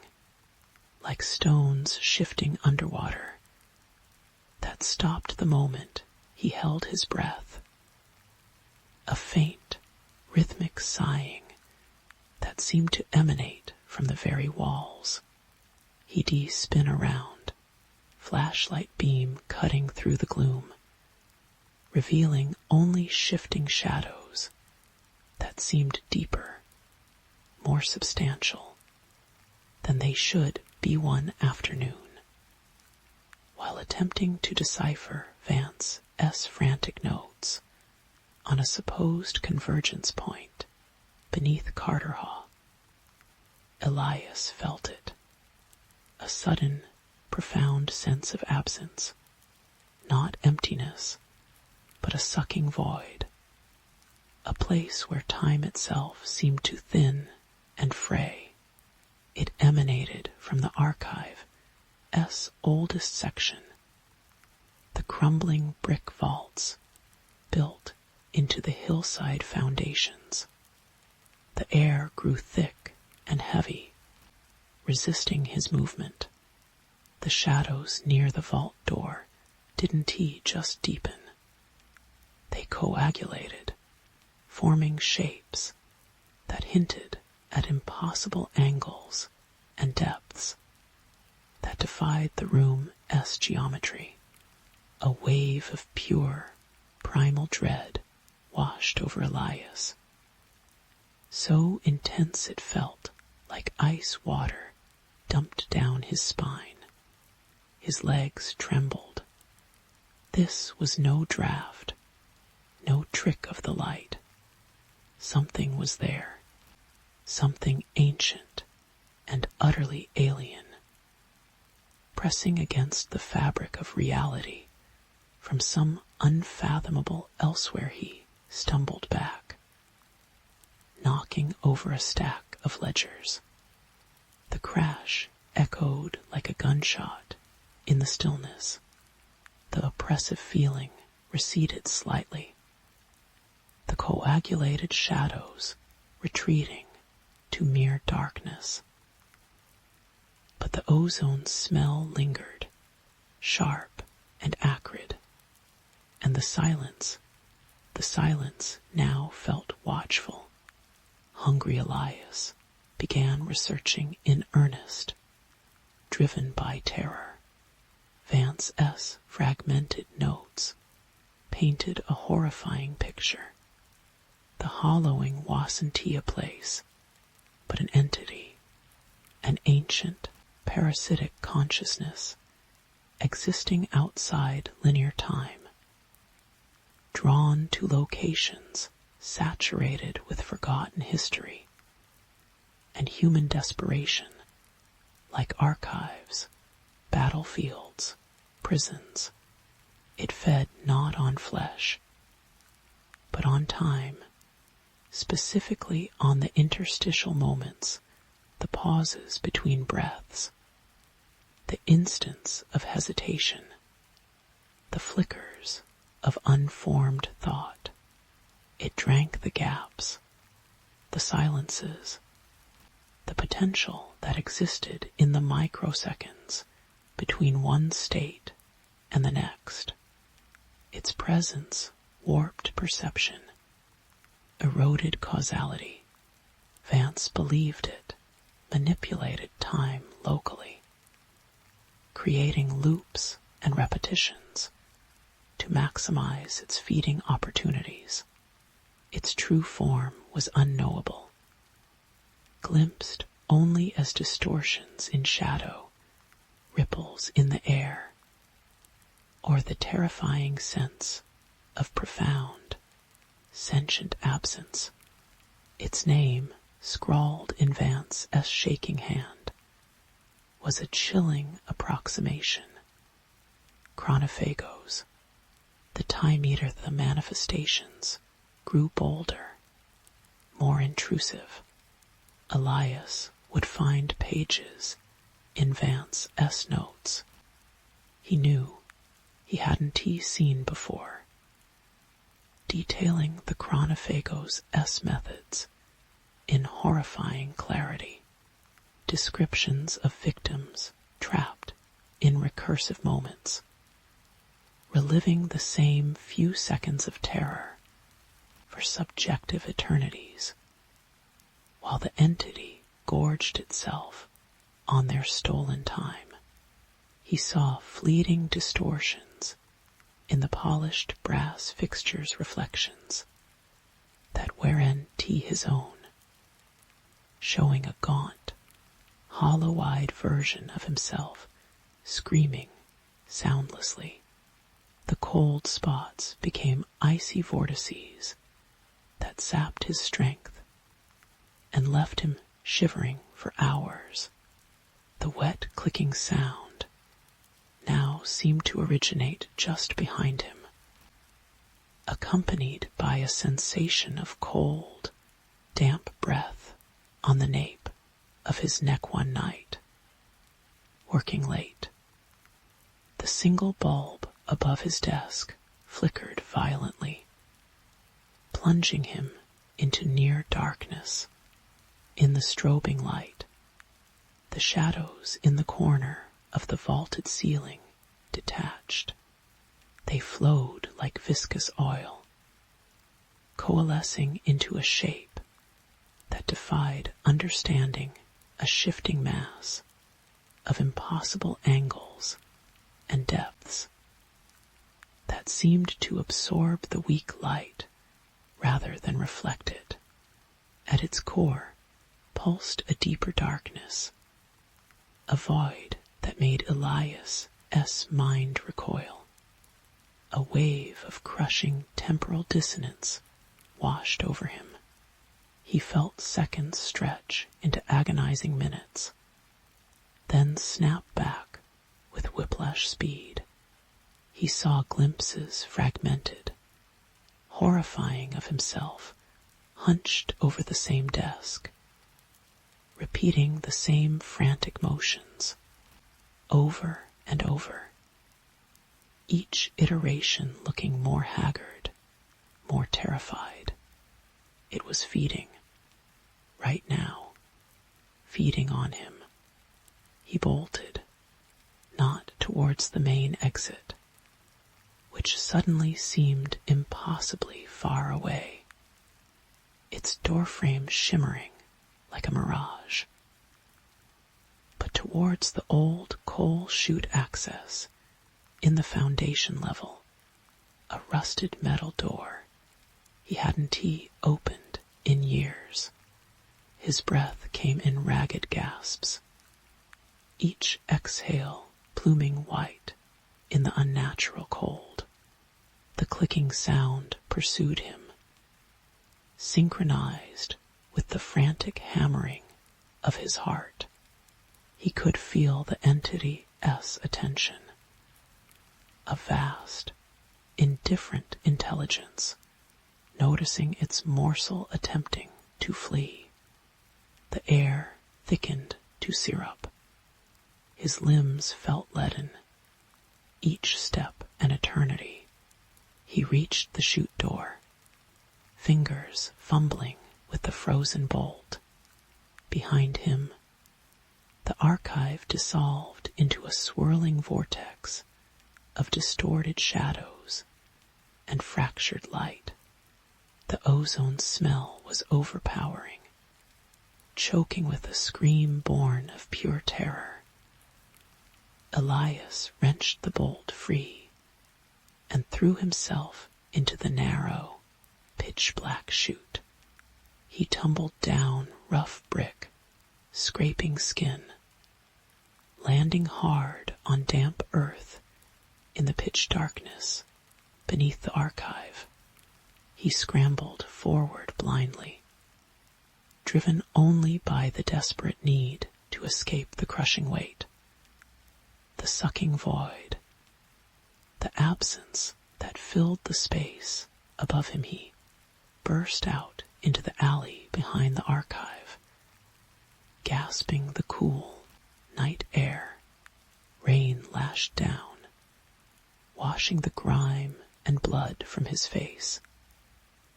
like stones shifting underwater, that stopped the moment he held his breath. A faint, rhythmic sighing that seemed to emanate from the very walls. He'd spin around, flashlight beam cutting through the gloom, revealing only shifting shadows that seemed deeper, more substantial than they should be one afternoon. While attempting to decipher Vance's frantic notes on a supposed convergence point beneath Carterhaw, Elias felt it. A sudden, profound sense of absence. Not emptiness, but a sucking void. A place where time itself seemed to thin and fray. It emanated from the archive's oldest section, the crumbling brick vaults built into the hillside foundations. The air grew thick and heavy, resisting his movement. The shadows near the vault door didn't just deepen. They coagulated, forming shapes that hinted at impossible angles and depths that defied the room's geometry. A wave of pure, primal dread washed over Elias. So intense it felt like ice water dumped down his spine. His legs trembled. This was no draft, no trick of the light. Something was there, something ancient and utterly alien, pressing against the fabric of reality from some unfathomable elsewhere. He stumbled back, knocking over a stack of ledgers. The crash echoed like a gunshot in the stillness. The oppressive feeling receded slightly. The coagulated shadows retreating to mere darkness. But the ozone smell lingered, sharp and acrid, and the silence now felt watchful. Hungry Elias began researching in earnest, driven by terror. Vance's fragmented notes painted a horrifying picture. The hollowing wasn't a place, but an entity, an ancient, parasitic consciousness existing outside linear time, drawn to locations saturated with forgotten history and human desperation, like archives, battlefields, prisons. It fed not on flesh, but on time, specifically on the interstitial moments, the pauses between breaths, the instants of hesitation, the flickers of unformed thought. It drank the gaps, the silences, the potential that existed in the microseconds between one state and the next. Its presence warped perception, eroded causality. Vance believed it manipulated time locally, creating loops and repetitions to maximize its feeding opportunities. Its true form was unknowable, glimpsed only as distortions in shadow, ripples in the air, or the terrifying sense of profound, sentient absence. Its name, scrawled in Vance's shaking hand, was a chilling approximation. Chronophagos. The time eater, the manifestations grew bolder, more intrusive. Elias would find pages in Vance's notes he knew he hadn't seen before, detailing the chronophagos' methods in horrifying clarity. Descriptions of victims trapped in recursive moments, reliving the same few seconds of terror for subjective eternities, while the entity gorged itself on their stolen time. He saw fleeting distortions in the polished brass fixtures' reflections that wherein his own, showing a gaunt, hollow-eyed version of himself screaming soundlessly. The cold spots became icy vortices that sapped his strength and left him shivering for hours. The wet clicking sound now seemed to originate just behind him, accompanied by a sensation of cold, damp breath on the nape of his neck one night. Working late, the single bulb above his desk flickered violently, plunging him into near darkness. In the strobing light, the shadows in the corner of the vaulted ceiling detached. They flowed like viscous oil, coalescing into a shape that defied understanding, a shifting mass of impossible angles and depths that seemed to absorb the weak light rather than reflect it. At its core pulsed a deeper darkness, a void that made Elias's mind recoil. A wave of crushing temporal dissonance washed over him. He felt seconds stretch into agonizing minutes, then snap back with whiplash speed. He saw glimpses fragmented, horrifying of himself, hunched over the same desk, repeating the same frantic motions, over and over, each iteration looking more haggard, more terrified. It was feeding, right now, feeding on him. He bolted, not towards the main exit, which suddenly seemed impossibly far away, its doorframe shimmering like a mirage, but towards the old coal chute access in the foundation level, a rusted metal door he hadn't opened in years. His breath came in ragged gasps, each exhale pluming white in the unnatural cold. The clicking sound pursued him, synchronized with the frantic hammering of his heart. He could feel the entity's attention, a vast, indifferent intelligence, noticing its morsel attempting to flee. The air thickened to syrup. His limbs felt leaden, each step an eternity, he reached the chute door, fingers fumbling with the frozen bolt. Behind him, the archive dissolved into a swirling vortex of distorted shadows and fractured light. The ozone smell was overpowering, choking with a scream born of pure terror. Elias wrenched the bolt free and threw himself into the narrow, pitch-black chute. He tumbled down rough brick, scraping skin, landing hard on damp earth in the pitch darkness beneath the archive. He scrambled forward blindly, driven only by the desperate need to escape the crushing weight. The sucking void, the absence that filled the space above him. He burst out into the alley behind the archive, gasping the cool night air. Rain lashed down, washing the grime and blood from his face.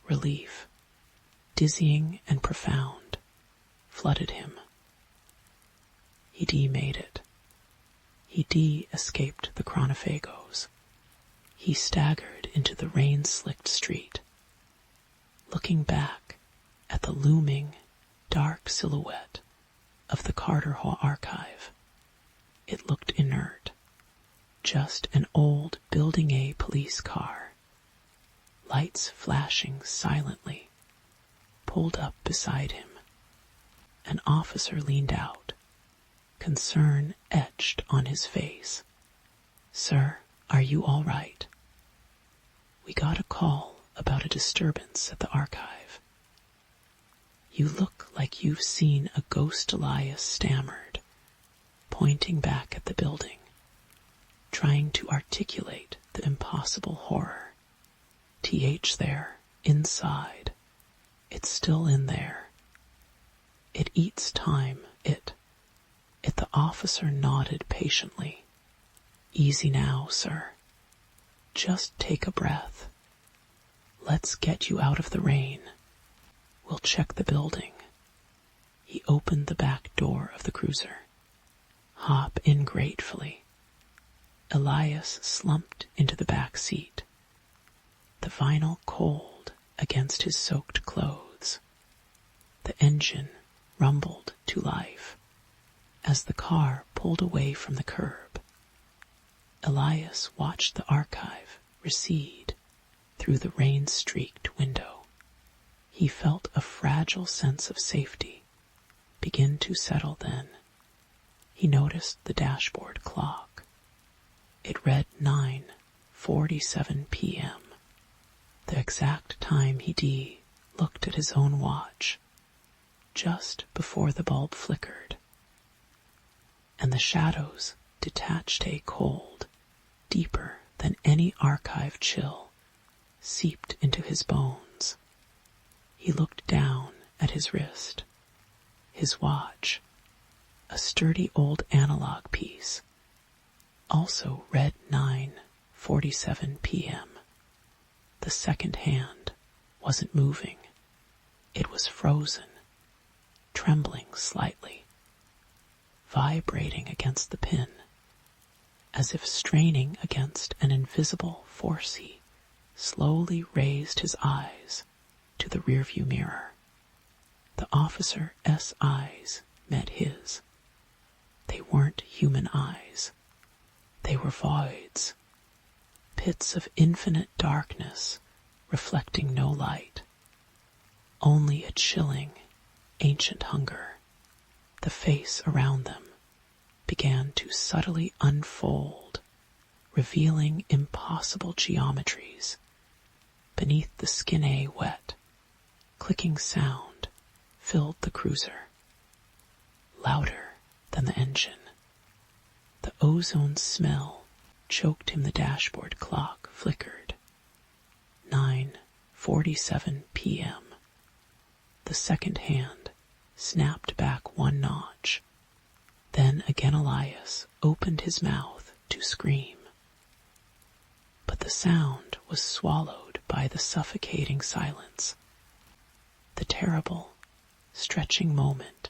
Relief, dizzying and profound, flooded him. He made it. He escaped the chronophagos. He staggered into the rain-slicked street, looking back at the looming, dark silhouette of the Carter Hall archive. It looked inert, just an old Building A police car, lights flashing silently, pulled up beside him. An officer leaned out, concern etched on his face. "Sir, are you all right? We got a call about a disturbance at the archive." "You look like you've seen a ghost," Elias stammered, pointing back at the building, trying to articulate the impossible horror. There, inside. It's still in there. It eats time, it. The officer nodded patiently. "Easy now, sir. Just take a breath. Let's get you out of the rain. We'll check the building." He opened the back door of the cruiser. "Hop in gratefully." Elias slumped into the back seat, the vinyl cold against his soaked clothes. The engine rumbled to life as the car pulled away from the curb. Elias watched the archive recede through the rain-streaked window. He felt a fragile sense of safety begin to settle then. He noticed the dashboard clock. It read 9:47 p.m., the exact time he looked at his own watch, just before the bulb flickered. And the shadows detached, a cold, deeper than any archive chill, seeped into his bones. He looked down at his wrist. His watch, a sturdy old analog piece, also read 9:47 p.m. The second hand wasn't moving. It was frozen, trembling slightly, vibrating against the pin, as if straining against an invisible force. He slowly raised his eyes to the rearview mirror. The officer's eyes met his. They weren't human eyes. They were voids, pits of infinite darkness reflecting no light, only a chilling, ancient hunger. The face around them began to subtly unfold, revealing impossible geometries. Beneath the skin, a wet, clicking sound filled the cruiser, louder than the engine. The ozone smell choked him. The dashboard clock flickered. 9:47 p.m. The second hand snapped back one notch. Then again Elias opened his mouth to scream. but the sound was swallowed by the suffocating silence. The terrible, stretching moment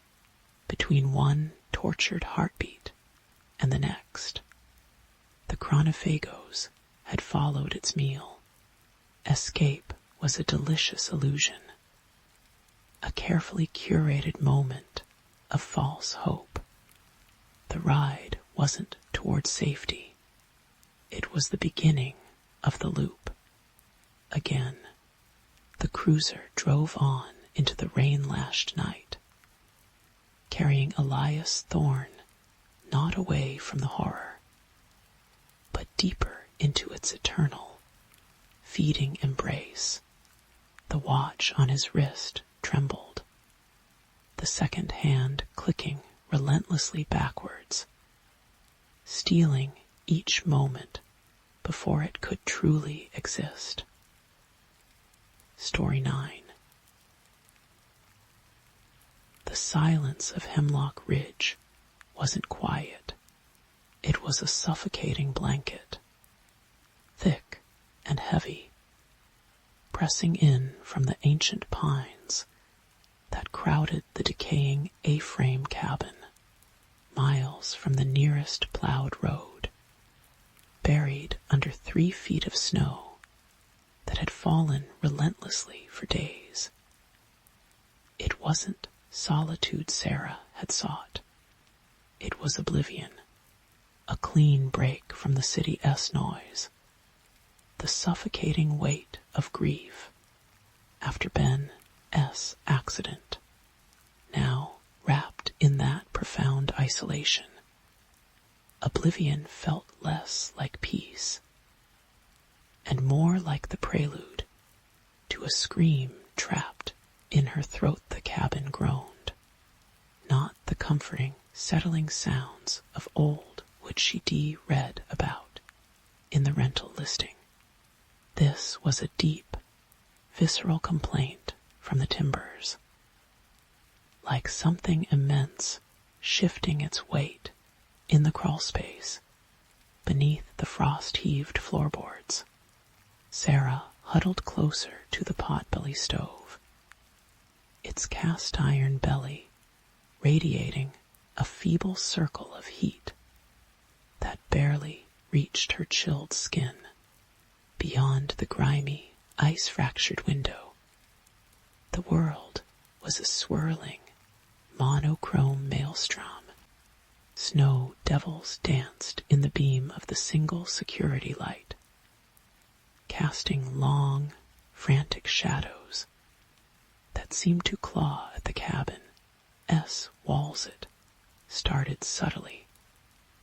between one tortured heartbeat and the next. The chronophagos had followed its meal. Escape was a delicious illusion, a carefully curated moment of false hope. The ride wasn't towards safety. It was the beginning of the loop. Again, the cruiser drove on into the rain-lashed night, carrying Elias Thorne not away from the horror, but deeper into its eternal, feeding embrace. The watch on his wrist trembled, the second hand clicking relentlessly backwards, stealing each moment before it could truly exist. Story 9. The silence of Hemlock Ridge wasn't quiet. It was a suffocating blanket, thick and heavy, pressing in from the ancient pines that crowded the decaying A-frame cabin, miles from the nearest plowed road, buried under 3 feet of snow that had fallen relentlessly for days. It wasn't solitude Sarah had sought. It was oblivion, a clean break from the city S noise, the suffocating weight of grief after Ben S accident, now wrapped in that profound isolation. Oblivion felt less like peace, and more like the prelude to a scream trapped in her throat. The cabin groaned, not the comforting, settling sounds of old which she read about in the rental listing. This was a deep, visceral complaint from the timbers, like something immense shifting its weight in the crawl space beneath the frost-heaved floorboards. Sarah huddled closer to the potbelly stove, its cast-iron belly radiating a feeble circle of heat that barely reached her chilled skin. Beyond the grimy, ice-fractured window, the world was a swirling, monochrome maelstrom. Snow devils danced in the beam of the single security light, casting long, frantic shadows that seemed to claw at the cabin. S walls it started subtly,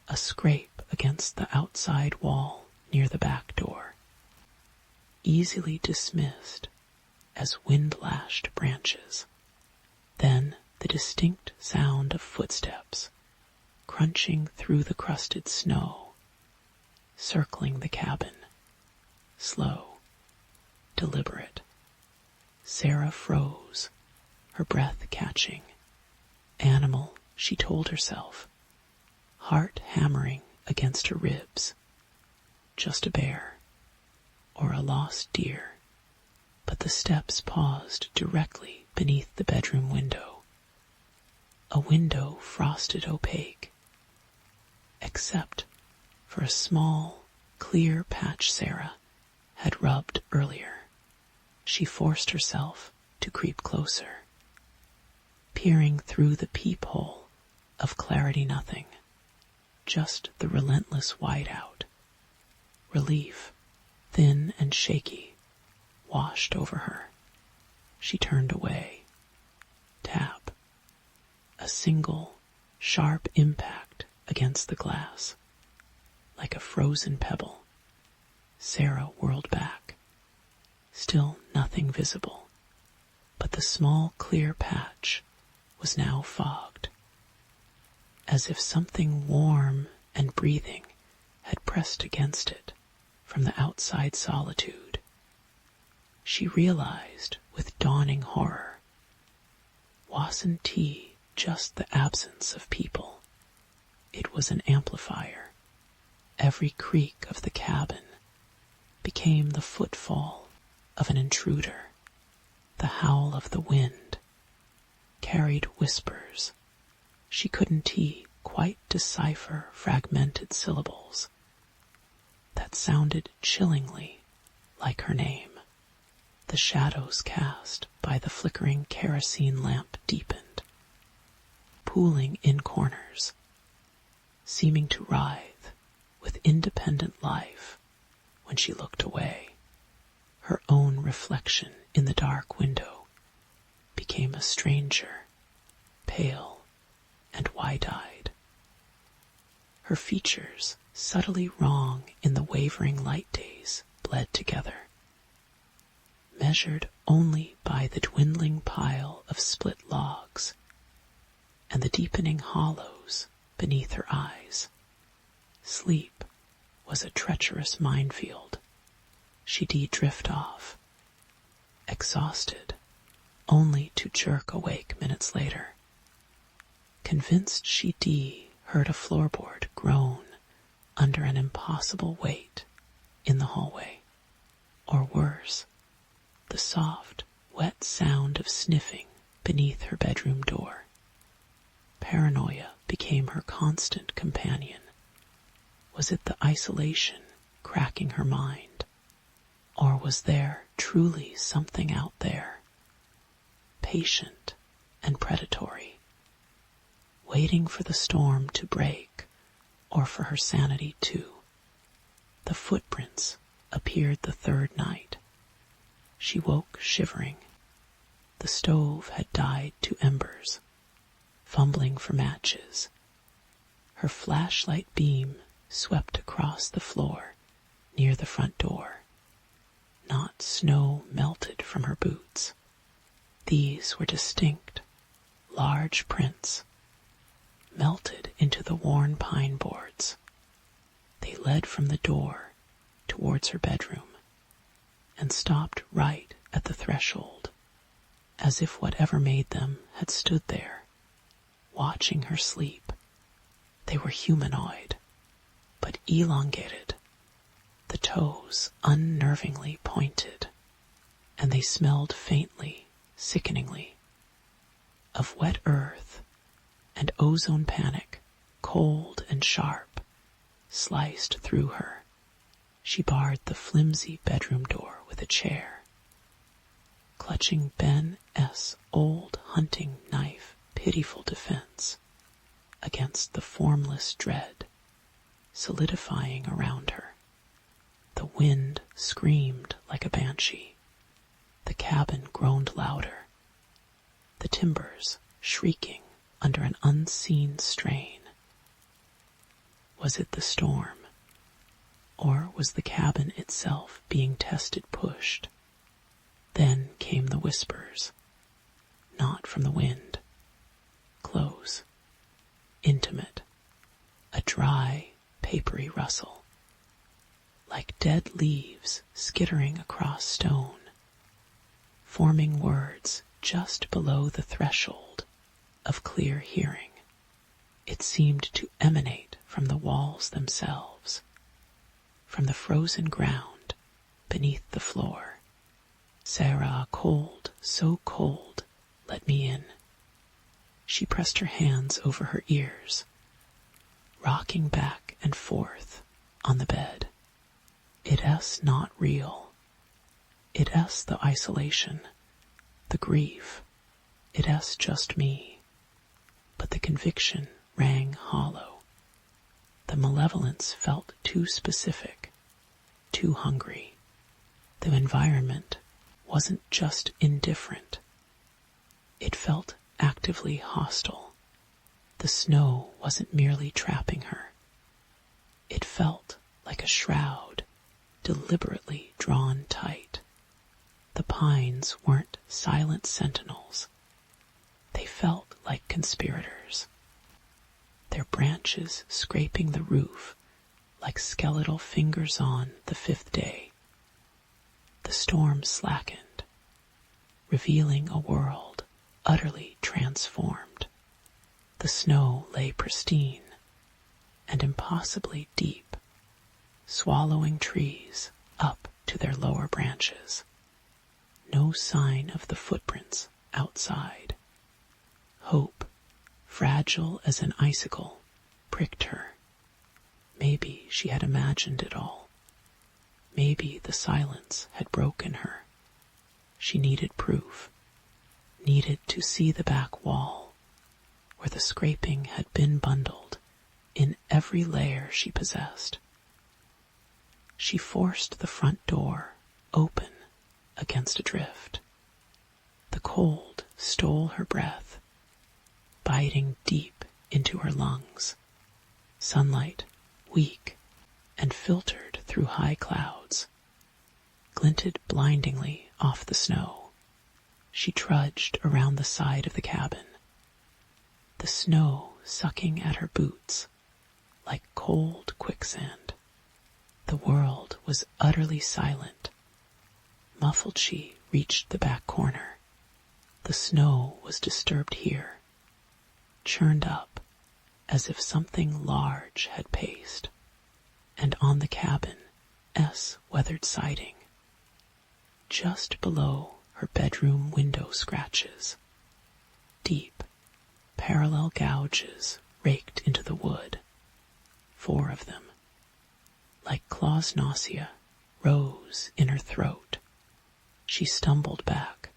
a scrape against the outside wall near the back door, easily dismissed as wind-lashed branches. Then the distinct sound of footsteps crunching through the crusted snow, circling the cabin, slow, deliberate. Sarah froze, her breath catching. Animal, she told herself, heart hammering against her ribs. Just a bear, or a lost deer. But the steps paused directly beneath the bedroom window. A window frosted opaque, except for a small, clear patch Sarah had rubbed earlier. She forced herself to creep closer, peering through the peephole of clarity nothing, just the relentless whiteout. Relief, thin and shaky, washed over her. She turned away. Tap. A single, sharp impact against the glass, like a frozen pebble. Sarah whirled back. Still nothing visible, but the small clear patch was now fogged, as if something warm and breathing had pressed against it from the outside solitude. She realized with dawning horror, wasn't tea just the absence of people? It was an amplifier. Every creak of the cabin became the footfall of an intruder. The howl of the wind carried whispers. She couldn't quite decipher fragmented syllables that sounded chillingly like her name. The shadows cast by the flickering kerosene lamp deepened, pooling in corners, seeming to writhe with independent life when she looked away. Her own reflection in the dark window became a stranger, pale and wide-eyed. Her features, subtly wrong in the wavering light days, bled together, measured only by the dwindling pile of split logs and the deepening hollows beneath her eyes. Sleep was a treacherous minefield. She'd drift off, exhausted, only to jerk awake minutes later, convinced she'd heard a floorboard groan under an impossible weight in the hallway, or worse, the soft, wet sound of sniffing beneath her bedroom door. Paranoia became her constant companion. Was it the isolation cracking her mind, or was there truly something out there, patient and predatory, waiting for the storm to break or for her sanity too? The footprints appeared the third night. She woke shivering. The stove had died to embers, fumbling for matches. Her flashlight beam swept across the floor near the front door. Not snow melted from her boots. These were distinct, large prints, melted into the worn pine boards. They led from the door towards her bedroom and stopped right at the threshold, as if whatever made them had stood there, watching her sleep. They were humanoid, but elongated, the toes unnervingly pointed, and they smelled faintly, sickeningly, of wet earth and ozone panic, cold and sharp, sliced through her. She barred the flimsy bedroom door with a chair. Clutching Ben-'s old hunting knife, pitiful defense against the formless dread solidifying around her. The wind screamed like a banshee. The cabin groaned louder, the timbers shrieking under an unseen strain. Was it the storm, or was the cabin itself being tested, pushed? Then came the whispers, not from the wind, close, intimate, a dry, papery rustle, like dead leaves skittering across stone, forming words just below the threshold of clear hearing. It seemed to emanate from the walls themselves, from the frozen ground beneath the floor. Sarah, cold, so cold, let me in. She pressed her hands over her ears, rocking back and forth on the bed. It not real. It the isolation, the grief. It just me. But the conviction rang hollow. The malevolence felt too specific, too hungry. The environment wasn't just indifferent. It felt actively hostile. The snow wasn't merely trapping her. It felt like a shroud, deliberately drawn tight. The pines weren't silent sentinels. They felt like conspirators, their branches scraping the roof like skeletal fingers on the fifth day. The storm slackened, revealing a world utterly transformed. The snow lay pristine and impossibly deep, swallowing trees up to their lower branches. No sign of the footprints outside. Hope, fragile as an icicle, pricked her. Maybe she had imagined it all. Maybe the silence had broken her. She needed proof, needed to see the back wall, where the scraping had been bundled in every layer she possessed. She forced the front door open against a drift. The cold stole her breath, biting deep into her lungs. Sunlight, weak and filtered through high clouds, glinted blindingly off the snow. She trudged around the side of the cabin, the snow sucking at her boots like cold quicksand. The world was utterly silent. Muffled, she reached the back corner. The snow was disturbed here, churned up as if something large had paced, and on the cabin's weathered siding, just below her bedroom window scratches, deep, parallel gouges raked into the wood, 4 of them, like claws nausea, rose in her throat. She stumbled back,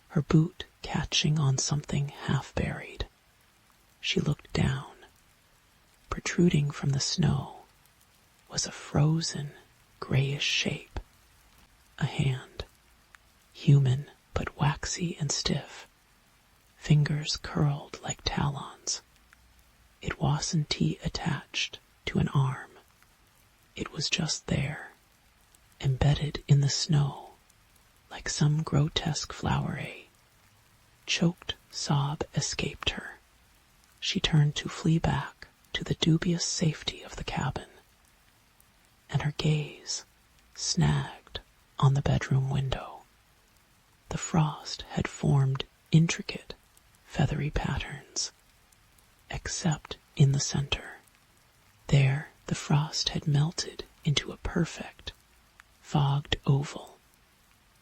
her boot catching on something half-buried. She looked down. Protruding from the snow was a frozen, grayish shape. A hand, human but waxy and stiff, fingers curled like talons. It wasn't attached to an arm. It was just there, embedded in the snow, like some grotesque flower-a. Choked sob escaped her. She turned to flee back to the dubious safety of the cabin, and her gaze snagged on the bedroom window. The frost had formed intricate, feathery patterns, except in the center. There the frost had melted into a perfect, fogged oval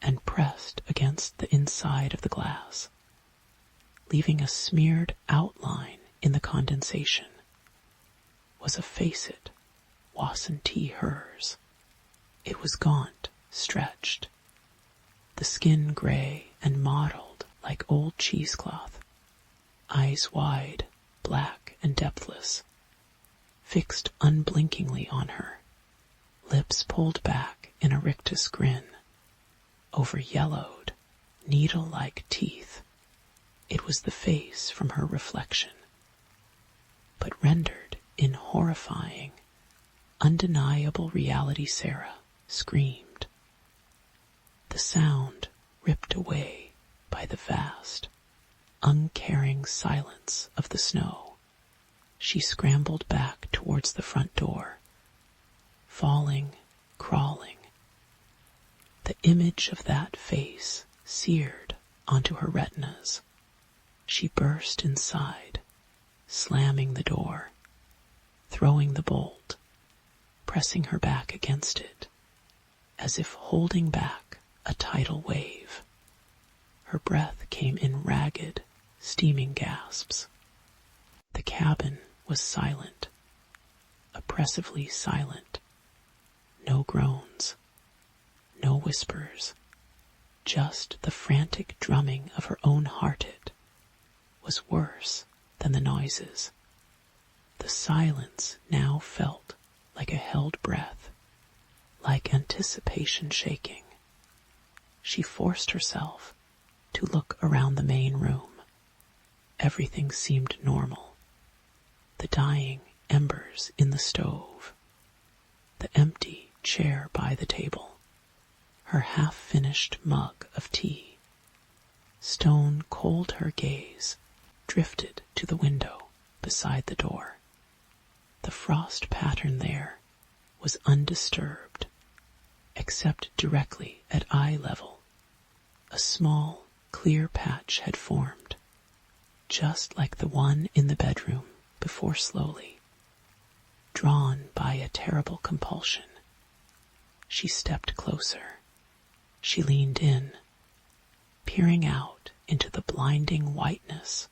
and pressed against the inside of the glass, leaving a smeared outline in the condensation. Was a facet, wasn't hers. It was gaunt, stretched, the skin gray and mottled like old cheesecloth, eyes wide, black and depthless, fixed unblinkingly on her, lips pulled back in a rictus grin, over yellowed, needle-like teeth. It was the face from her reflection, but rendered in horrifying, undeniable reality. Sarah screamed. The sound ripped away by the vast, uncaring silence of the snow. She scrambled back towards the front door, falling, crawling. The image of that face seared onto her retinas. She burst inside, slamming the door, throwing the bolt, pressing her back against it, as if holding back a tidal wave. Her breath came in ragged, steaming gasps. The cabin was silent, oppressively silent. No groans, no whispers, just the frantic drumming of her own heart. It was worse than the noises. The silence now felt like a held breath, like anticipation shaking. She forced herself to look around the main room. Everything seemed normal. The dying embers in the stove, the empty chair by the table, her half-finished mug of tea. Stone cold her gaze drifted to the window beside the door. The frost pattern there was undisturbed, except directly at eye level. A small, clear patch had formed, just like the one in the bedroom before, slowly, drawn by a terrible compulsion, She stepped closer. She leaned in, peering out into the blinding whiteness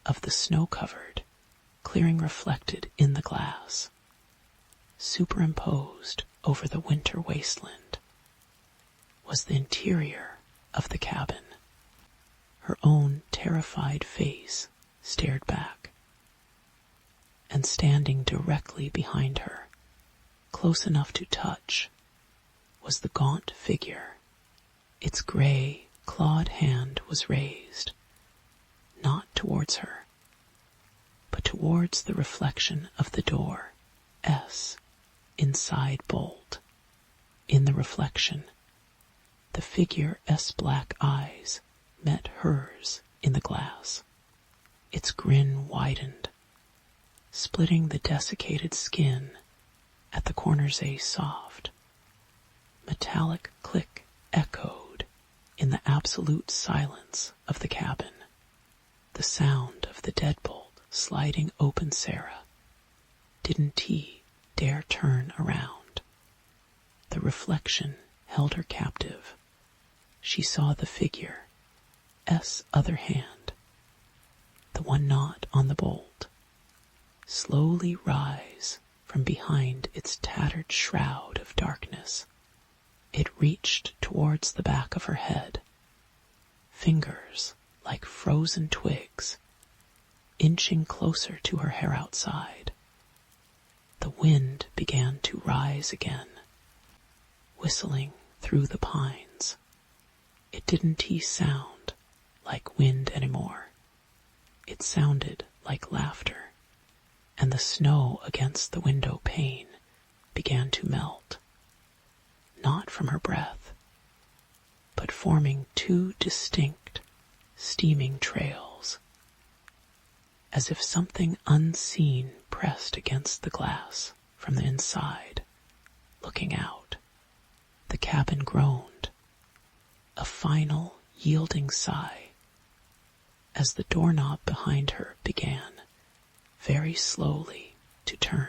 of the snow-covered clearing reflected in the glass. Superimposed over the winter wasteland was the interior of the cabin. Her own terrified face stared back, and standing directly behind her, close enough to touch, was the gaunt figure. Its gray, clawed hand was raised, not towards her, but towards the reflection of the door, S, inside bolt. In the reflection, the figure S' black eyes met hers in the glass. Its grin widened, splitting the desiccated skin at the corners. A soft, metallic click echoed in the absolute silence of the cabin. The sound of the deadbolt sliding open. Sarah, didn't he dare turn around? The reflection held her captive. She saw the figure, S' other hand, the one not on the bolt, slowly rise from behind its tattered shroud of darkness. It reached towards the back of her head, fingers like frozen twigs, inching closer to her hair outside. The wind began to rise again, whistling through the pines. It didn't sound like wind anymore. It sounded like laughter, and the snow against the window pane began to melt, not from her breath, but forming two distinct, steaming trails, as if something unseen pressed against the glass from the inside. Looking out, the cabin groaned, a final yielding sigh, as the doorknob behind her began, very slowly, to turn.